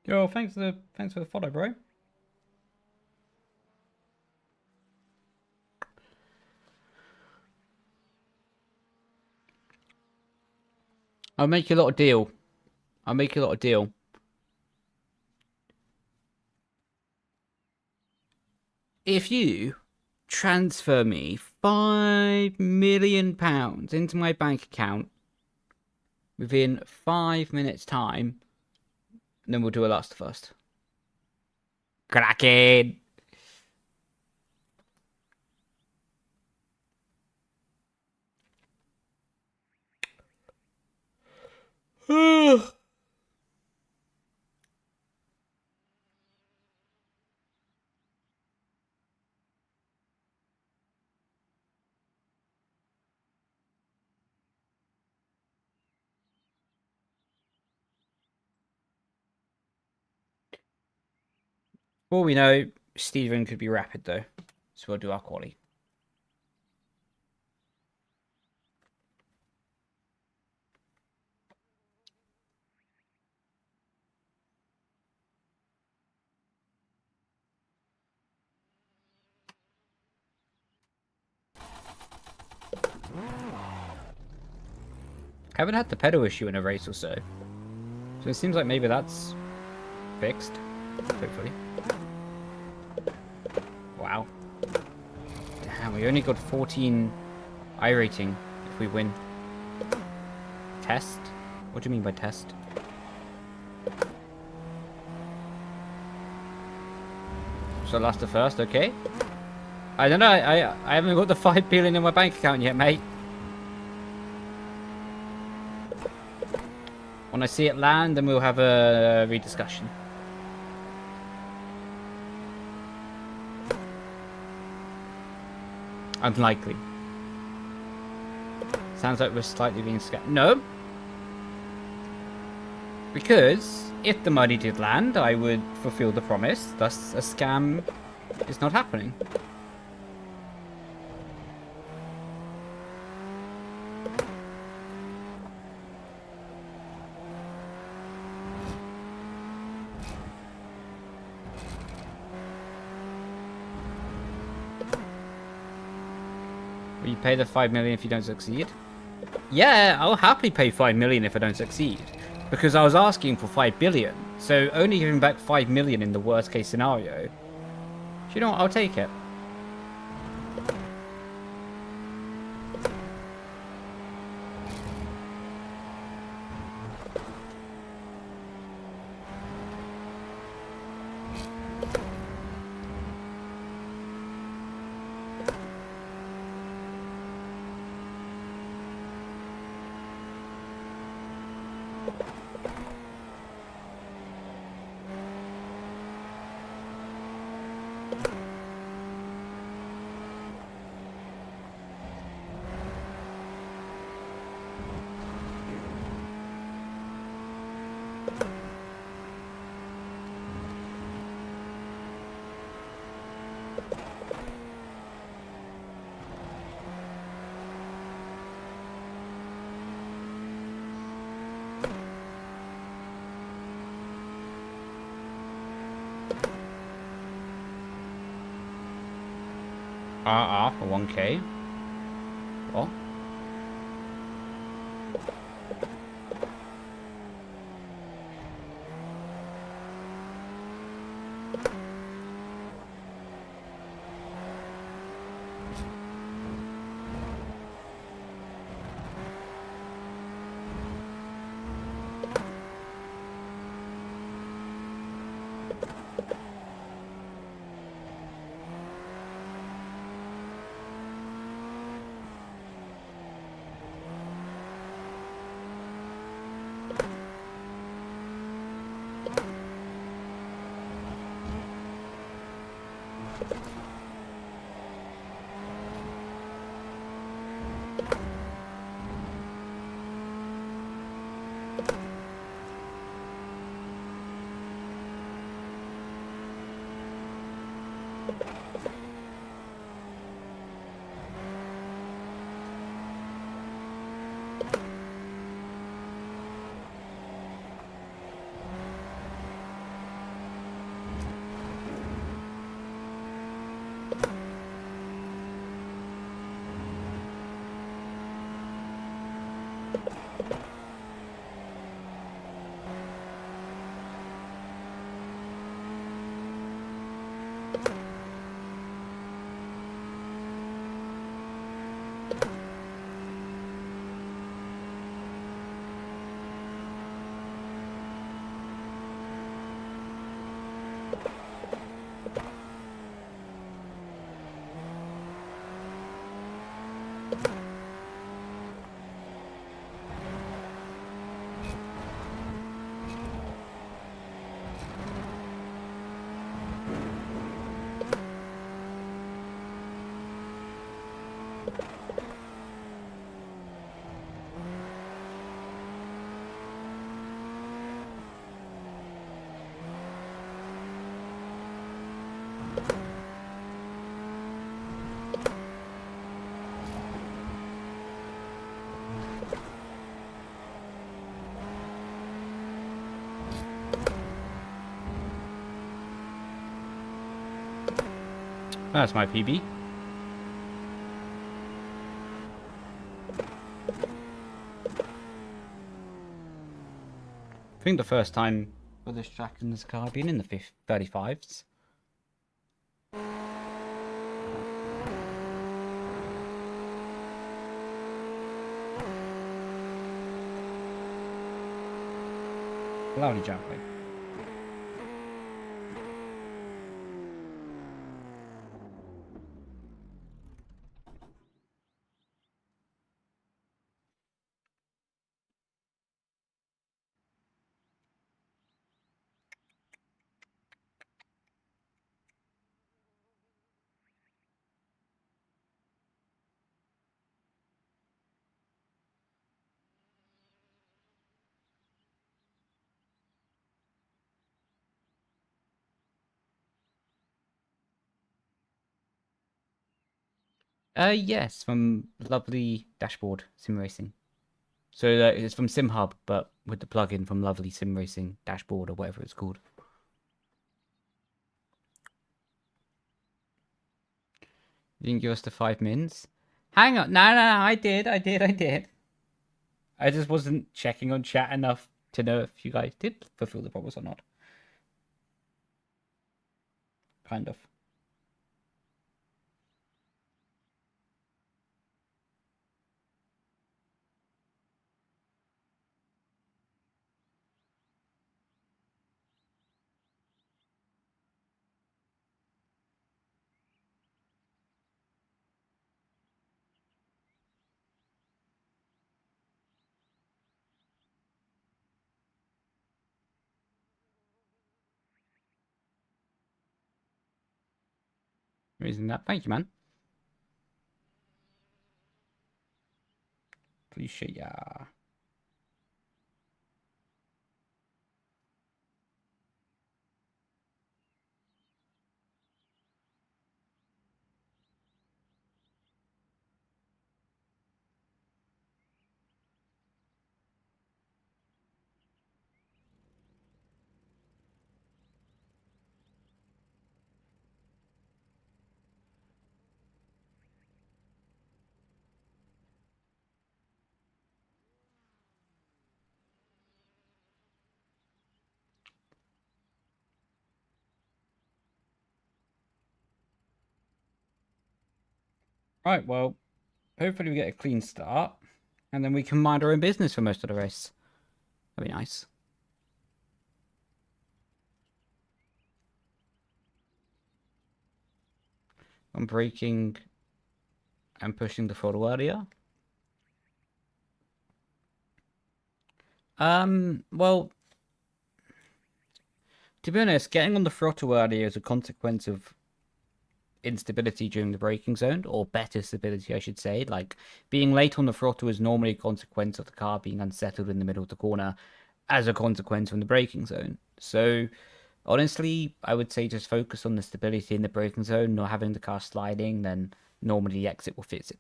Yo, thanks for the follow, bro. I'll make you a lot of deal. I'll make you a lot of deal. If you transfer me £5 million into my bank account within 5 minutes time, then we'll do a last first. Cracking. Well, we know Stephen could be rapid though, so we'll do our quali. haven't had the pedal issue in a race or so. So it seems like maybe that's fixed. Hopefully. Wow. Damn, we only got 14 Irating if we win. Test? What do you mean by test? So last to first, okay. I don't know, I haven't got the 5 billion in my bank account yet, mate. When I see it land, then we'll have a rediscussion. Unlikely. Sounds like we're slightly being scammed. No. Because if the money did land, I would fulfill the promise. Thus, a scam is not happening. Will you pay the 5 million if you don't succeed? Yeah, I'll happily pay 5 million if I don't succeed. Because I was asking for 5 billion. So only giving back 5 million in the worst case scenario. You know what? I'll take it. For 1k. What? That's my PB. I think the first time for this track in this car, I've been in the 35s. Lovely jumping. Yes, from lovely dashboard sim racing. So it's from SimHub, but with the plugin from lovely sim racing dashboard or whatever it's called. You didn't give us the 5 mins. Hang on, no, I did. I just wasn't checking on chat enough to know if you guys did fulfill the promise or not. Kind of. Raising that. Thank you, man. Appreciate ya. Right, well, hopefully we get a clean start, and then we can mind our own business for most of the race. That'd be nice. I'm braking and pushing the throttle earlier. Well, to be honest, getting on the throttle earlier is a consequence of instability during the braking zone, or better stability, I should say. Like, being late on the throttle is normally a consequence of the car being unsettled in the middle of the corner as a consequence from the braking zone. So, honestly, I would say just focus on the stability in the braking zone, not having the car sliding, then normally the exit will fix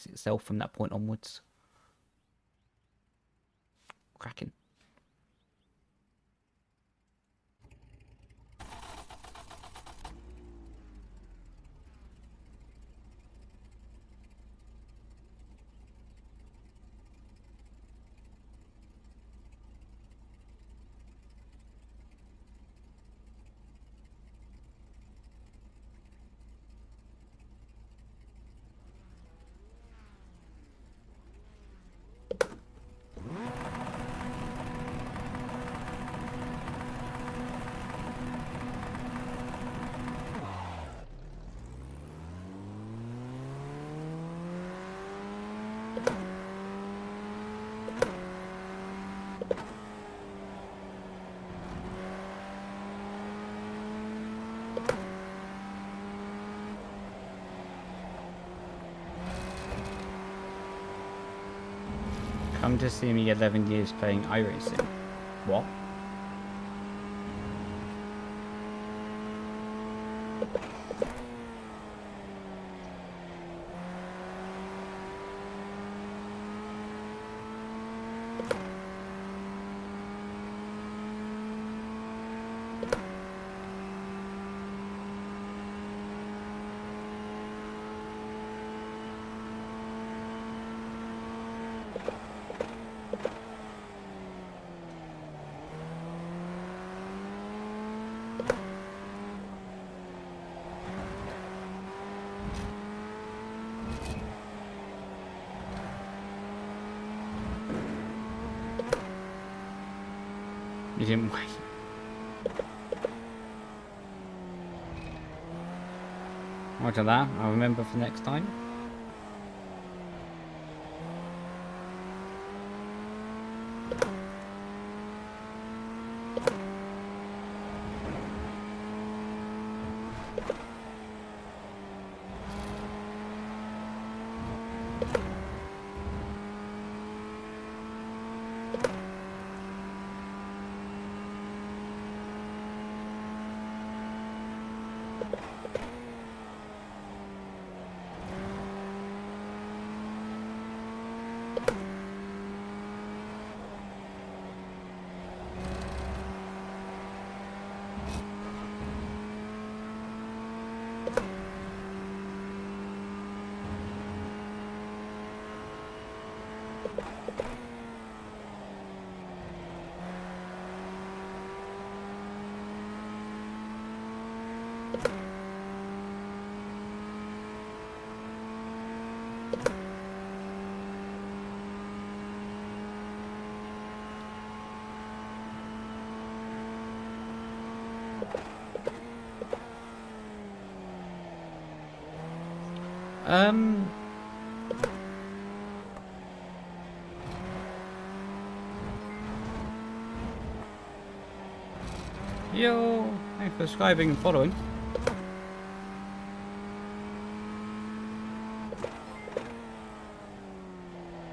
itself from that point onwards. Cracking. Come to see me 11 years playing Iracing. What? You didn't wait. Roger that. I'll remember for next time. Yo, thanks for subscribing and following.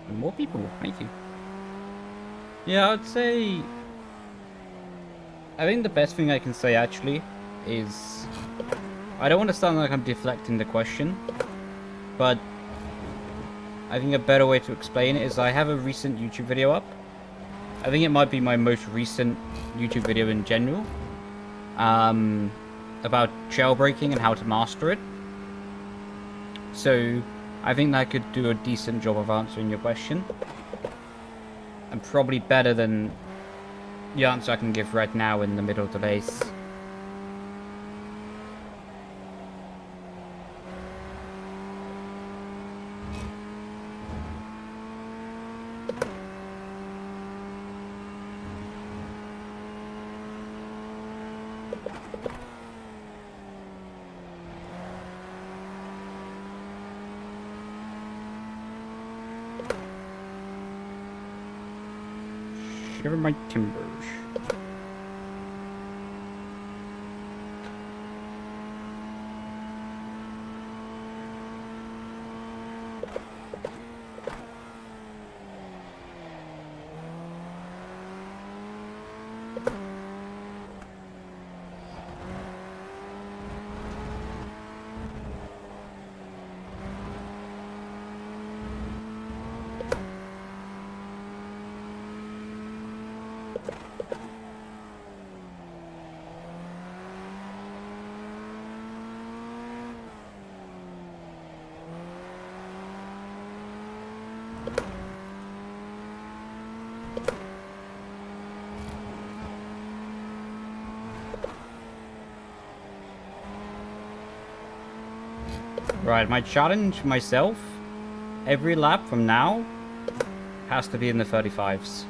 And more people, thank you. Yeah, I'd say... I think the best thing I can say actually is... I don't want to sound like I'm deflecting the question, but I think a better way to explain it is I have a recent YouTube video up. I think it might be my most recent YouTube video in general. About jailbreaking and how to master it. So I think that could do a decent job of answering your question. And probably better than the answer I can give right now in the middle of the race. Shiver my timbers. Right, my challenge myself, every lap from now, has to be in the 35s.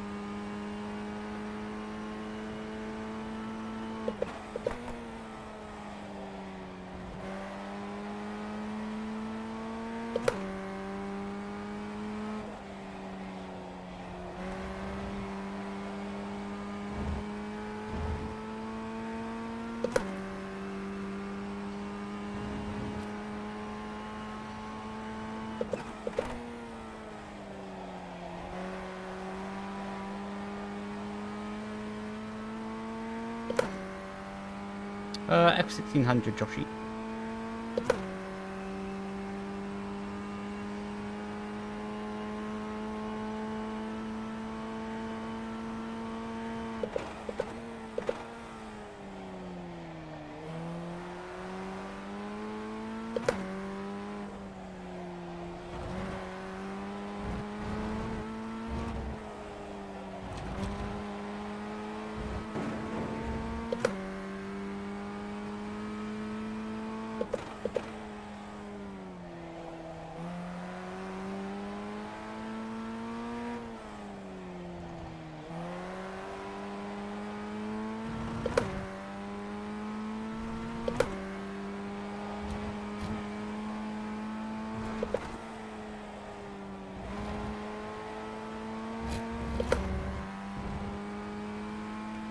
F1600 Joshi.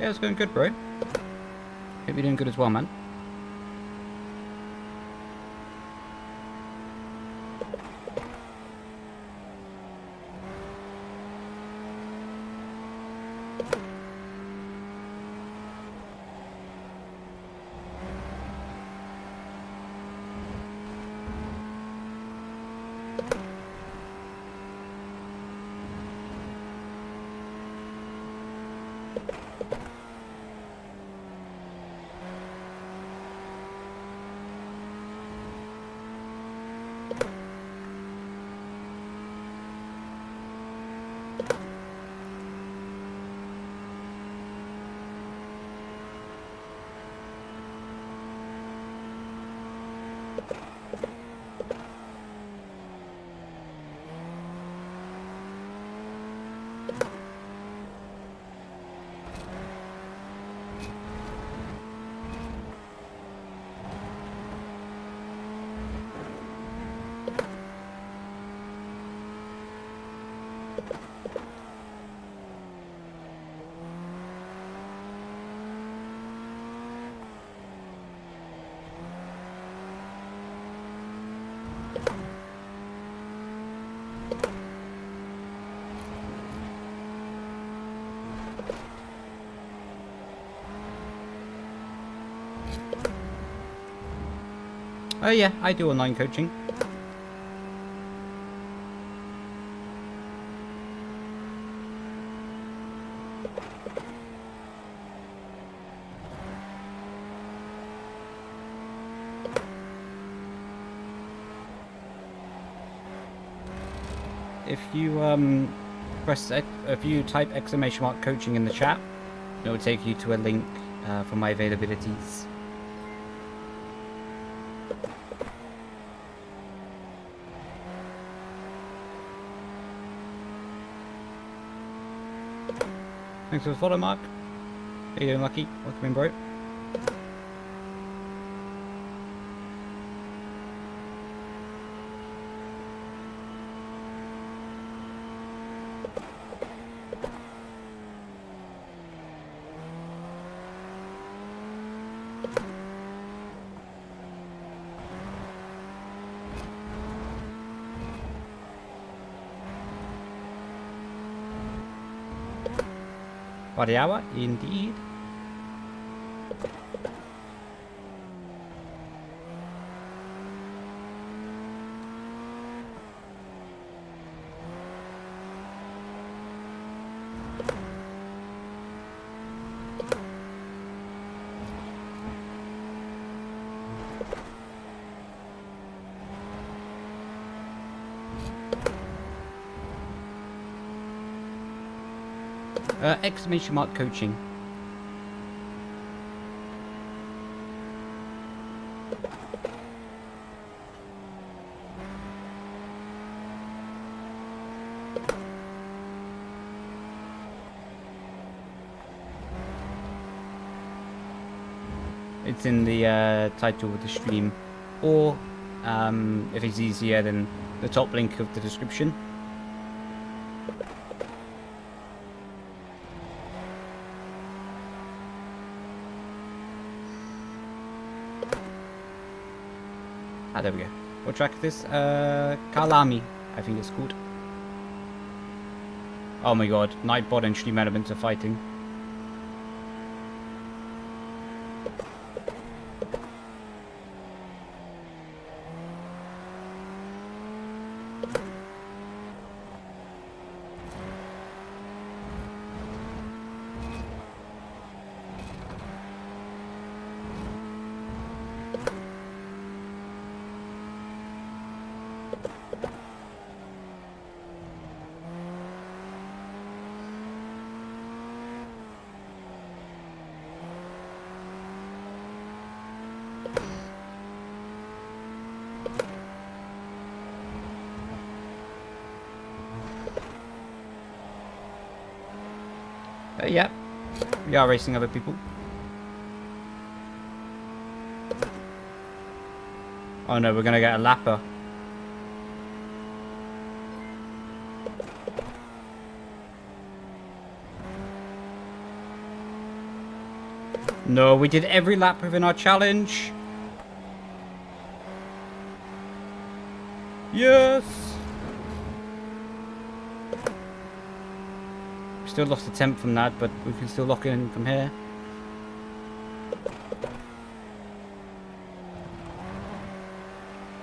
Yeah, it's going good, bro. Hope you're doing good as well, man. Oh yeah, I do online coaching. If you if you type !! coaching in the chat, it will take you to a link for my availabilities. Thanks for the follow, Mark. How you doing, Lucky? Welcome in, bro. By the hour, indeed. ! Coaching. It's in the title of the stream, or if it's easier, then the top link of the description. Ah, there we go. What track is this? Kalami, I think it's called. Oh my god, Nightbot and Stream Elements are fighting. Yeah, we are racing other people. Oh no, we're gonna get a lapper. No, we did every lap within our challenge. Yes! We still lost a tenth from that, but we can still lock in from here.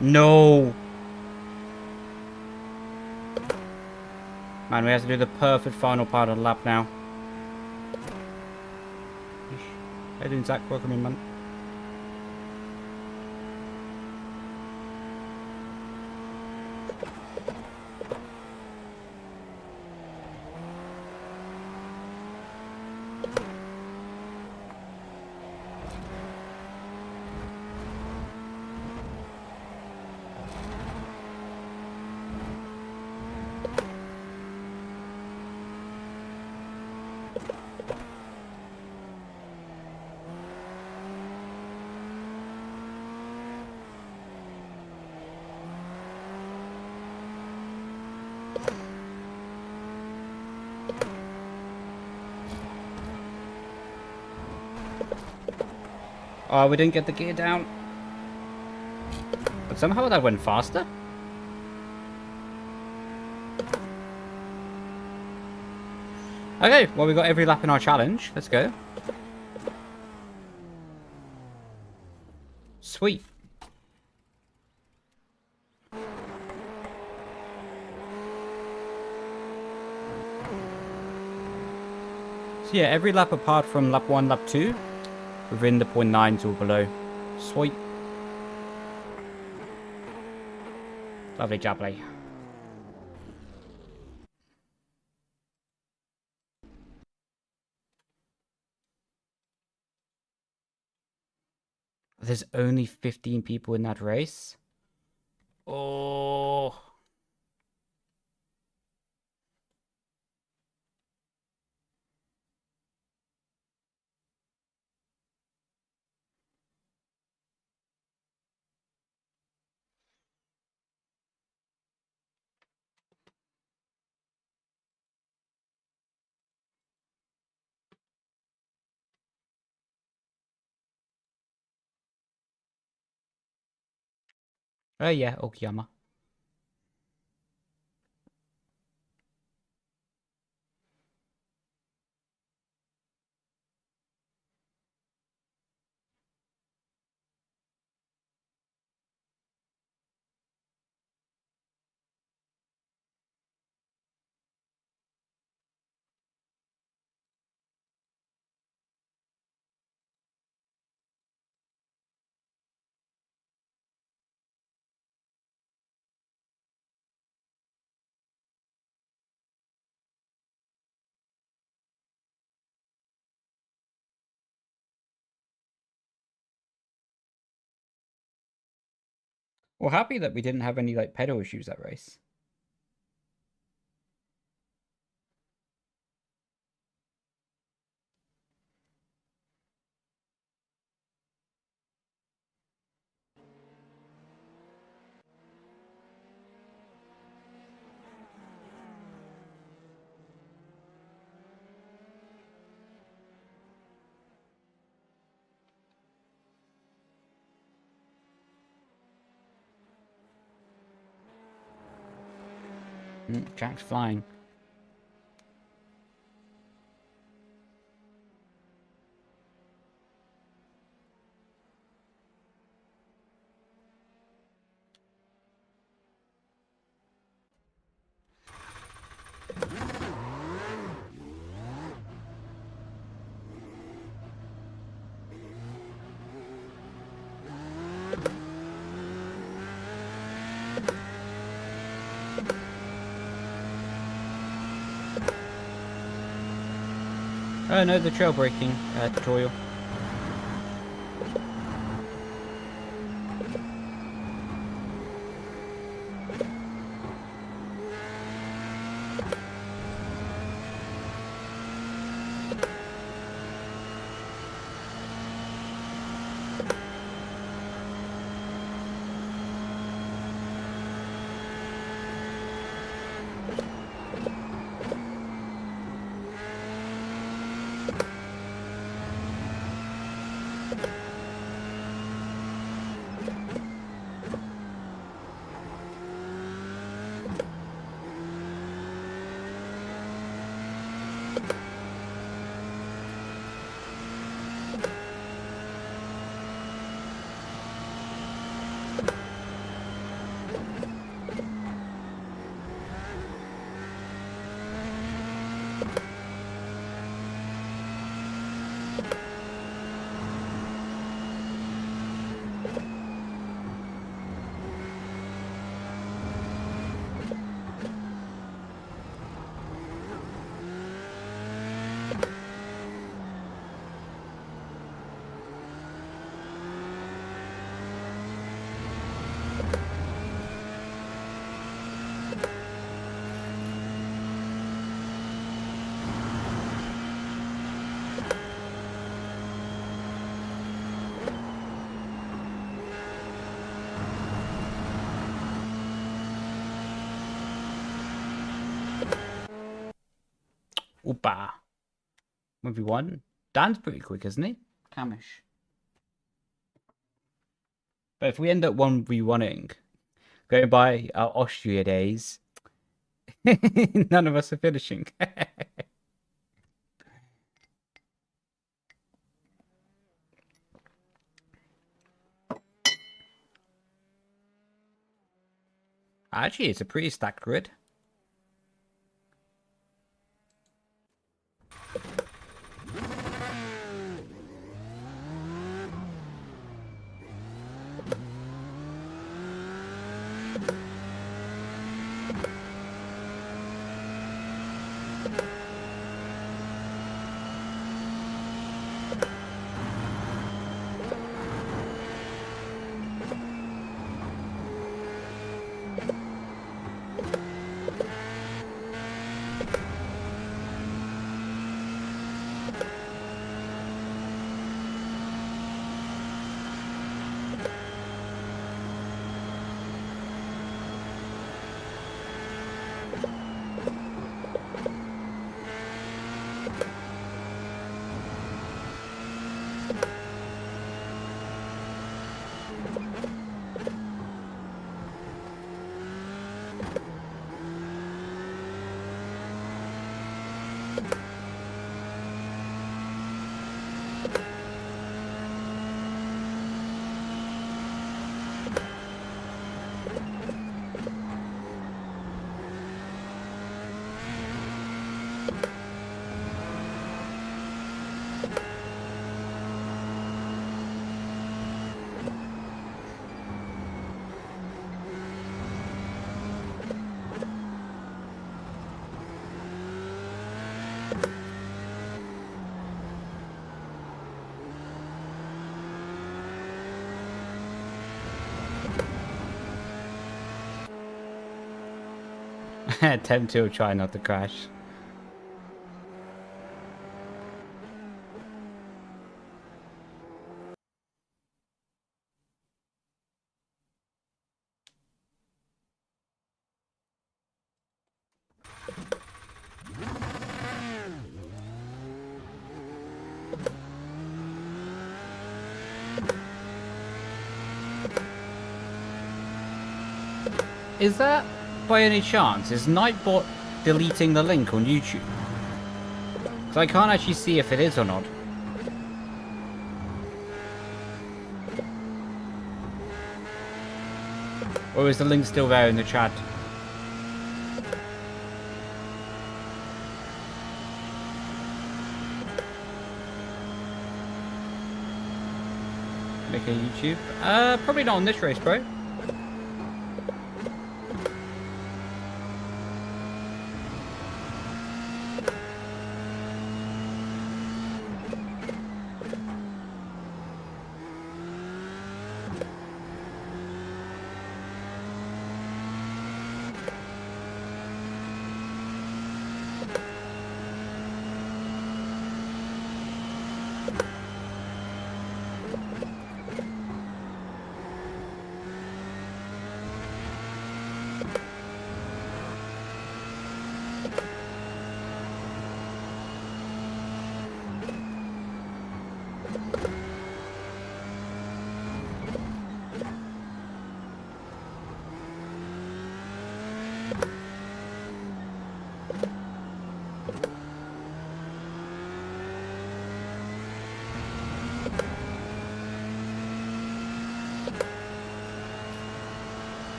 No! Man, we have to do the perfect final part of the lap now. How you doing, Zach? Welcome in, man. Oh, we didn't get the gear down. But somehow that went faster. Okay, well, we got every lap in our challenge. Let's go. Sweet. So yeah, every lap apart from lap 1, lap 2, within the 0.9s or below. Sweet. Lovely jubbly. There's only 15 people in that race. Oh. Oh yeah, Okayama. Well, happy that we didn't have any like pedal issues that race. Jack's flying. Oh no, the trail braking tutorial. Opa. 1v1. Dan's pretty quick, isn't he? Camish. But if we end up 1v1ing, going by our Austria days, none of us are finishing. Actually, it's a pretty stacked grid. Attempt to try not to crash. Is that, by any chance, is Nightbot deleting the link on YouTube? Because I can't actually see if it is or not. Or is the link still there in the chat? Make a YouTube? Probably not on this race, bro.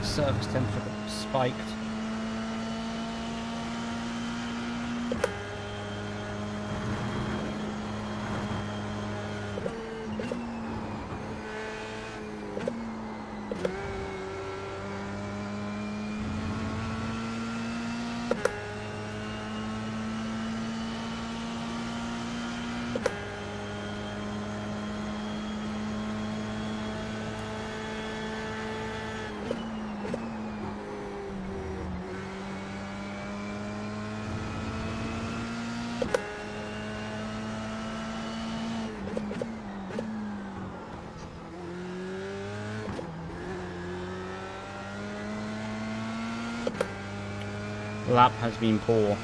Surface temperature spiked. lap has been poor.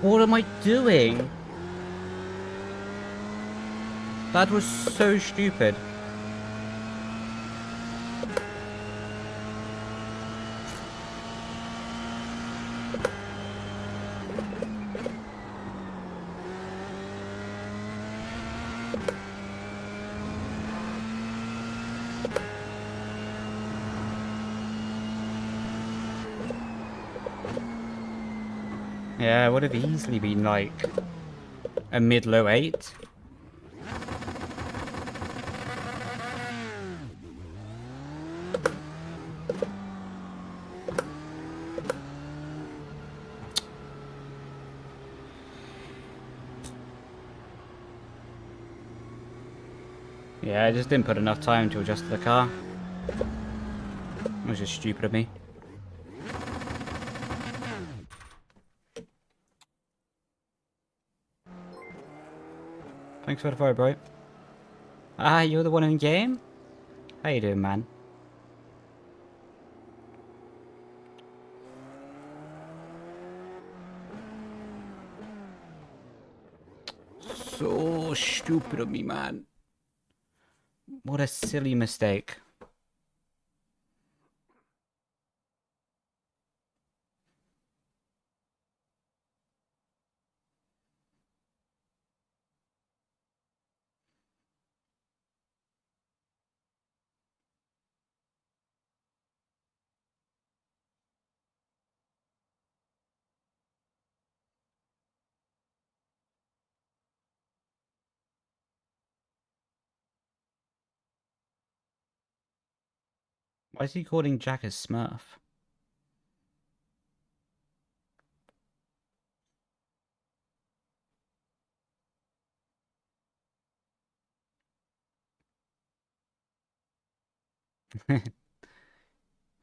What am I doing? That was so stupid. Yeah, it would have easily been like a mid-low 8. Yeah, I just didn't put enough time to adjust to the car. It was just stupid of me. Thanks for the follow, bro. Ah, you're the one in game? How you doing, man? So stupid of me, man. What a silly mistake. Why is he calling Jack a Smurf?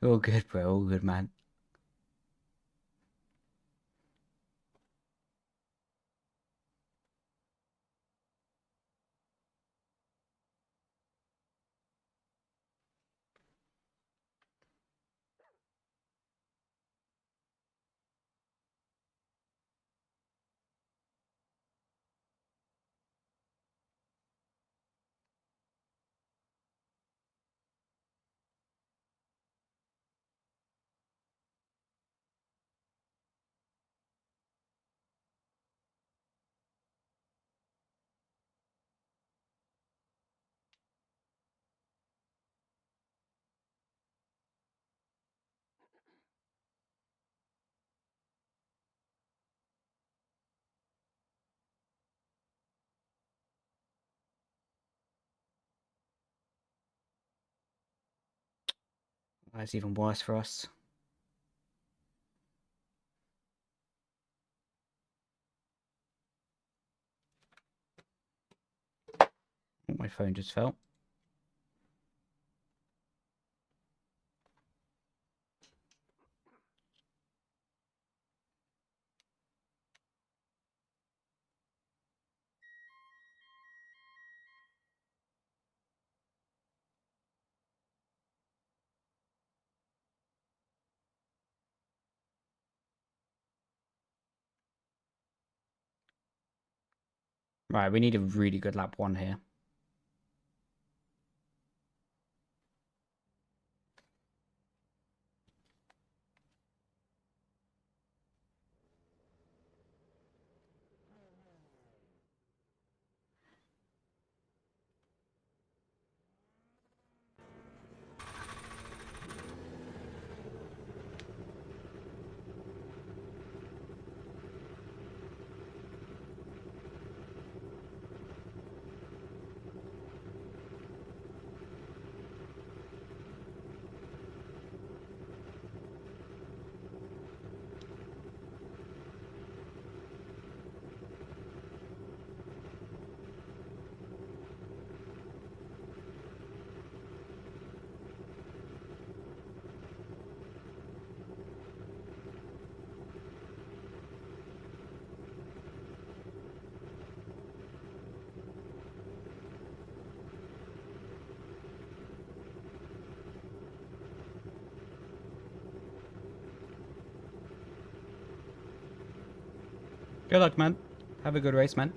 All good, bro. All good, man. That's even worse for us. Oh, my phone just fell. Right, we need a really good lap 1 here. Good luck, man. Have a good race, man.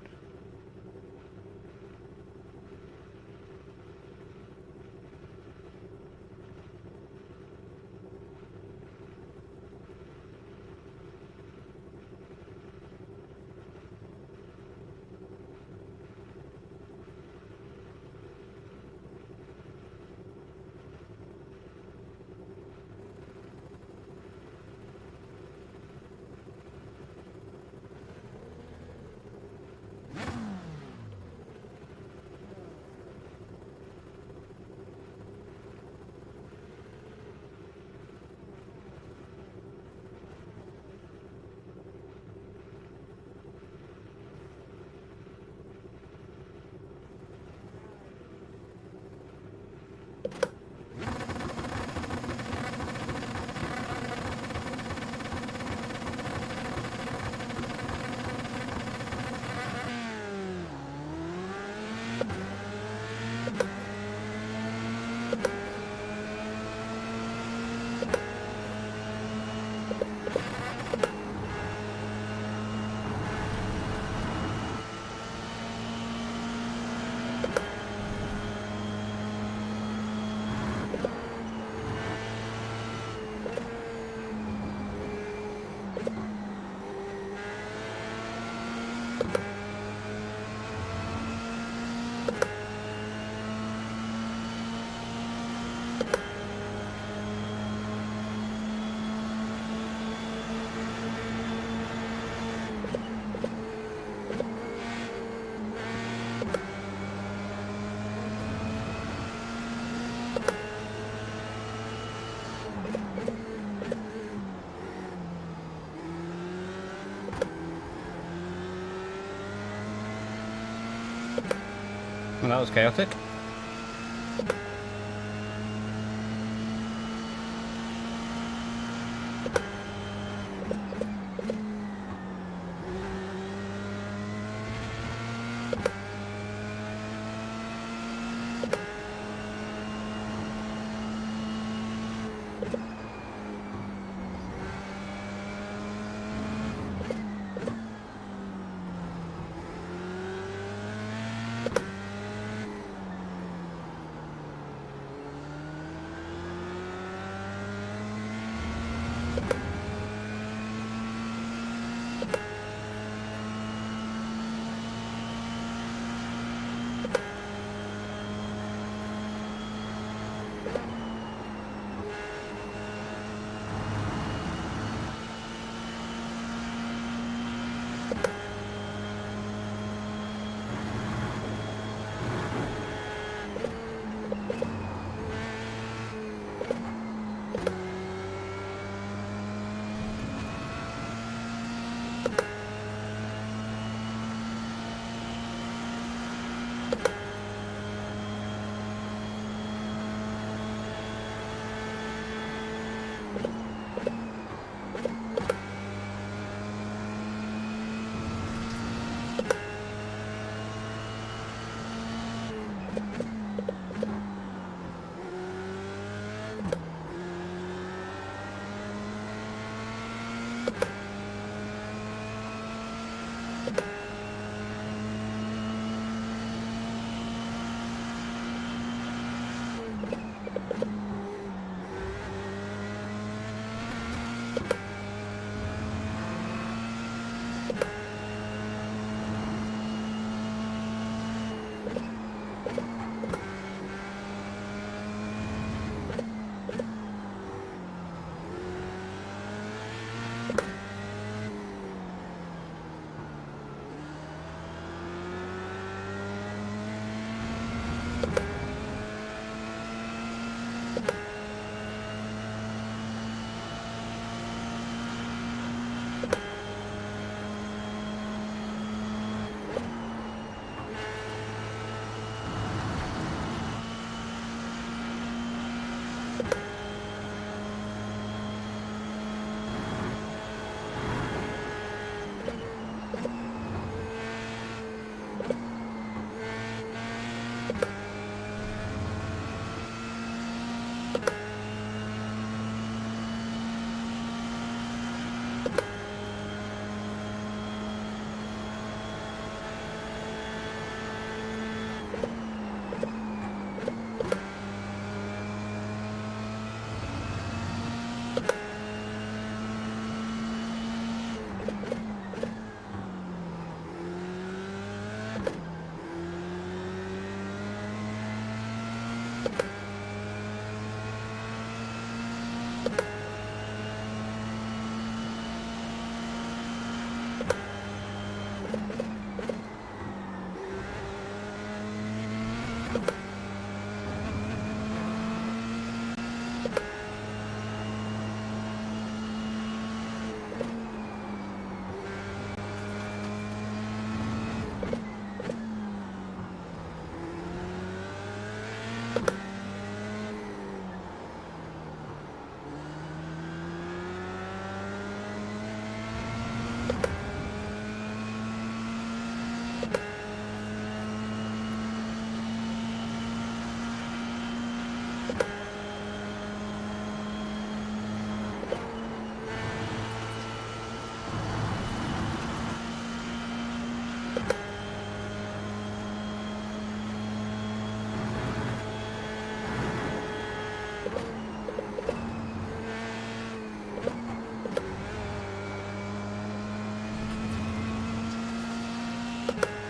Well, that was chaotic.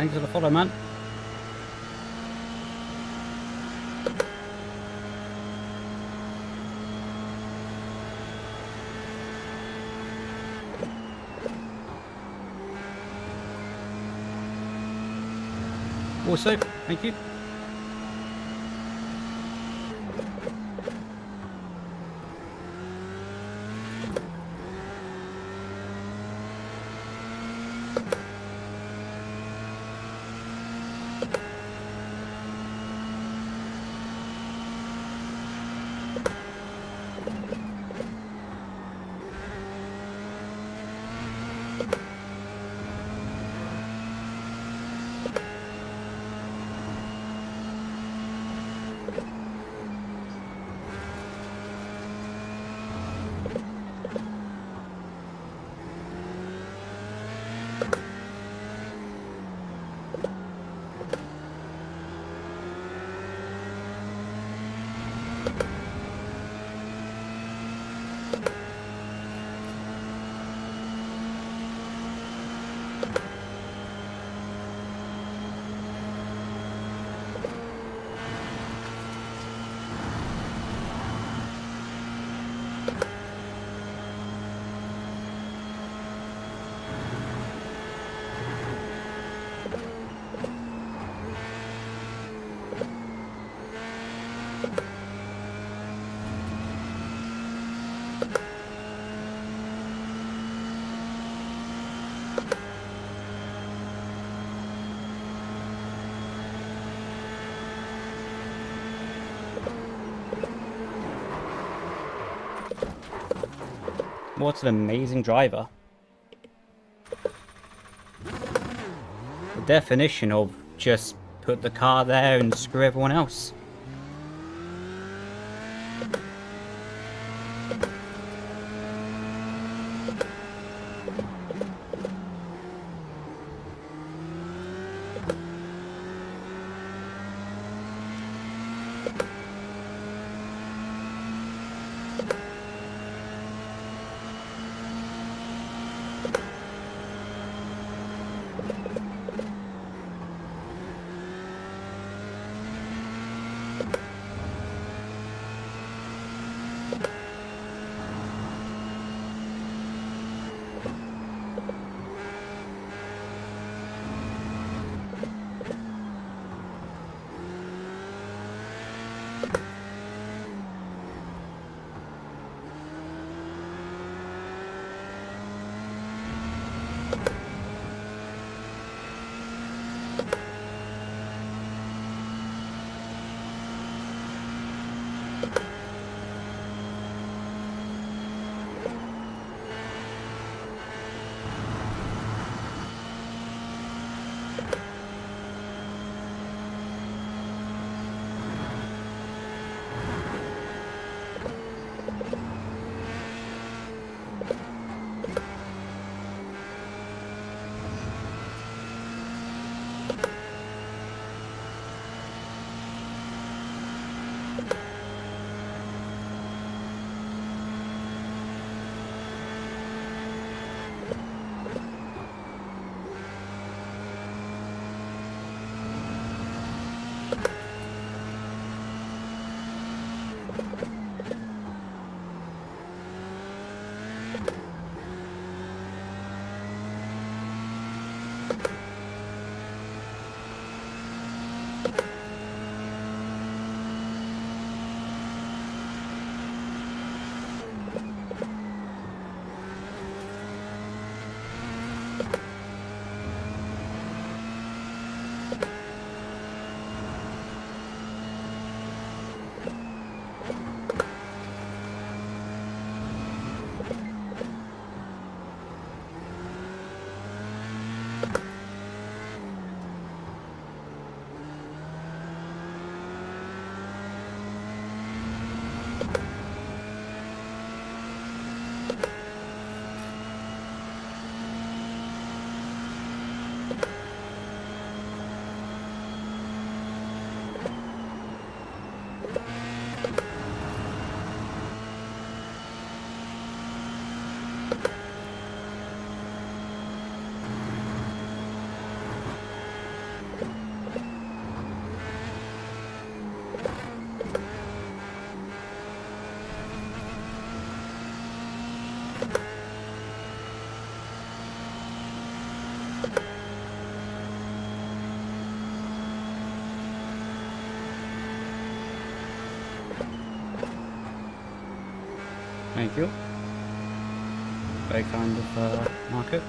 Thanks for the follow, man. Also, thank you. What an amazing driver. The definition of just put the car there and screw everyone else. Thank you. Very kind of Marco.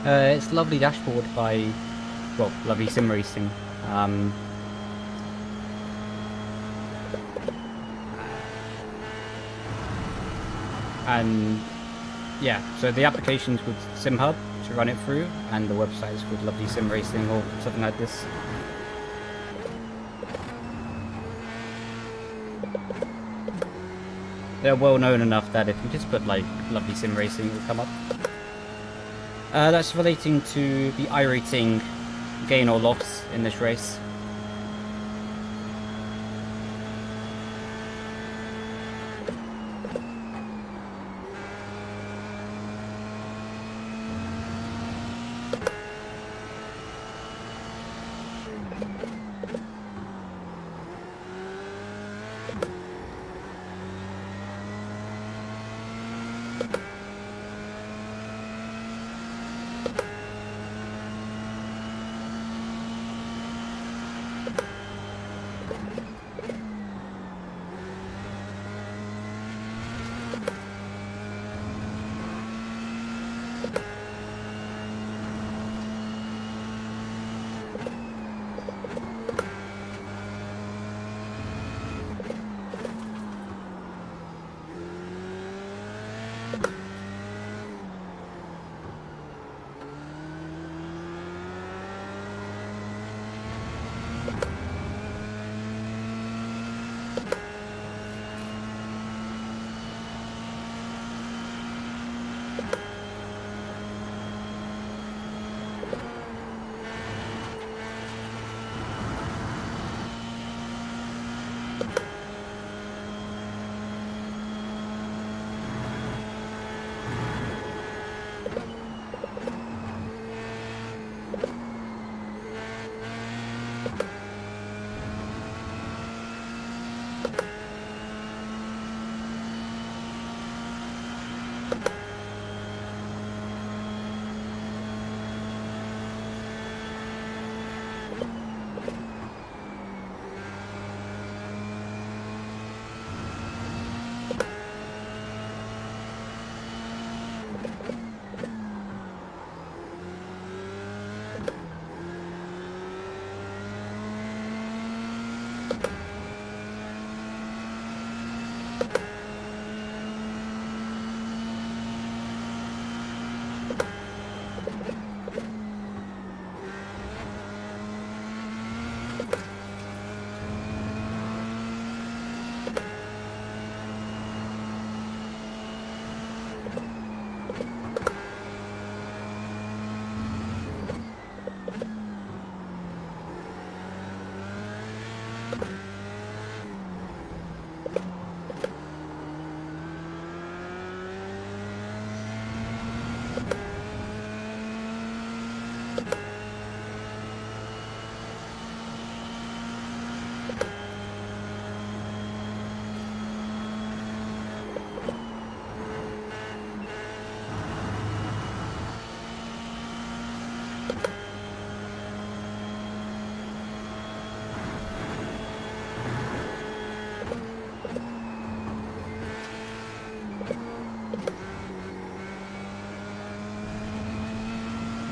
It's lovely dashboard by, well, lovely sim racing. And yeah, so the application's with SimHub to run it through, and the website's with Lovely Sim Racing or something like this. They're well known enough that if you just put like Lovely Sim Racing, it will come up. That's relating to the Irating gain or loss in this race.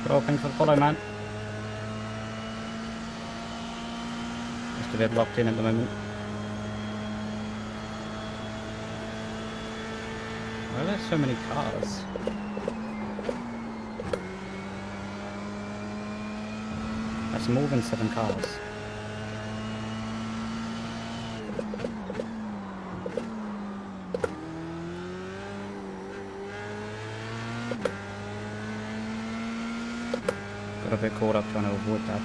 Well, thanks for the follow, man. Just a bit locked in at the moment. Why are there so many cars? That's more than 7 cars. Got a bit caught up trying to avoid that.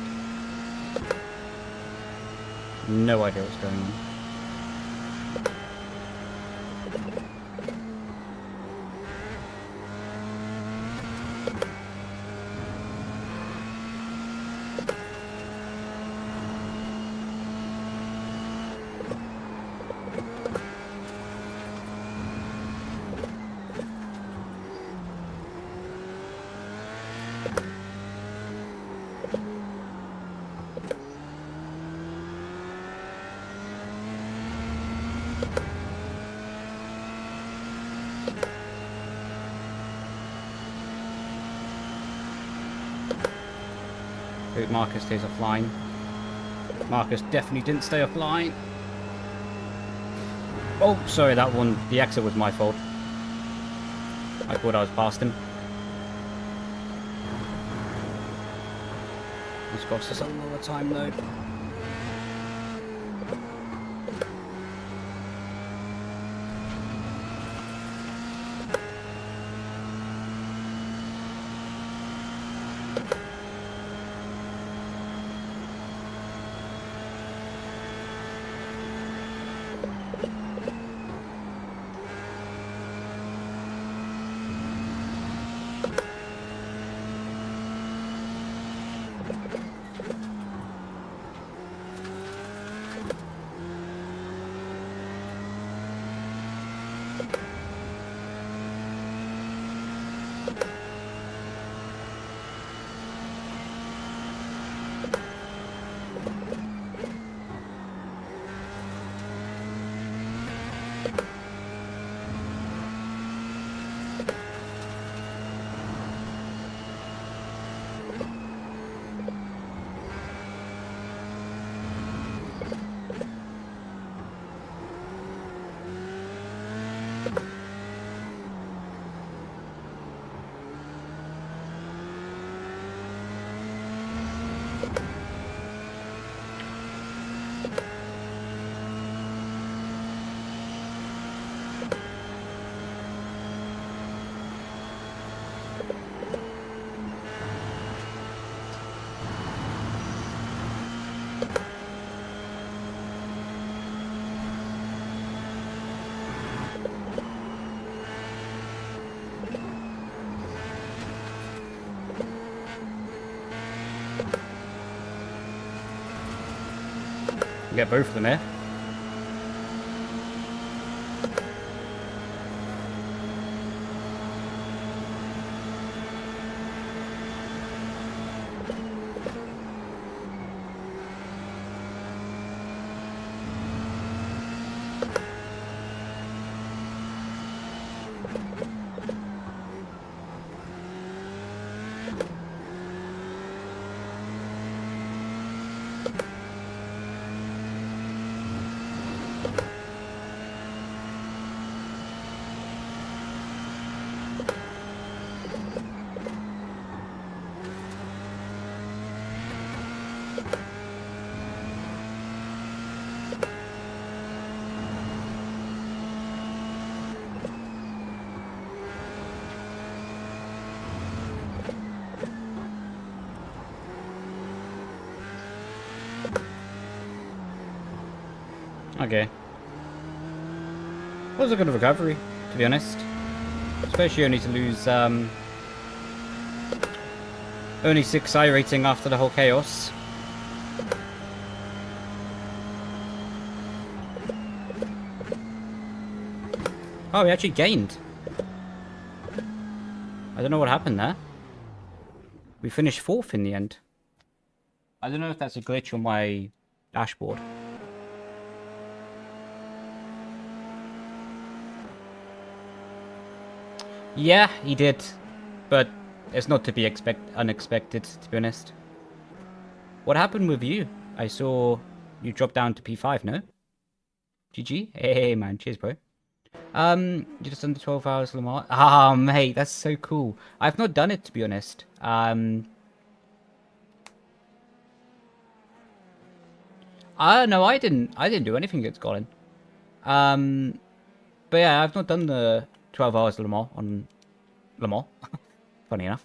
No idea what's going on. Hope Marcus stays offline. Marcus definitely didn't stay offline. Oh, sorry, that one. The exit was my fault. I thought I was past him. This costs us a lot of time though. Get both of them here. Okay. Was a good recovery, to be honest. Especially only to lose only 6 Irating after the whole chaos. Oh, we actually gained. I don't know what happened there. We finished 4th in the end. I don't know if that's a glitch on my dashboard. Yeah, he did, but it's not to be unexpected, to be honest. What happened with you? I saw you drop down to P5, no? GG? Hey, man, cheers, bro. You just under 12 hours, Lamar. Ah, mate, that's so cool. I've not done it, to be honest. No, I didn't do anything against Colin. But yeah, I've not done the 12 hours Le Mans on Le Mans. Funny enough.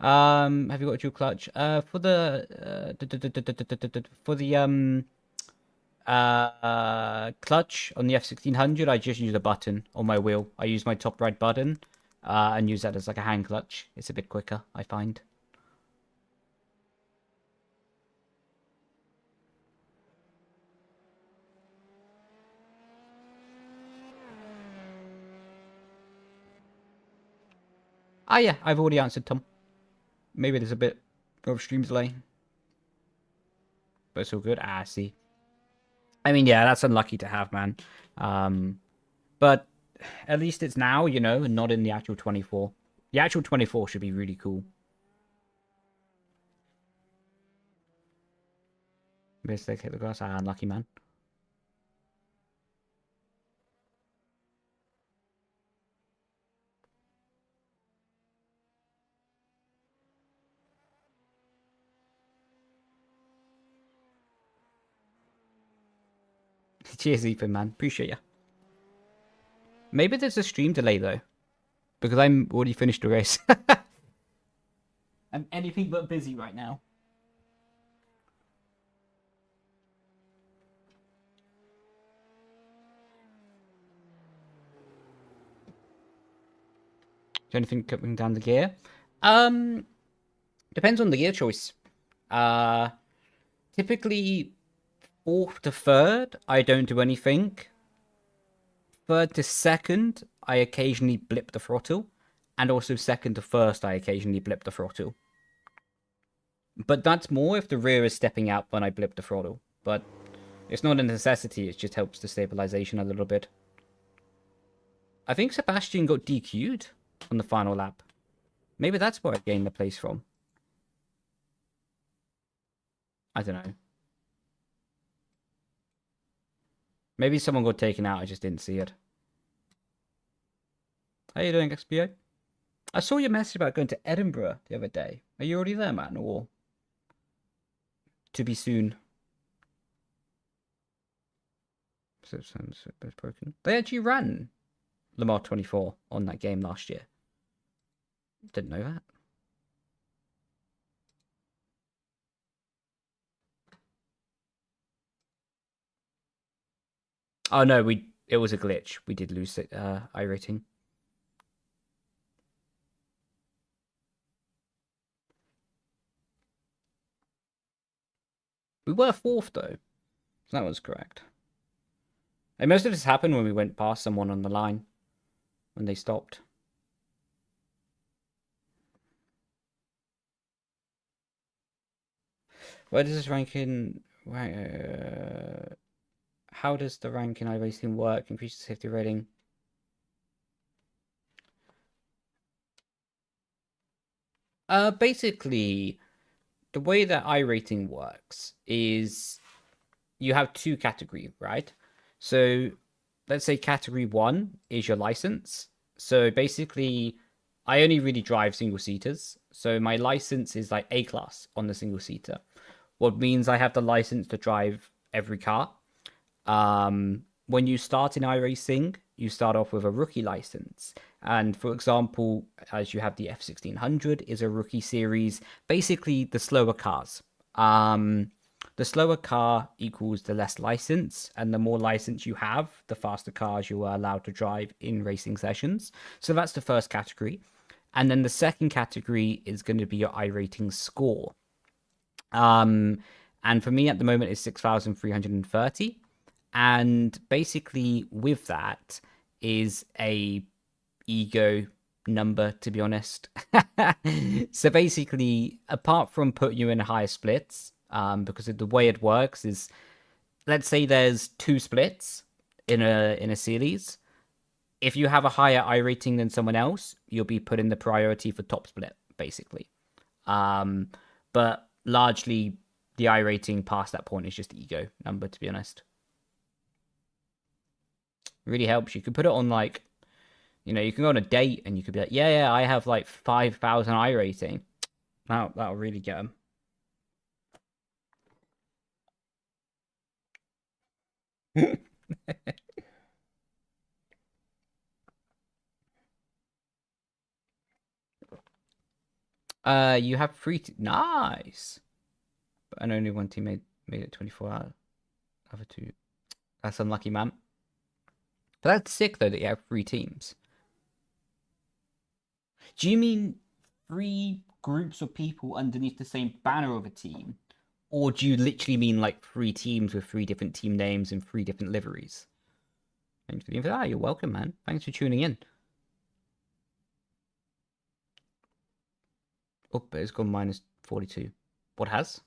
Have you got a dual clutch? For the clutch on the F1600, I just use a button on my wheel. I use my top right button and use that as like a hand clutch. It's a bit quicker, I find. Ah, yeah, I've already answered, Tom. Maybe there's a bit of stream delay. But it's all good. Ah, I see. I mean, yeah, that's unlucky to have, man. But at least it's now, you know, and not in the actual 24. The actual 24 should be really cool. Mistake hit the grass. Ah, unlucky man. Cheers, Ethan, man. Appreciate ya. Maybe there's a stream delay, though. Because I'm already finished the race. I'm anything but busy right now. Is there anything coming down the gear? Depends on the gear choice. Typically, fourth to third, I don't do anything. Third to second, I occasionally blip the throttle. And also second to first, I occasionally blip the throttle. But that's more if the rear is stepping out when I blip the throttle. But it's not a necessity, it just helps the stabilization a little bit. I think Sebastian got DQ'd on the final lap. Maybe that's where I gained the place from. I don't know. Maybe someone got taken out, I just didn't see it. How you doing, XPO? I saw your message about going to Edinburgh the other day. Are you already there, man? Or to be soon? Sounds a bit broken. They actually ran Lamar 24 on that game last year. Didn't know that. Oh no, it was a glitch. We did lose it, Irating. We were fourth though. So that was correct. And most of this happened when we went past someone on the line. When they stopped. Where does this ranking... how does the rank in Iracing work? Increase the safety rating. Basically, the way that Irating works is you have two categories, right? So let's say category 1 is your license. So basically, I only really drive single-seaters. So my license is like A-class on the single-seater. What means I have the license to drive every car. When you start in Iracing, you start off with a rookie license. And for example, as you have the F1600 is a rookie series, basically the slower cars. The slower car equals the less license, and the more license you have, the faster cars you are allowed to drive in racing sessions. So that's the first category. And then the second category is going to be your iRating score. And for me at the moment is 6,330. And basically with that is a ego number, to be honest. So basically, apart from putting you in higher splits, because the way it works is, let's say there's 2 splits in a series. If you have a higher iRating than someone else, you'll be put in the priority for top split, basically. But largely, the iRating past that point is just ego number, to be honest. It really helps. You could put it on, like, you know, you can go on a date and you could be like, yeah, I have like 5,000 iRating. That'll really get them. You have nice. And only one team made it 24 out. Other 2. That's unlucky, man. But that's sick though that you have 3 teams. Do you mean 3 groups of people underneath the same banner of a team? Or do you literally mean like 3 teams with 3 different team names and 3 different liveries? Thanks for the info. You're welcome, man. Thanks for tuning in. Oh, but it's gone minus 42. What has?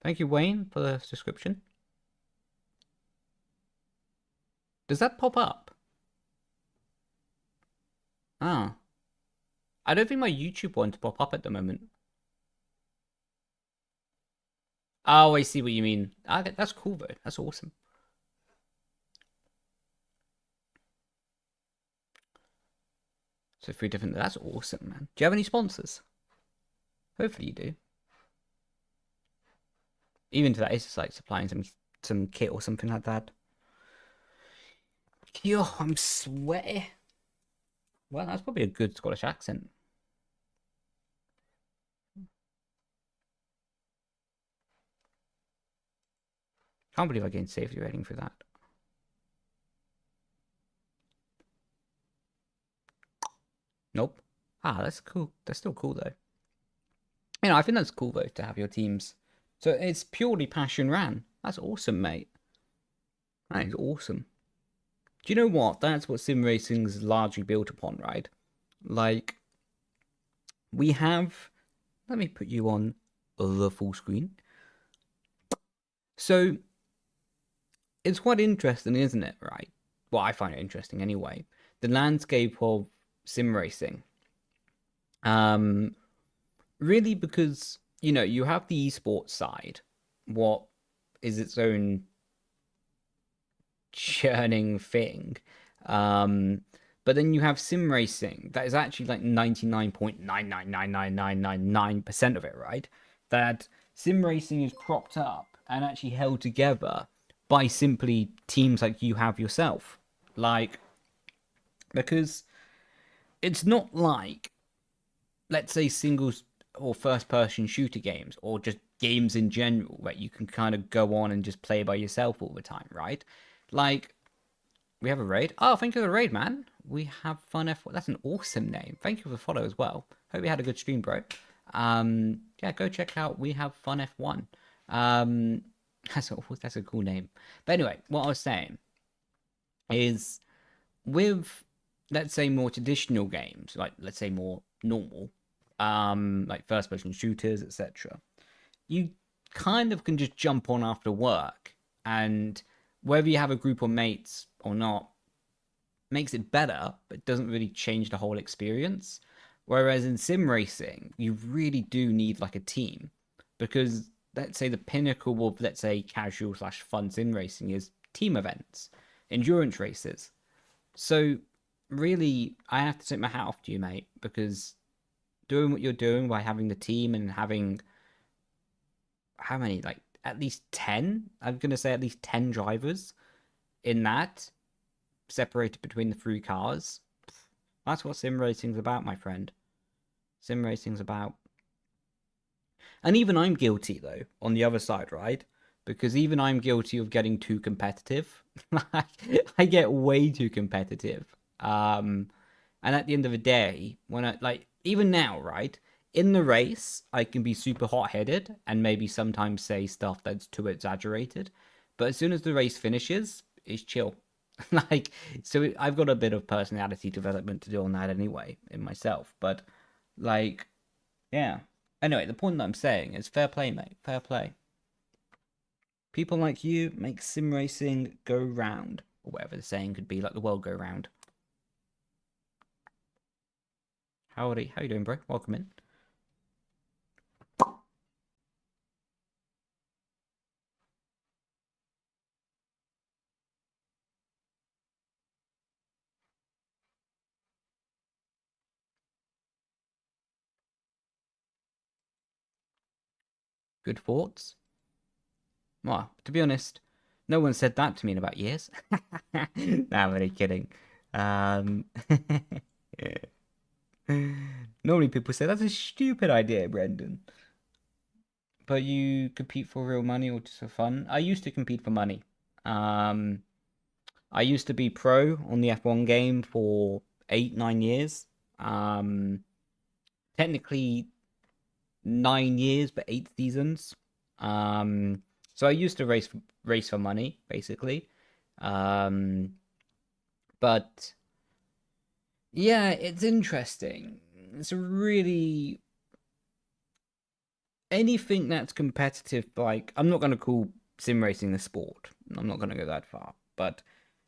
Thank you, Wayne, for the description. Does that pop up? Ah. I don't think my YouTube one to pop up at the moment. Oh, I see what you mean. Okay, that's cool though. That's awesome. So 3 different. That's awesome, man. Do you have any sponsors? Hopefully you do. Even to that, it's just like supplying some kit or something like that. Yo, I'm sweaty. Well, that's probably a good Scottish accent. Can't believe I gained safety rating for that. Nope. Ah, that's cool. That's still cool though. You know, I think that's cool though to have your teams. So it's purely passion ran. That's awesome, mate. That is awesome. Do you know what? That's what sim racing's largely built upon, right? Like, we have. Let me put you on the full screen. So it's quite interesting, isn't it? Right? Well, I find it interesting anyway. The landscape of sim racing. Really, because you know you have the esports side, what is its own churning thing. But then you have sim racing that is actually like 99.9999999% of it, right? That sim racing is propped up and actually held together by simply teams like you have yourself. Like, because it's not like, let's say, singles or first person shooter games or just games in general where you can kind of go on and just play by yourself all the time, right? Like, we have a raid. Oh, thank you for the raid, man. We have Fun F1. That's an awesome name. Thank you for the follow as well. Hope you had a good stream, bro. Yeah, go check out We Have Fun F1. That's a cool name. But anyway, what I was saying is with, let's say, more traditional games, like let's say more normal, like first person shooters, etc. You kind of can just jump on after work, and whether you have a group of mates or not makes it better, but doesn't really change the whole experience. Whereas in sim racing, you really do need like a team, because let's say the pinnacle of, let's say, casual slash fun sim racing is team events, endurance races. So really, I have to take my hat off to you, mate, because doing what you're doing by having the team and having how many, like at least 10, I'm gonna say at least 10 drivers in that, separated between the 3 cars. That's what sim racing's about, my friend. Sim racing's about. And even I'm guilty though on the other side, right? Because even I'm guilty of getting too competitive. I get way too competitive. And at the end of the day, when I, like, even now, right, in the race, I can be super hot-headed and maybe sometimes say stuff that's too exaggerated. But as soon as the race finishes, it's chill. Like, so I've got a bit of personality development to do on that anyway in myself. But like, yeah. Anyway, the point that I'm saying is fair play, mate. Fair play. People like you make sim racing go round, or whatever the saying could be, like the world go round. Howdy, how you doing, bro? Welcome in. Good thoughts? Well, to be honest, no one said that to me in about years. Nah, I'm only kidding. Normally people say that's a stupid idea, Brendon. But you compete for real money or just for fun? I used to compete for money. Um, I used to be pro on the F1 game for 8, 9 years. Technically 9 years, but 8 seasons. So I used to race for money, basically. Um, but yeah, it's interesting. It's a really anything that's competitive. Like, I'm not going to call sim racing a sport. I'm not going to go that far. But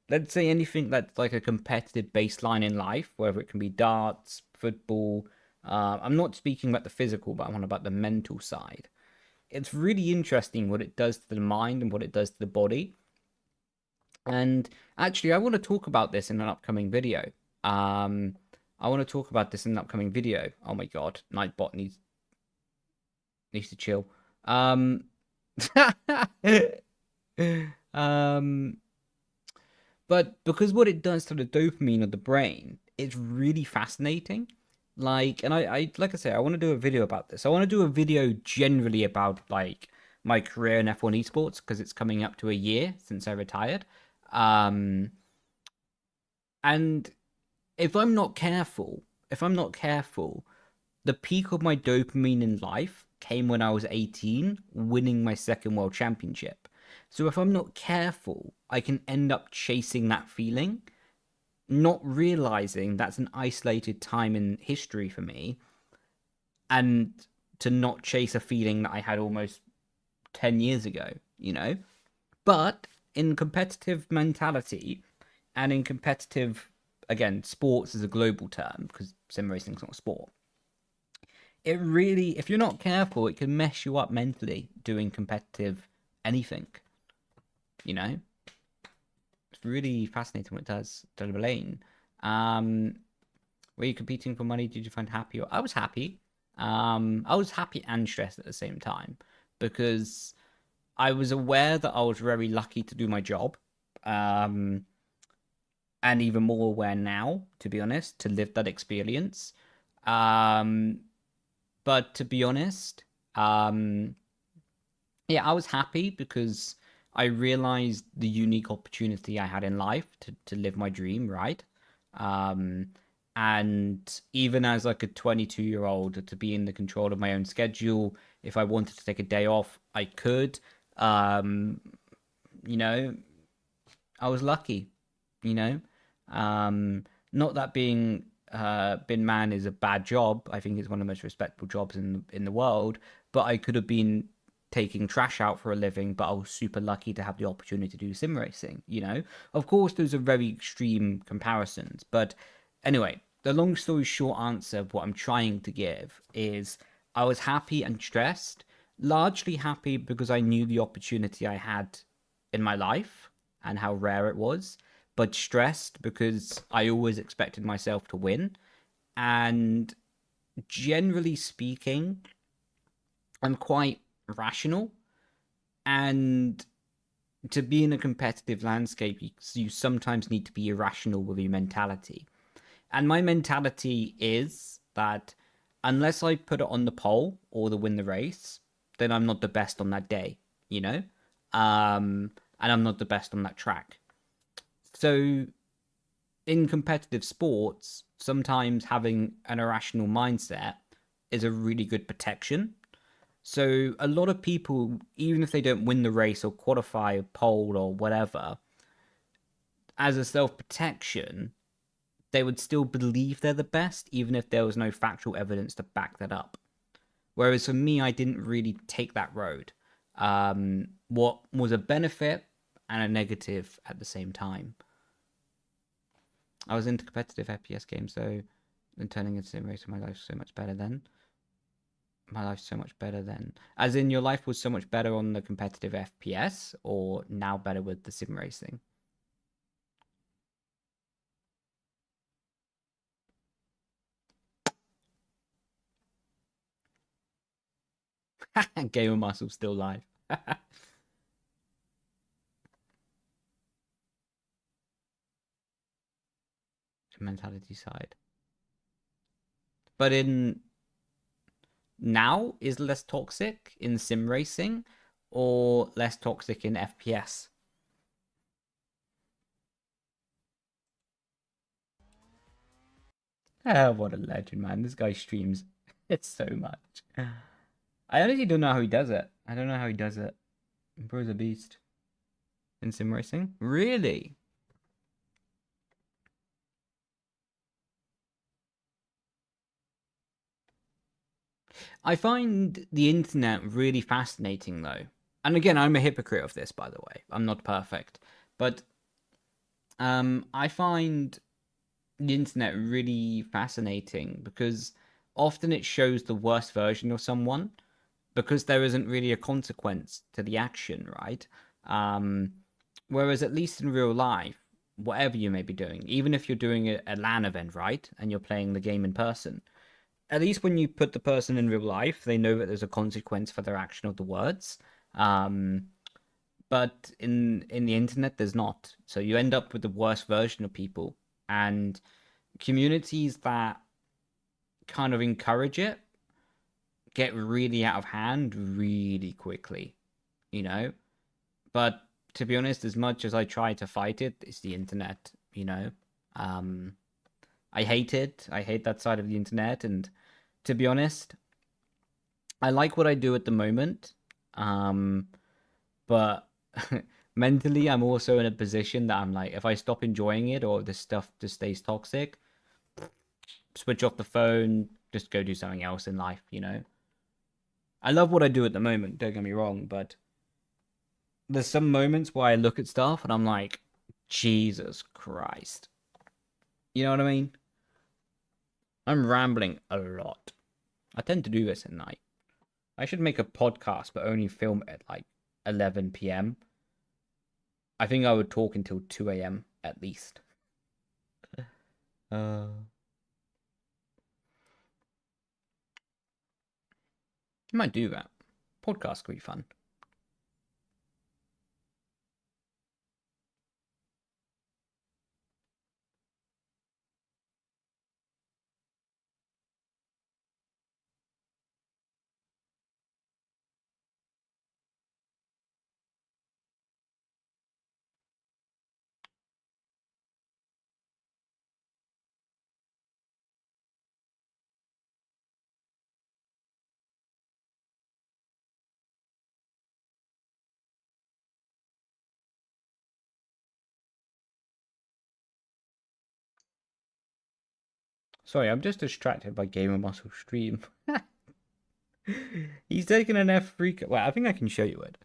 let's say anything that's like a competitive baseline in life, whether it can be darts, football, I'm not speaking about the physical, but I'm on about the mental side. It's really interesting what it does to the mind and what it does to the body. And actually, I want to talk about this in an upcoming video. I want to talk about this in an upcoming video. Oh my god, Nightbot needs to chill. um, but because what it does to the dopamine of the brain, it's really fascinating. Like, and I like I say, I want to do a video about this. I want to do a video generally about like my career in F1 esports because it's coming up to a year since I retired. Um, and if I'm not careful, the peak of my dopamine in life came when I was 18, winning my second world championship. So if I'm not careful, I can end up chasing that feeling, not realizing that's an isolated time in history for me, and to not chase a feeling that I had almost 10 years ago, you know? But in competitive mentality and in competitive, again, sports is a global term because sim racing is not a sport. It really, if you're not careful, it can mess you up mentally doing competitive anything, you know? It's really fascinating what it does to the brain. Were you competing for money? Did you find happy? I was happy. I was happy and stressed at the same time because I was aware that I was very lucky to do my job. And even more aware now, to be honest, to live that experience. But to be honest, yeah, I was happy because I realized the unique opportunity I had in life to live my dream, right? And even as like a 22-year-old, to be in the control of my own schedule, if I wanted to take a day off, I could. You know, I was lucky, you know. Not that being bin man is a bad job. I think it's one of the most respectable jobs in the world. But I could have been taking trash out for a living, but I was super lucky to have the opportunity to do sim racing, you know? Of course, those are very extreme comparisons. But anyway, the long story short answer of what I'm trying to give is I was happy and stressed, largely happy because I knew the opportunity I had in my life and how rare it was, but stressed because I always expected myself to win. And generally speaking, I'm quite rational. And to be in a competitive landscape, you sometimes need to be irrational with your mentality. And my mentality is that unless I put it on the pole or to win the race, then I'm not the best on that day, you know? And I'm not the best on that track. So in competitive sports, sometimes having an irrational mindset is a really good protection. So a lot of people, even if they don't win the race or qualify a pole or whatever, as a self-protection, they would still believe they're the best, even if there was no factual evidence to back that up. Whereas for me, I didn't really take that road. What was a benefit and a negative at the same time. I was into competitive FPS games, so then turning into sim racer, my life's so much better then. My life's so much better then. As in, your life was so much better on the competitive FPS, or now better with the sim racing? Gamer Muscle still live. Mentality side. But in now is less toxic in sim racing or less toxic in FPS? Oh, what a legend, man. This guy streams it so much. I honestly don't know how he does it. I don't know how he does it. Bro's a beast. In sim racing? Really? I find the internet really fascinating, though. And again, I'm a hypocrite of this, by the way. I'm not perfect. But I find the internet really fascinating because often it shows the worst version of someone because there isn't really a consequence to the action, right? Whereas at least in real life, whatever you may be doing, even if you're doing a LAN event, right, and you're playing the game in person, at least when you put the person in real life, they know that there's a consequence for their action of the words. But in the internet, there's not. So you end up with the worst version of people, and communities that kind of encourage it get really out of hand really quickly, you know? But to be honest, as much as I try to fight it, it's the internet, you know? I hate it. I hate that side of the internet. And to be honest, I like what I do at the moment. But mentally, I'm also in a position that I'm like, if I stop enjoying it or this stuff just stays toxic, switch off the phone, just go do something else in life, you know? I love what I do at the moment, don't get me wrong, but there's some moments where I look at stuff and I'm like, Jesus Christ. You know what I mean? I'm rambling a lot. I tend to do this at night. I should make a podcast, but only film at like 11 p.m. I think I would talk until 2 a.m. at least. You might do that. Podcast could be fun. Sorry, I'm just distracted by Gamer Muscle stream. He's taking an F3. Well, I think I can show you it.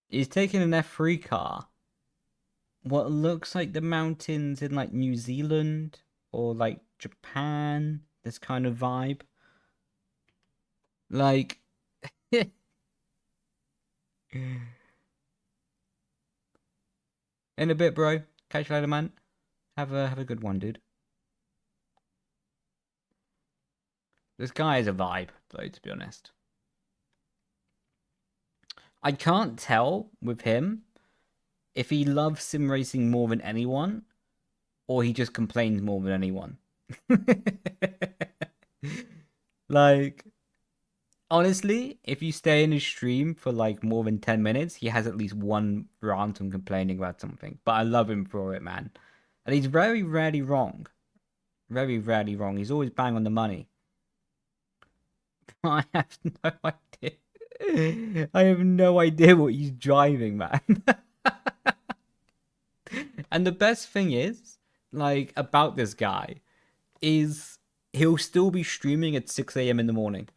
He's taking an F3 car. What looks like the mountains in like New Zealand or like Japan. This kind of vibe. Like. In a bit, bro. Catch you later, man. Have a good one, dude. This guy is a vibe, though, to be honest. I can't tell with him if he loves sim racing more than anyone or he just complains more than anyone. Like, honestly, if you stay in his stream for like more than 10 minutes, he has at least one rant on complaining about something. But I love him for it, man. And he's very rarely wrong. Very rarely wrong. He's always bang on the money. I have no idea. I have no idea what he's driving, man. And the best thing is, like, about this guy, is he'll still be streaming at 6 a.m. in the morning.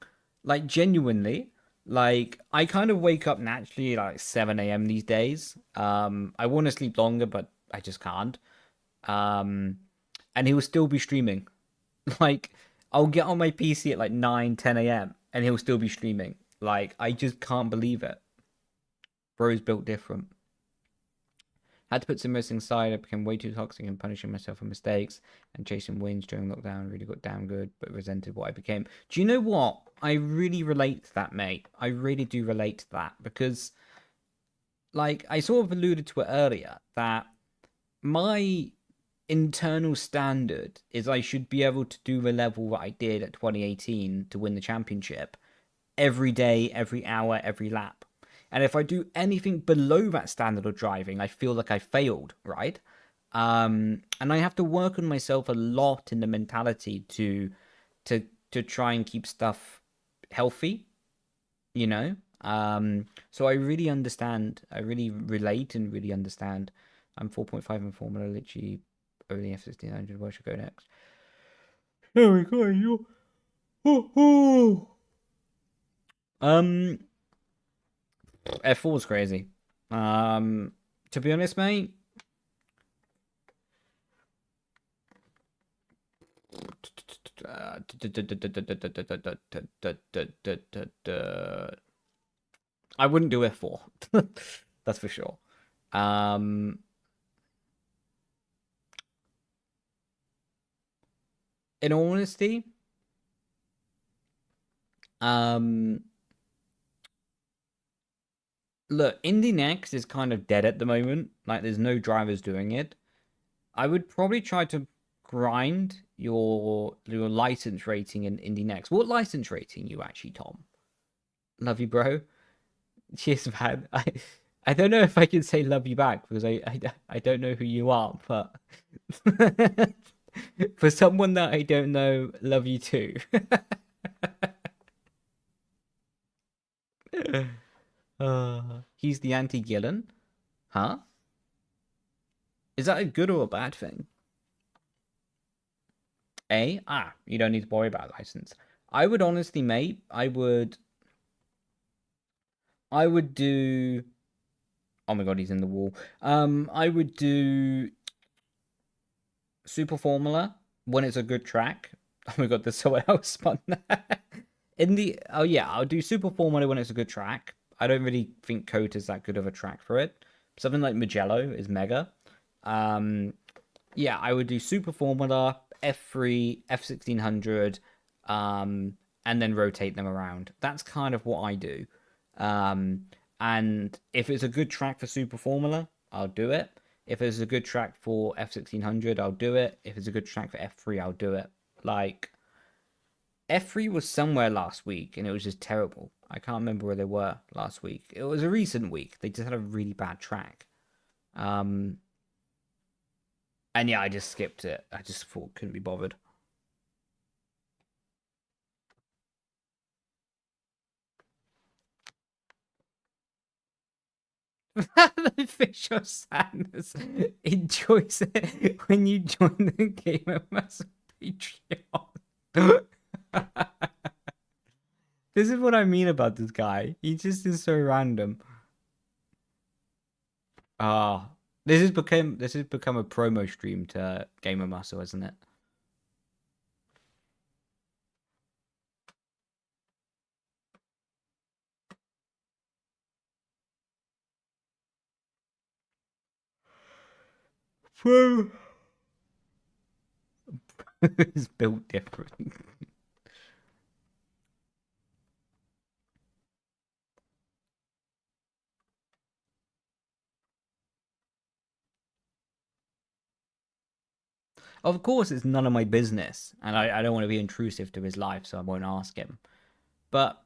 Like, genuinely, like, I kind of wake up naturally like 7 a.m. these days. I want to sleep longer, but I just can't. And he'll still be streaming. Like, I'll get on my PC at like 9, 10 a.m. and he'll still be streaming. Like, I just can't believe it. Bro's built different. Had to put some racing aside. I became way too toxic and punishing myself for mistakes and chasing wins during lockdown. Really got damn good, but resented what I became. Do you know what? I really relate to that, mate. I really do relate to that because, like, I sort of alluded to it earlier that my internal standard is I should be able to do the level that I did at 2018 to win the championship every day, every hour, every lap. And if I do anything below that standard of driving, I feel like I failed, right? And I have to work on myself a lot in the mentality to try and keep stuff healthy, you know? So I really understand. I really relate and really understand. I'm 4.5 in Formula, literally only F1600. Where should I go next? There we go. You. F4 is crazy. To be honest, mate, I wouldn't do F4. That's for sure. In all honesty, look, Indie Next is kind of dead at the moment. Like, there's no drivers doing it. I would probably try to grind your license rating in Indie Next. What license rating you actually, Tom? Love you, bro. Cheers, man. I don't know if I can say love you back because I don't know who you are, but for someone that I don't know, love you too. He's the anti-Gillen? Huh? Is that a good or a bad thing? You don't need to worry about license. I would honestly, mate, I would do... Oh my god, he's in the wall. I would do Super Formula when it's a good track. Oh my god, there's someone else spun there. I'll do Super Formula when it's a good track. I don't really think Coat is that good of a track for it. Something like Mugello is mega. I would do Super Formula, F3, F1600, and then rotate them around. That's kind of what I do. And if it's a good track for Super Formula, I'll do it. If it's a good track for F1600, I'll do it. If it's a good track for F3, I'll do it. Like, F3 was somewhere last week, and it was just terrible. I can't remember where they were last week. It was a recent week. They just had a really bad track. And yeah, I just skipped it. I just thought couldn't be bothered. The fish of sadness enjoys it when you join the Gamer Muscle Patreon. This is what I mean about this guy. He just is so random. This has become a promo stream to Gamer Muscle, isn't it? It's built different. Of course, it's none of my business, and I don't want to be intrusive to his life, so I won't ask him. But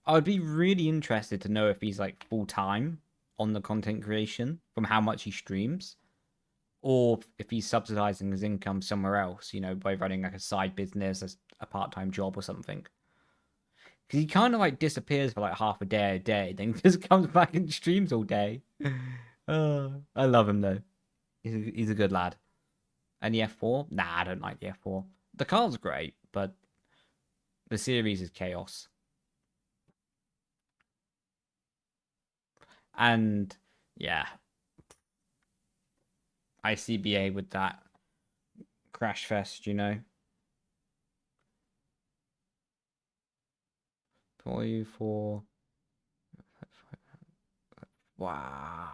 I would be really interested to know if he's like full-time on the content creation from how much he streams, or if he's subsidizing his income somewhere else, you know, by running like a side business, a part-time job or something. Because he kind of like disappears for like half a day, then just comes back and streams all day. I love him though. He's a good lad. And the F4? Nah, I don't like the F4. The car's great, but the series is chaos. And yeah, ICBA with that crash fest, you know. For wow.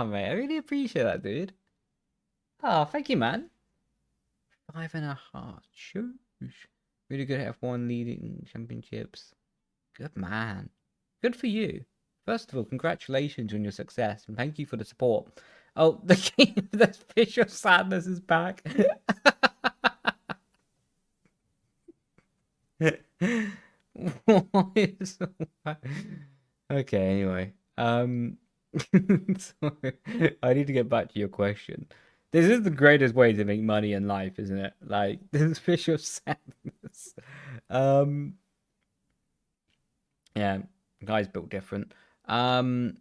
Mate, I really appreciate that, dude. Oh, thank you, man. 5.5. Sure. Really good at F1 leading championships. Good man. Good for you. First of all, congratulations on your success and thank you for the support. Oh, the game of the fish of sadness is back. Okay, anyway. Sorry. I need to get back to your question. This is the greatest way to make money in life, isn't it? Like, this is fish of sadness. Yeah, guys built different. Do you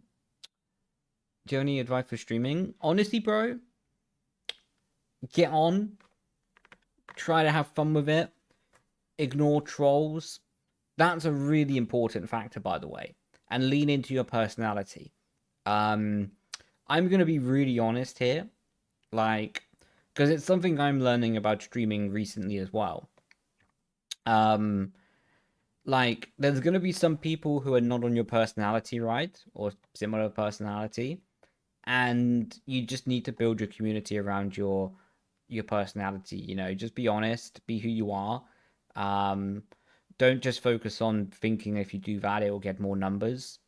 have any advice for streaming? Honestly, bro, get on. Try to have fun with it. Ignore trolls. That's a really important factor, by the way. And lean into your personality. I'm going to be really honest here. Like, because it's something I'm learning about streaming recently as well. Um, like, there's gonna be some people who are not on your personality, right? Or similar personality. And you just need to build your community around your personality, you know, just be honest, be who you are. Um, don't just focus on thinking if you do that, it will get more numbers.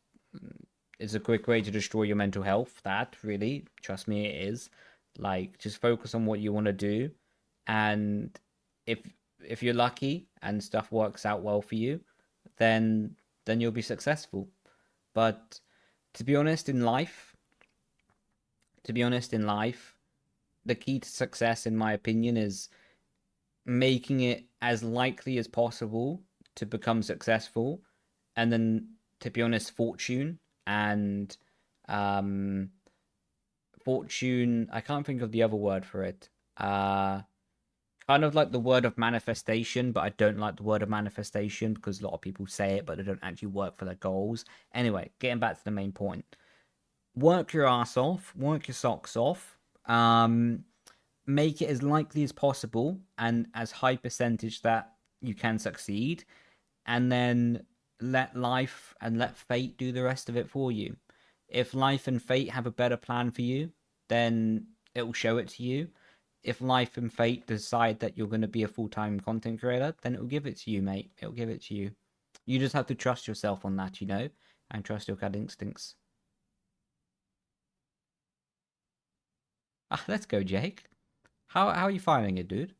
It's a quick way to destroy your mental health. That really, trust me, it is. Like, just focus on what you want to do, and if if you're lucky and stuff works out well for you, then you'll be successful. But to be honest, in life, the key to success, in my opinion, is making it as likely as possible to become successful, and then, to be honest, and um fortune, I can't think of the other word for it. Kind of like the word of manifestation, but I don't like the word of manifestation because a lot of people say it but they don't actually work for their goals. Anyway, getting back to the main point, work your ass off, work your socks off. Make it as likely as possible and as high percentage that you can succeed, and then let life and let fate do the rest of it for you. If life and fate have a better plan for you, then it will show it to you. If life and fate decide that you're going to be a full-time content creator, then it will give it to you, mate. It will give it to you. You just have to trust yourself on that, you know, and trust your gut instincts. Ah, let's go, Jake. How are you finding it, dude?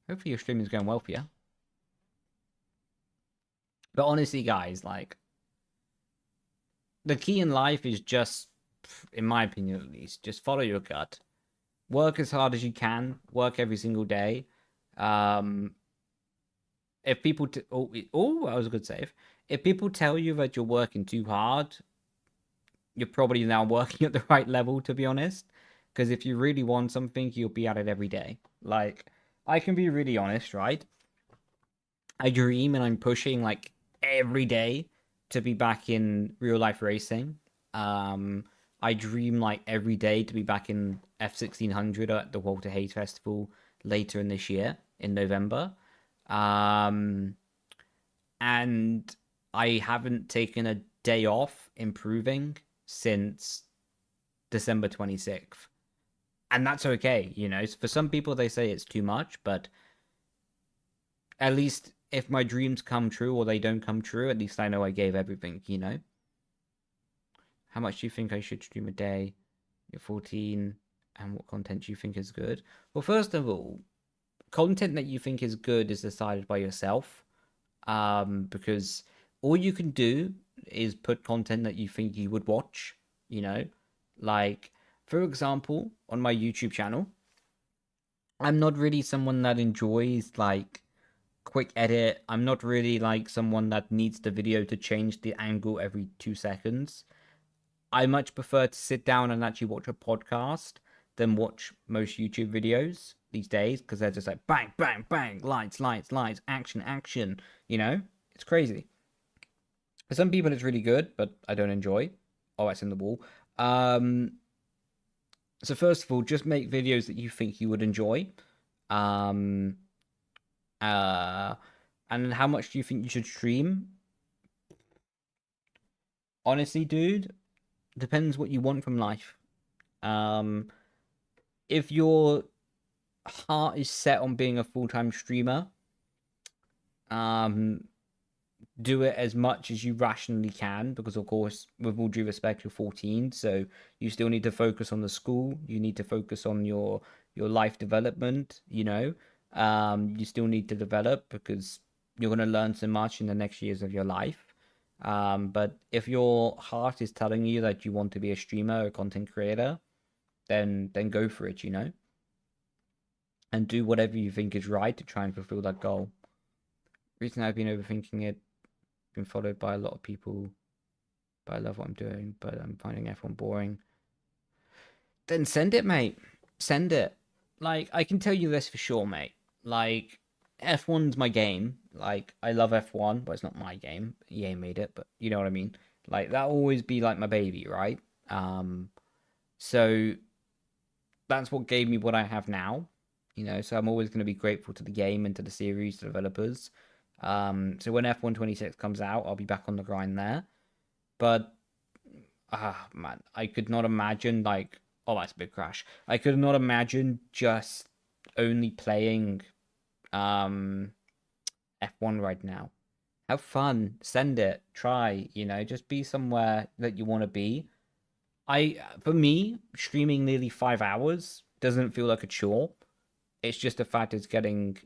Hopefully your streaming's going well for you. But honestly, guys, like, the key in life is just, in my opinion at least, just follow your gut. Work as hard as you can. Work every single day. If people that was a good save. If people tell you that you're working too hard, you're probably now working at the right level, to be honest. Because if you really want something, you'll be at it every day. Like, I can be really honest, right? I dream and I'm pushing like every day to be back in real life racing. I dream like every day to be back in F1600 at the Walter Hayes Festival later in this year in November. Um, and I haven't taken a day off improving since December 26th. And that's okay, you know. For some people, they say it's too much, but at least if my dreams come true or they don't come true, at least I know I gave everything, you know? How much do you think I should stream a day? You're 14, and what content do you think is good? Well, first of all, content that you think is good is decided by yourself. Because all you can do is put content that you think you would watch, you know? Like, for example, on my YouTube channel, I'm not really someone that enjoys, like, quick edit. I'm not really like someone that needs the video to change the angle every 2 seconds. I much prefer to sit down and actually watch a podcast than watch most YouTube videos these days because they're just like bang, bang, bang, lights, lights, lights, action, action. You know, it's crazy. For some people, it's really good, but I don't enjoy. Oh, it's in the wall. So first of all, just make videos that you think you would enjoy. Um, and how much do you think you should stream? Honestly, dude, depends what you want from life. If your heart is set on being a full-time streamer, do it as much as you rationally can, because of course, with all due respect, you're 14, so you still need to focus on the school. You need to focus on your life development. You know, you still need to develop because you're going to learn so much in the next years of your life. But if your heart is telling you that you want to be a streamer or a content creator, then go for it, you know? And do whatever you think is right to try and fulfill that goal. Recently I've been overthinking it, been followed by a lot of people, but I love what I'm doing, but I'm finding everyone boring. Then send it, mate. Send it. Like, I can tell you this for sure, mate. Like, F1's my game. Like, I love F1, but it's not my game. EA made it, but you know what I mean. Like, that'll always be like my baby, right? So that's what gave me what I have now. You know, so I'm always going to be grateful to the game and to the series, to the developers. So when F126 comes out, I'll be back on the grind there. But man, I could not imagine like, oh, that's a big crash. I could not imagine just only playing F1 right now. Have fun, send it, try, you know, just be somewhere that you want to be. For me, streaming nearly 5 hours doesn't feel like a chore. It's just the fact it's getting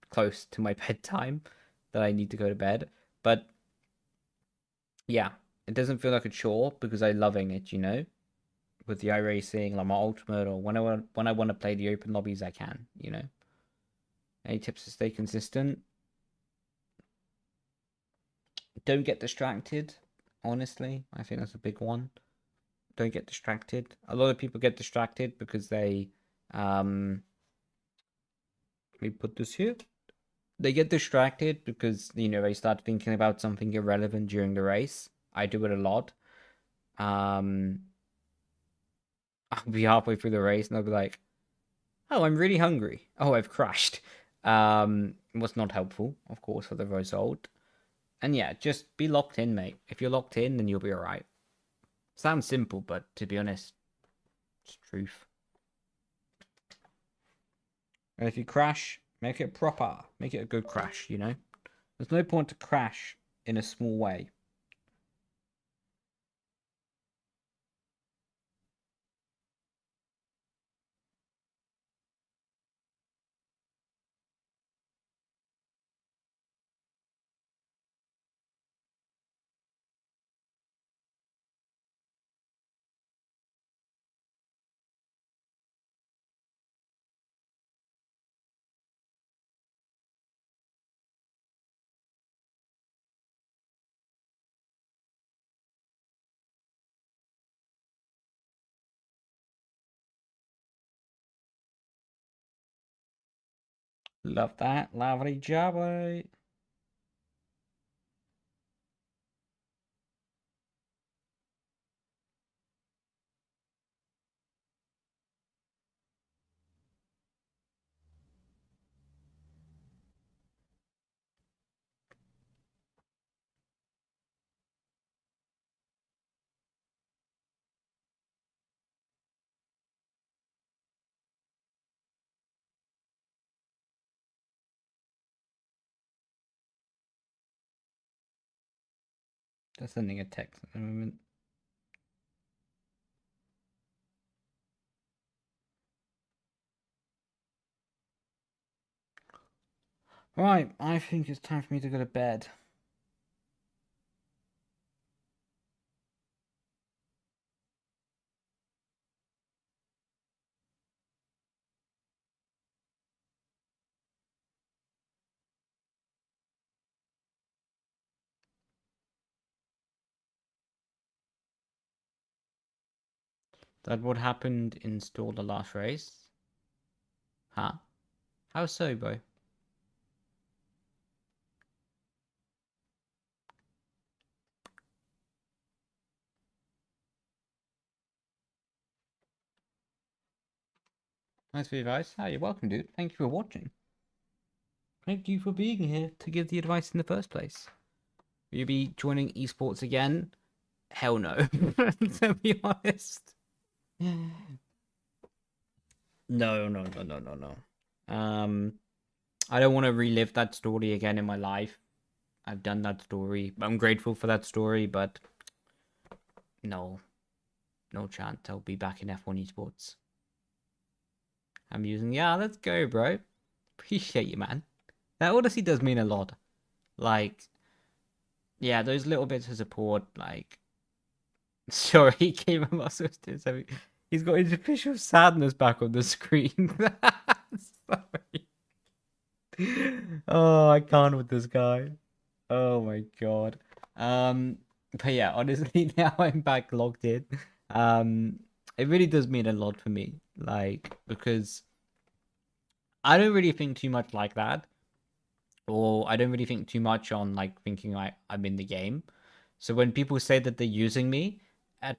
close to my bedtime that I need to go to bed. But yeah, it doesn't feel like a chore because I'm loving it, you know, with the Iracing, like my ultimate, or when I want to play the open lobbies, I can, you know. Any tips to stay consistent? Don't get distracted. Honestly, I think that's a big one. Don't get distracted. A lot of people get distracted because they let me put this here. They get distracted because, you know, they start thinking about something irrelevant during the race. I do it a lot. I'll be halfway through the race and I'll be like, oh, I'm really hungry. Oh, I've crashed. Was not helpful, of course, for the result. And yeah, just be locked in, mate. If you're locked in, then you'll be alright. Sounds simple, but to be honest, it's truth. And if you crash, make it proper. Make it a good crash, you know? There's no point to crash in a small way. Love that. Lovely jubbly. Just sending a text at the moment. Right, I think it's time for me to go to bed. That what happened in Store the last race? Huh? How so, bro? Nice for your advice. Oh, you're welcome, dude. Thank you for watching. Thank you for being here to give the advice in the first place. Will you be joining esports again? Hell no, to be honest. No. I don't want to relive that story again in my life. I've done that story. I'm grateful for that story, but no chance. I'll be back in F1 esports. I'm using, yeah, let's go, bro. Appreciate you, man. That honestly does mean a lot. Like, yeah, those little bits of support, like, sorry, Gamer Muscles did something. He's got his official sadness back on the screen. Sorry. Oh, I can't with this guy. Oh my god. But yeah, honestly, now I'm back logged in. It really does mean a lot for me, like, because I don't really think too much like that, or I don't really think too much on like thinking I'm in the game. So when people say that they're using me, at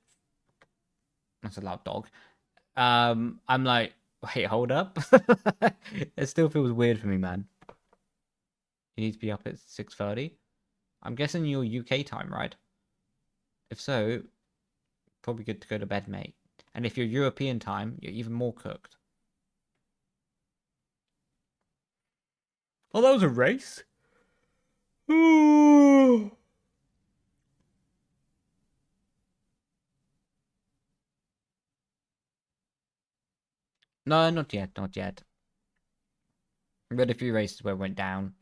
that's a loud dog. I'm like, wait, hold up. It still feels weird for me, man. You need to be up at 6:30. I'm guessing you're UK time, right? If so, probably good to go to bed, mate. And if you're European time, you're even more cooked. Oh, that was a race? No, not yet, not yet. We had a few races where it went down,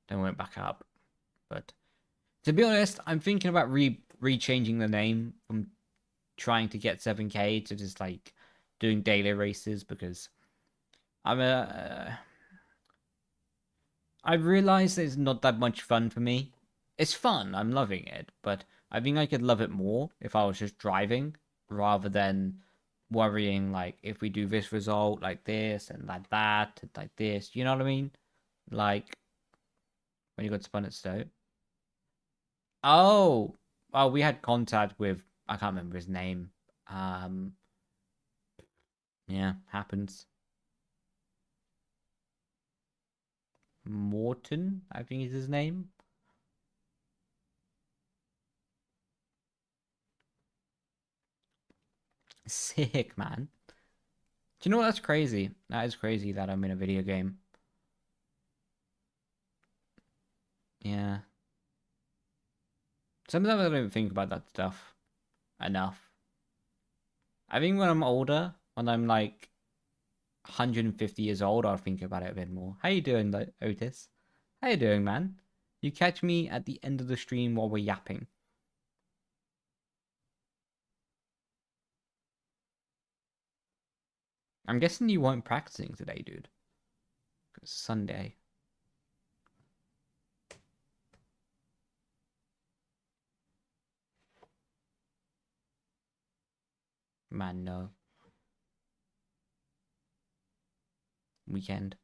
then went back up. But to be honest, I'm thinking about re-changing the name from trying to get 7K to just like doing daily races because I'm a. I realize it's not that much fun for me. It's fun, I'm loving it, but I think I could love it more if I was just driving rather than worrying like if we do this result like this and like that and like this. You know what I mean? Like when you got spun at Stoke. Oh, well, we had contact with I can't remember his name. Um, yeah, happens. Morton, I think is his name. Sick, man. Do you know what? That's crazy. That is crazy that I'm in a video game. Yeah. Sometimes I don't think about that stuff enough. I think when I'm older, when I'm like 150 years old, I'll think about it a bit more. How you doing, Otis? How you doing, man? You catch me at the end of the stream while we're yapping. I'm guessing you weren't practicing today, dude. It's Sunday. Man, no. Weekend.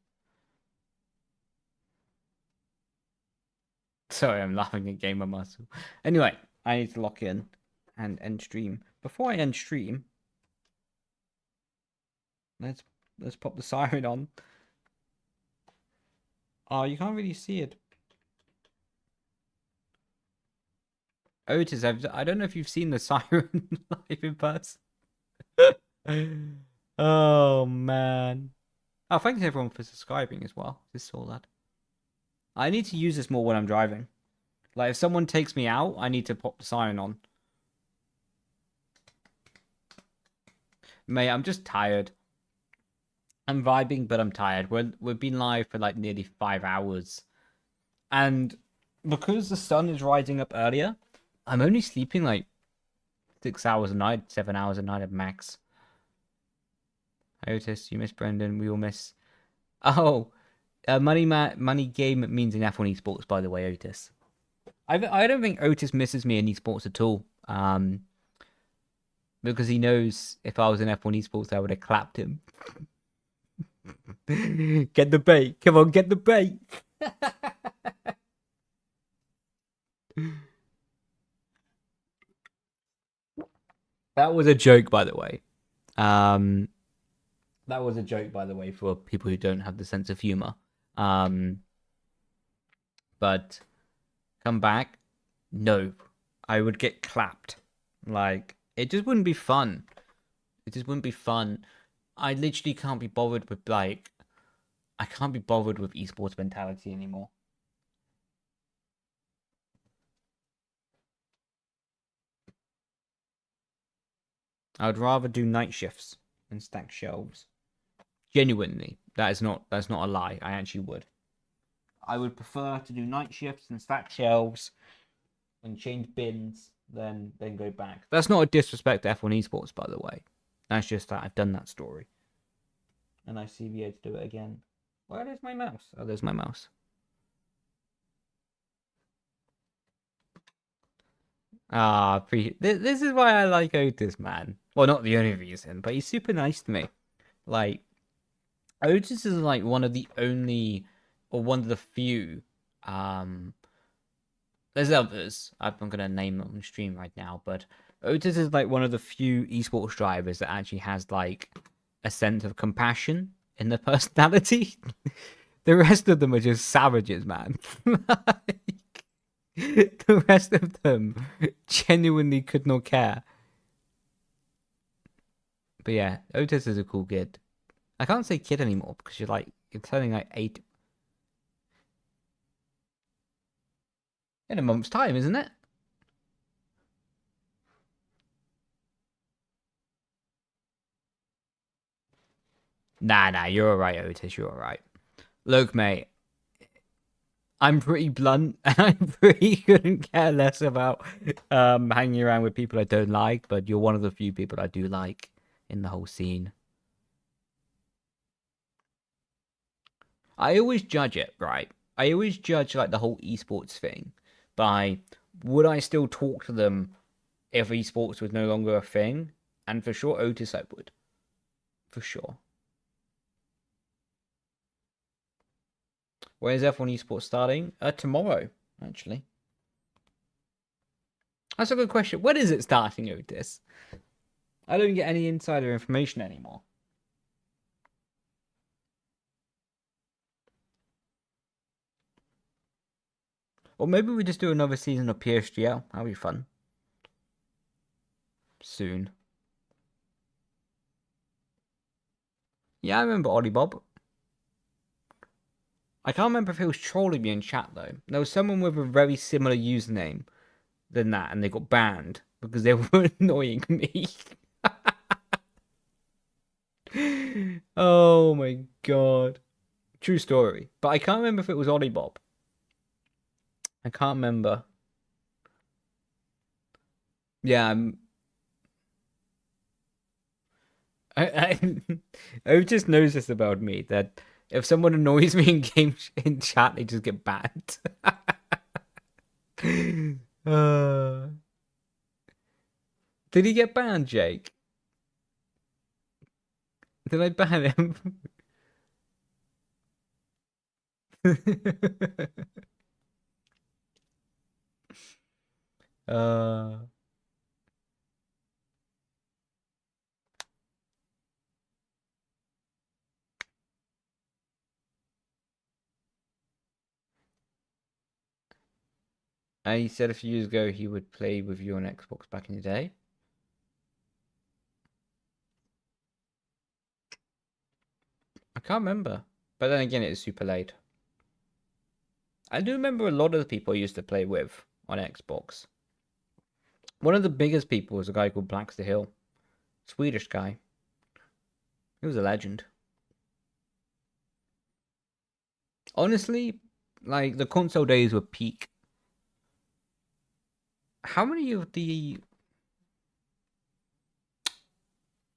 Sorry, I'm laughing at Gamer Muscle. Anyway, I need to lock in and end stream. Before I end stream, let's pop the siren on. Oh, you can't really see it. Otis, I don't know if you've seen the siren live in person. Oh man. Oh, thanks everyone for subscribing as well. Just saw that. I need to use this more when I'm driving. Like if someone takes me out, I need to pop the siren on. Mate, I'm just tired. I'm vibing, but I'm tired. We've been live for like nearly 5 hours. And because the sun is rising up earlier, I'm only sleeping like 6 hours a night, 7 hours a night at max. Otis, you miss Brendon. We all miss. Oh, money game means in F1 esports, by the way, Otis. I don't think Otis misses me in esports at all. Because he knows if I was in F1 esports, I would have clapped him. Get the bait. Come on, get the bait. That was a joke, by the way. That was a joke, by the way, for people who don't have the sense of humor. But come back, no, I would get clapped. Like it just wouldn't be fun. It just wouldn't be fun. I literally can't be bothered with like, I can't be bothered with esports mentality anymore. I would rather do night shifts than stack shelves. Genuinely, that's not a lie. I actually would. I would prefer to do night shifts and stack shelves and change bins than go back. That's not a disrespect to F1 esports, by the way. That's just that I've done that story. And I see the to do it again. Where is my mouse? Oh, there's my mouse. Ah, this is why I like Otis, man. Well, not the only reason, but he's super nice to me. Like, Otis is like one of the only, or one of the few, there's others. I'm gonna name them on stream right now, but Otis is like one of the few esports drivers that actually has like a sense of compassion in their personality. The rest of them are just savages, man. Like, the rest of them genuinely could not care. But yeah, Otis is a cool kid. I can't say kid anymore because you're turning like 8 in a month's time, isn't it? Nah, you're alright, Otis. You're alright. Look, mate, I'm pretty blunt and I pretty couldn't care less about hanging around with people I don't like, but you're one of the few people I do like in the whole scene. I always judge it, right? I always judge like the whole esports thing by would I still talk to them if esports was no longer a thing? And for sure, Otis I would. For sure. Where's F1 esports starting? Tomorrow, actually. That's a good question. When is it starting, Otis? I don't get any insider information anymore. Or maybe we just do another season of PSGL. That'll be fun. Soon. Yeah, I remember Ollie Bob. I can't remember if he was trolling me in chat, though. There was someone with a very similar username than that, and they got banned because they were annoying me. Oh my god. True story. But I can't remember if it was Ollie Bob. I can't remember. Yeah, I just noticed this about me that if someone annoys me in game in chat, they just get banned. uh, did he get banned, Jake? Did I ban him? uh, he said a few years ago he would play with you on Xbox back in the day. I can't remember. But then again, it is super late. I do remember a lot of the people I used to play with on Xbox. One of the biggest people was a guy called Blackster Hill. Swedish guy. He was a legend. Honestly, like, the console days were peak. How many of the...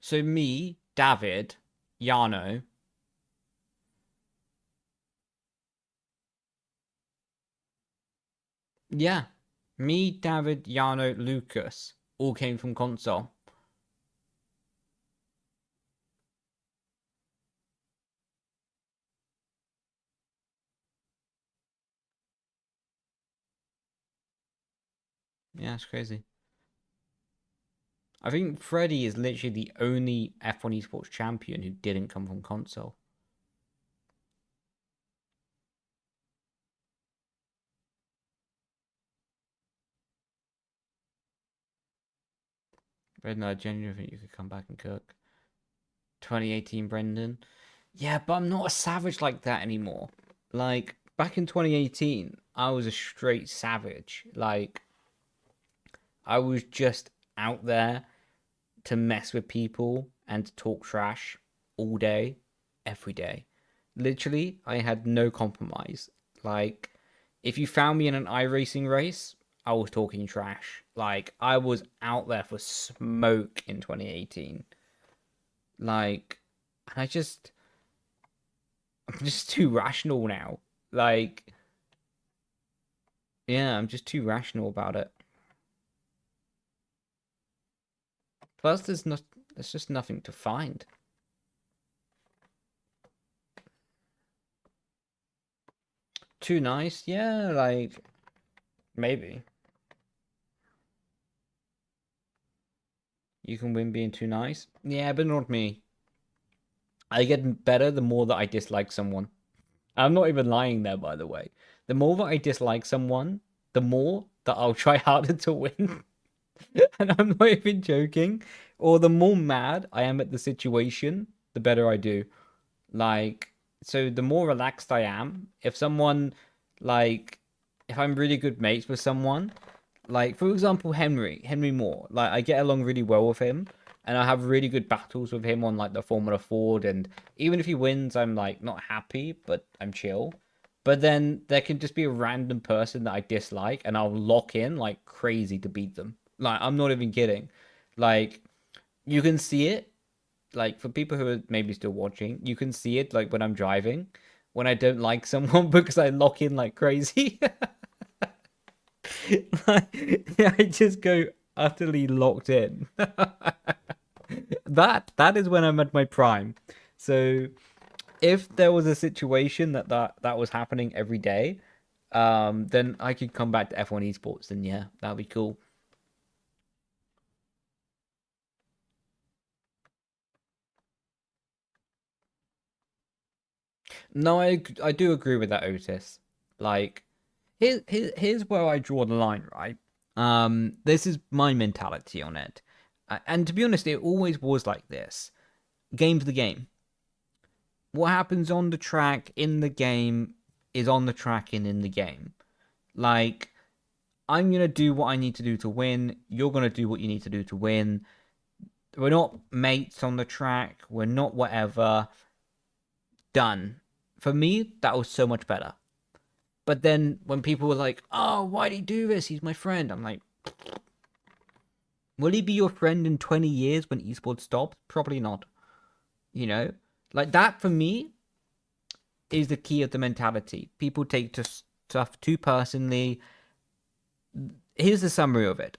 So me, David, Yano... Yeah. Me, David, Yano, Lucas all came from console. Yeah, it's crazy. I think Freddy is literally the only F1 esports champion who didn't come from console. Brendon, I genuinely think you could come back and cook. 2018 Brendon. Yeah, but I'm not a savage like that anymore. Like, back in 2018, I was a straight savage. Like, I was just out there to mess with people and to talk trash all day, every day. Literally, I had no compromise. Like, if you found me in an iRacing race, I was talking trash. Like, I was out there for smoke in 2018. Like, and I'm just too rational now. Like, yeah, I'm just too rational about it. Plus, there's just nothing to find. Too nice? Yeah, like, maybe. You can win being too nice? Yeah, but not me. I get better the more that I dislike someone. I'm not even lying there, by the way. The more that I dislike someone, the more that I'll try harder to win. And I'm not even joking. Or the more mad I am at the situation, the better I do. Like, so the more relaxed I am, if someone, like, if I'm really good mates with someone, like, for example, Henry Moore, like, I get along really well with him, and I have really good battles with him on, like, the Formula Ford, and even if he wins, I'm, like, not happy, but I'm chill. But then there can just be a random person that I dislike, and I'll lock in like crazy to beat them. Like, I'm not even kidding. Like, you can see it, like, for people who are maybe still watching, you can see it, like, when I'm driving, when I don't like someone because I lock in like crazy. Like, yeah, I just go utterly locked in. That is when I'm at my prime. So if there was a situation that was happening every day, then I could come back to F1 esports. Then yeah, that'd be cool. No, I do agree with that, Otis. Like, here's where I draw the line, right? This is my mentality on it, and to be honest, it always was like this. Game's the game. What happens on the track in the game is on the track and in the game. Like, I'm gonna do what I need to do to win. You're gonna do what you need to do to win. We're not mates on the track. We're not whatever. Done. For me, that was so much better. But then when people were like, "Oh, why'd he do this? He's my friend," I'm like, will he be your friend in 20 years when esports stops? Probably not. You know, like that for me is the key of the mentality. People take to stuff too personally. Here's the summary of it.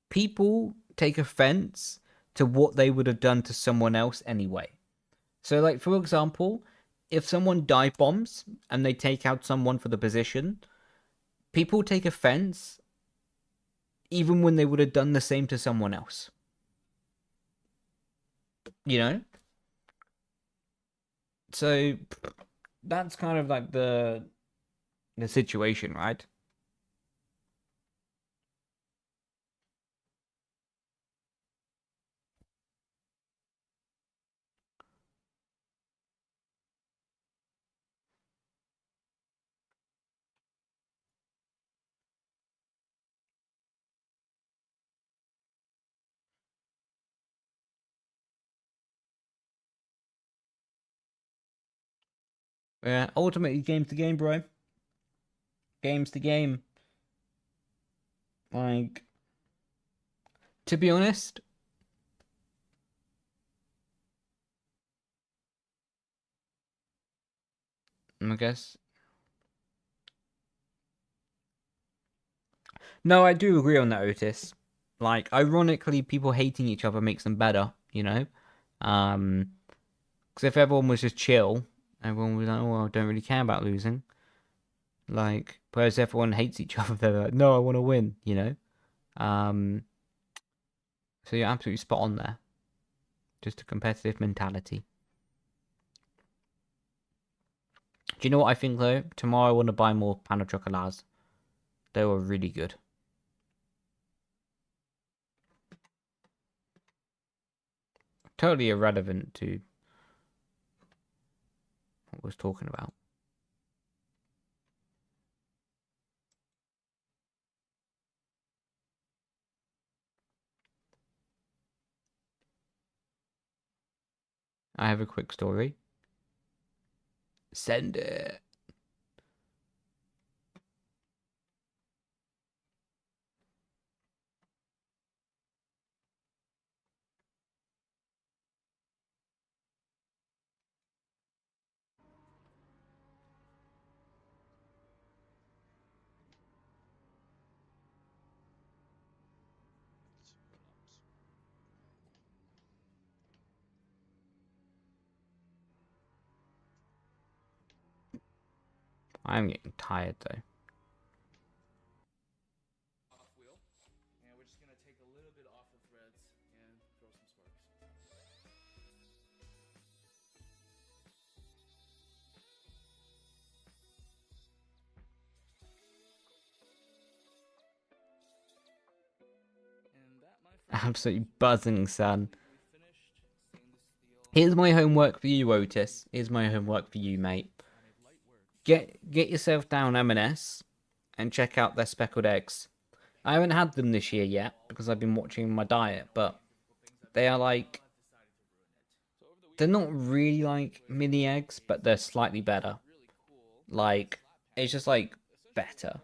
People take offense to what they would have done to someone else anyway. So, like, for example, if someone dive bombs and they take out someone for the position, people take offense even when they would have done the same to someone else. You know? So that's kind of like the situation, right? Yeah, ultimately game's the game, bro. Game's the game. Like, to be honest, I guess. No, I do agree on that, Otis. Like, ironically, people hating each other makes them better, you know? Um, because if everyone was just chill, everyone was like, oh, well, I don't really care about losing. Like, whereas everyone hates each other, they're like, no, I want to win, you know? Um, so you're absolutely spot on there. Just a competitive mentality. Do you know what I think, though? Tomorrow I want to buy more Pan Chocolats. They were really good. Totally irrelevant to what I was talking about. I have a quick story. Send it. I'm getting tired, though. Off wheel, and we're just gonna take a little bit off the threads and throw some sparks. Absolutely buzzing, son. Here's my homework for you, Otis. Here's my homework for you, mate. Get yourself down M&S and check out their speckled eggs. I haven't had them this year yet because I've been watching my diet, but they are like... They're not really like mini eggs, but they're slightly better. Like, it's just like better.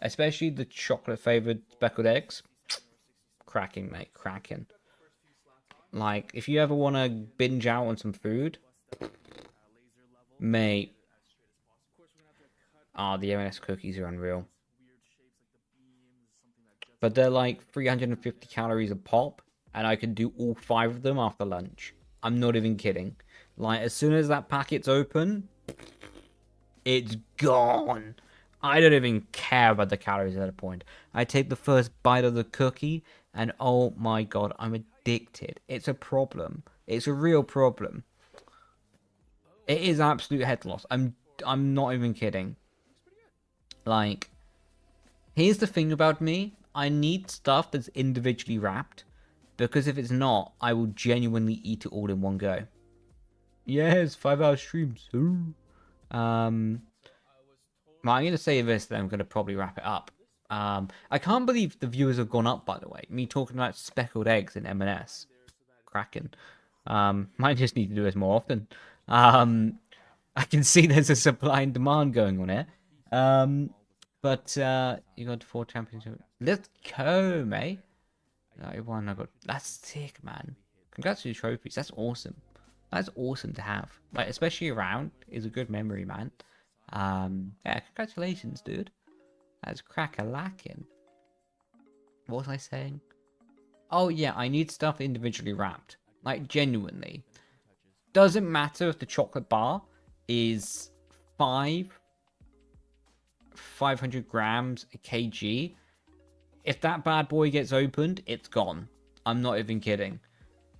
Especially the chocolate flavored speckled eggs. Cracking, mate, cracking. Like, if you ever want to binge out on some food, mate. Ah, the M&S cookies are unreal. But they're like 350 calories a pop, and I can do all 5 of them after lunch. I'm not even kidding. Like, as soon as that packet's open, it's gone. I don't even care about the calories at that point. I take the first bite of the cookie, and oh my god, I'm addicted. It's a problem. It's a real problem. It is absolute head loss. I'm not even kidding. Like, here's the thing about me. I need stuff that's individually wrapped, because if it's not, I will genuinely eat it all in one go. Yes, 5-hour streams. Well, I'm going to say this, then I'm going to probably wrap it up. I can't believe the viewers have gone up, by the way. Me talking about speckled eggs in M&S. Cracking. Might just need to do this more often. I can see there's a supply and demand going on here. But you got 4 championships. Let's go, mate. I won. I got. That's sick, man. Congrats to your trophies. That's awesome. That's awesome to have. Like, especially around is a good memory, man. Yeah, congratulations, dude. That's crack-a-lackin'. What was I saying? Oh, yeah, I need stuff individually wrapped. Like, genuinely. Doesn't matter if the chocolate bar is 500 grams a kg. If that bad boy gets opened, it's gone. I'm not even kidding.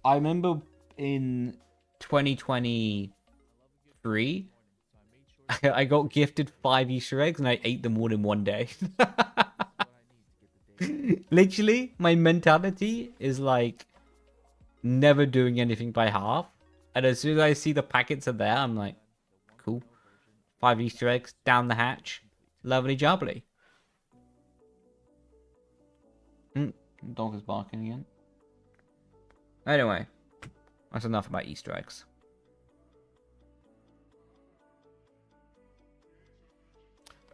I remember in 2023, I got gifted 5 Easter eggs and I ate them all in one day. Literally, my mentality is like never doing anything by half. And as soon as I see the packets are there, I'm like, cool. 5 Easter eggs, down the hatch. Lovely jubbly. Dog is barking again. Anyway, that's enough about Easter eggs.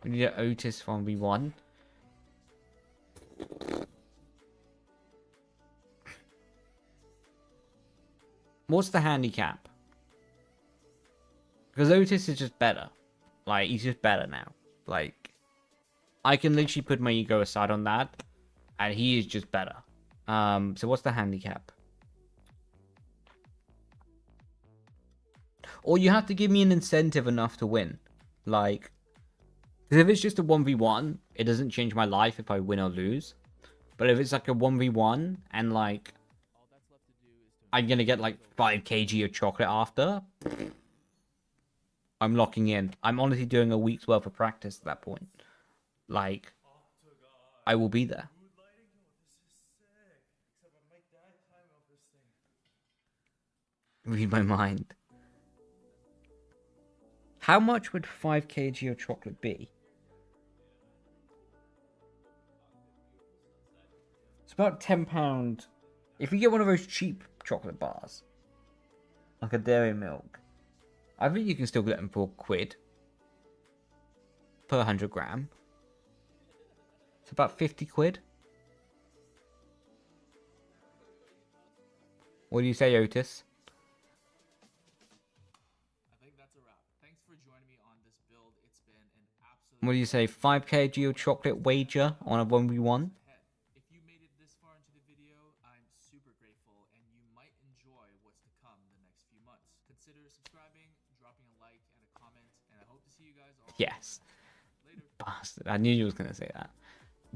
We need an Otis 1v1. What's the handicap? Because Otis is just better. Like, he's just better now. Like, I can literally put my ego aside on that, and he is just better. So what's the handicap? Or you have to give me an incentive enough to win. Like, because if it's just a 1v1, it doesn't change my life if I win or lose. But if it's like a 1v1 and like I'm gonna get like 5 kg of chocolate after, I'm locking in. I'm honestly doing a week's worth of practice at that point. Like, I will be there. Read my mind. How much would 5 kg of chocolate be? It's about £10. If you get one of those cheap chocolate bars, like a dairy milk, I think you can still get them for £1 per 100 gram. It's about £50. What do you say, Otis? What do you say, 5 kg of chocolate wager on a 1v1? If you made it this far into the video, I'm super grateful, and you might enjoy what's to come the next few months. Consider subscribing, dropping a like and a comment, and I hope to see you guys all. Yes. Later. Bastard. I knew you was going to say that.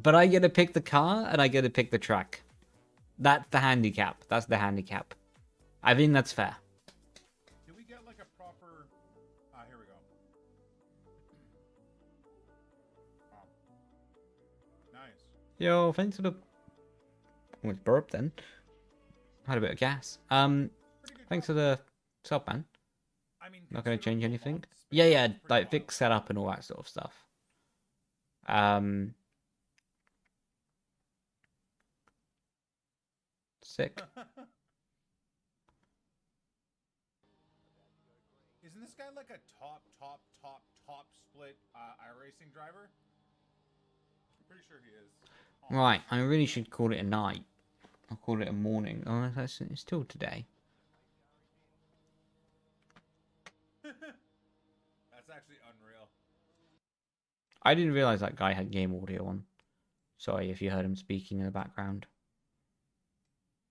But I get to pick the car, and I get to pick the track. That's the handicap. That's the handicap. I think that's fair. Can we get like a proper... here we go. Wow. Nice. Yo, thanks for the... Oh, it's burp then. Had a bit of gas. Pretty good Thanks car. for the sub, man. I mean, Not gonna change considering the anything. long space, Yeah, yeah, it's pretty like wild. fix setup and all that sort of stuff. Sick. Isn't this guy like a top split iRacing driver? I'm pretty sure he is. Oh, Right, I really should call it a night. I'll call it a morning. Oh, it's still today. That's actually unreal. I didn't realize that guy had game audio on. Sorry if you heard him speaking in the background.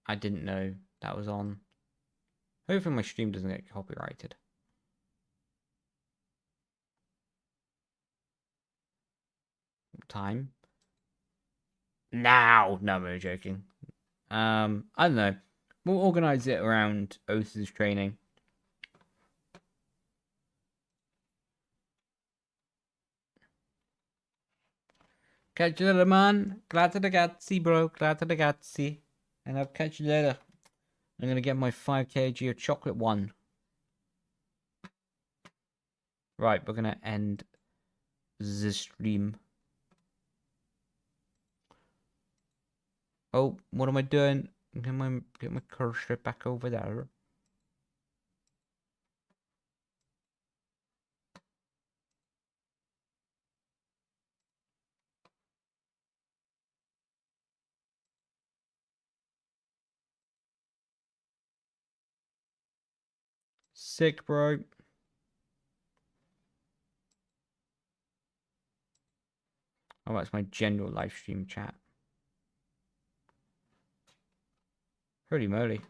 I didn't know that was on. Hopefully my stream doesn't get copyrighted. Time. Now! No, I'm only joking. I don't know. We'll organize it around Oath's training. Catch you later, man. Glad to ragazzi, bro. Glad to ragazzi. And I'll catch you later. I'm gonna get my 5 kg of chocolate one. Right, we're gonna end the stream. Oh, what am I doing? Get my cursor back over there. Sick, bro. Oh, that's my general live stream chat. Holy moly.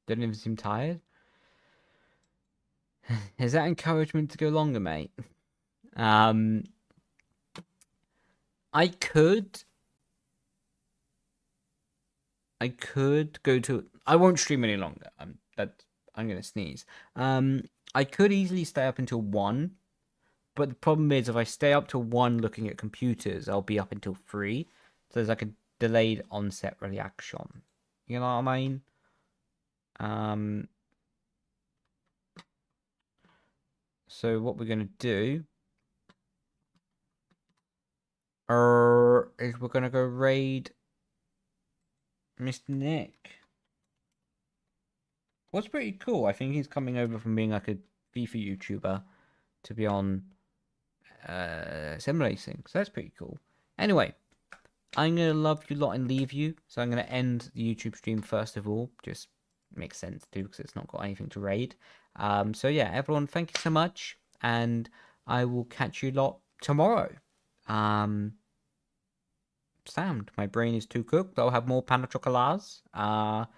Didn't even seem tired. Is that encouragement to go longer, mate? I could go to. I won't stream any longer. I'm gonna sneeze. I could easily stay up until 1, but the problem is if I stay up till 1 looking at computers, I'll be up until 3. So there's like a delayed onset reaction. You know what I mean? So what we're gonna do is we're gonna go raid Mr. Nick. What's pretty cool, I think he's coming over from being like a FIFA YouTuber to be on Simracing. So that's pretty cool. Anyway, I'm going to love you lot and leave you. So I'm going to end the YouTube stream first of all. Just makes sense to because it's not got anything to raid. So yeah, everyone, thank you so much. And I will catch you lot tomorrow. Sound. My brain is too cooked. I'll have more pan chocolats. I'll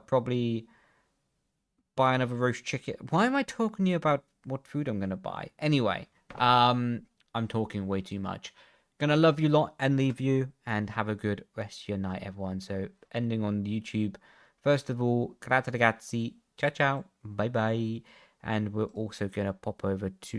probably buy another roast chicken. Why am I talking to you about what food I'm gonna buy? Anyway, I'm talking way too much. Gonna love you lot and leave you, and have a good rest of your night, everyone. So ending on YouTube. First of all, grazie ragazzi. Ciao ciao. Bye bye. And we're also gonna pop over to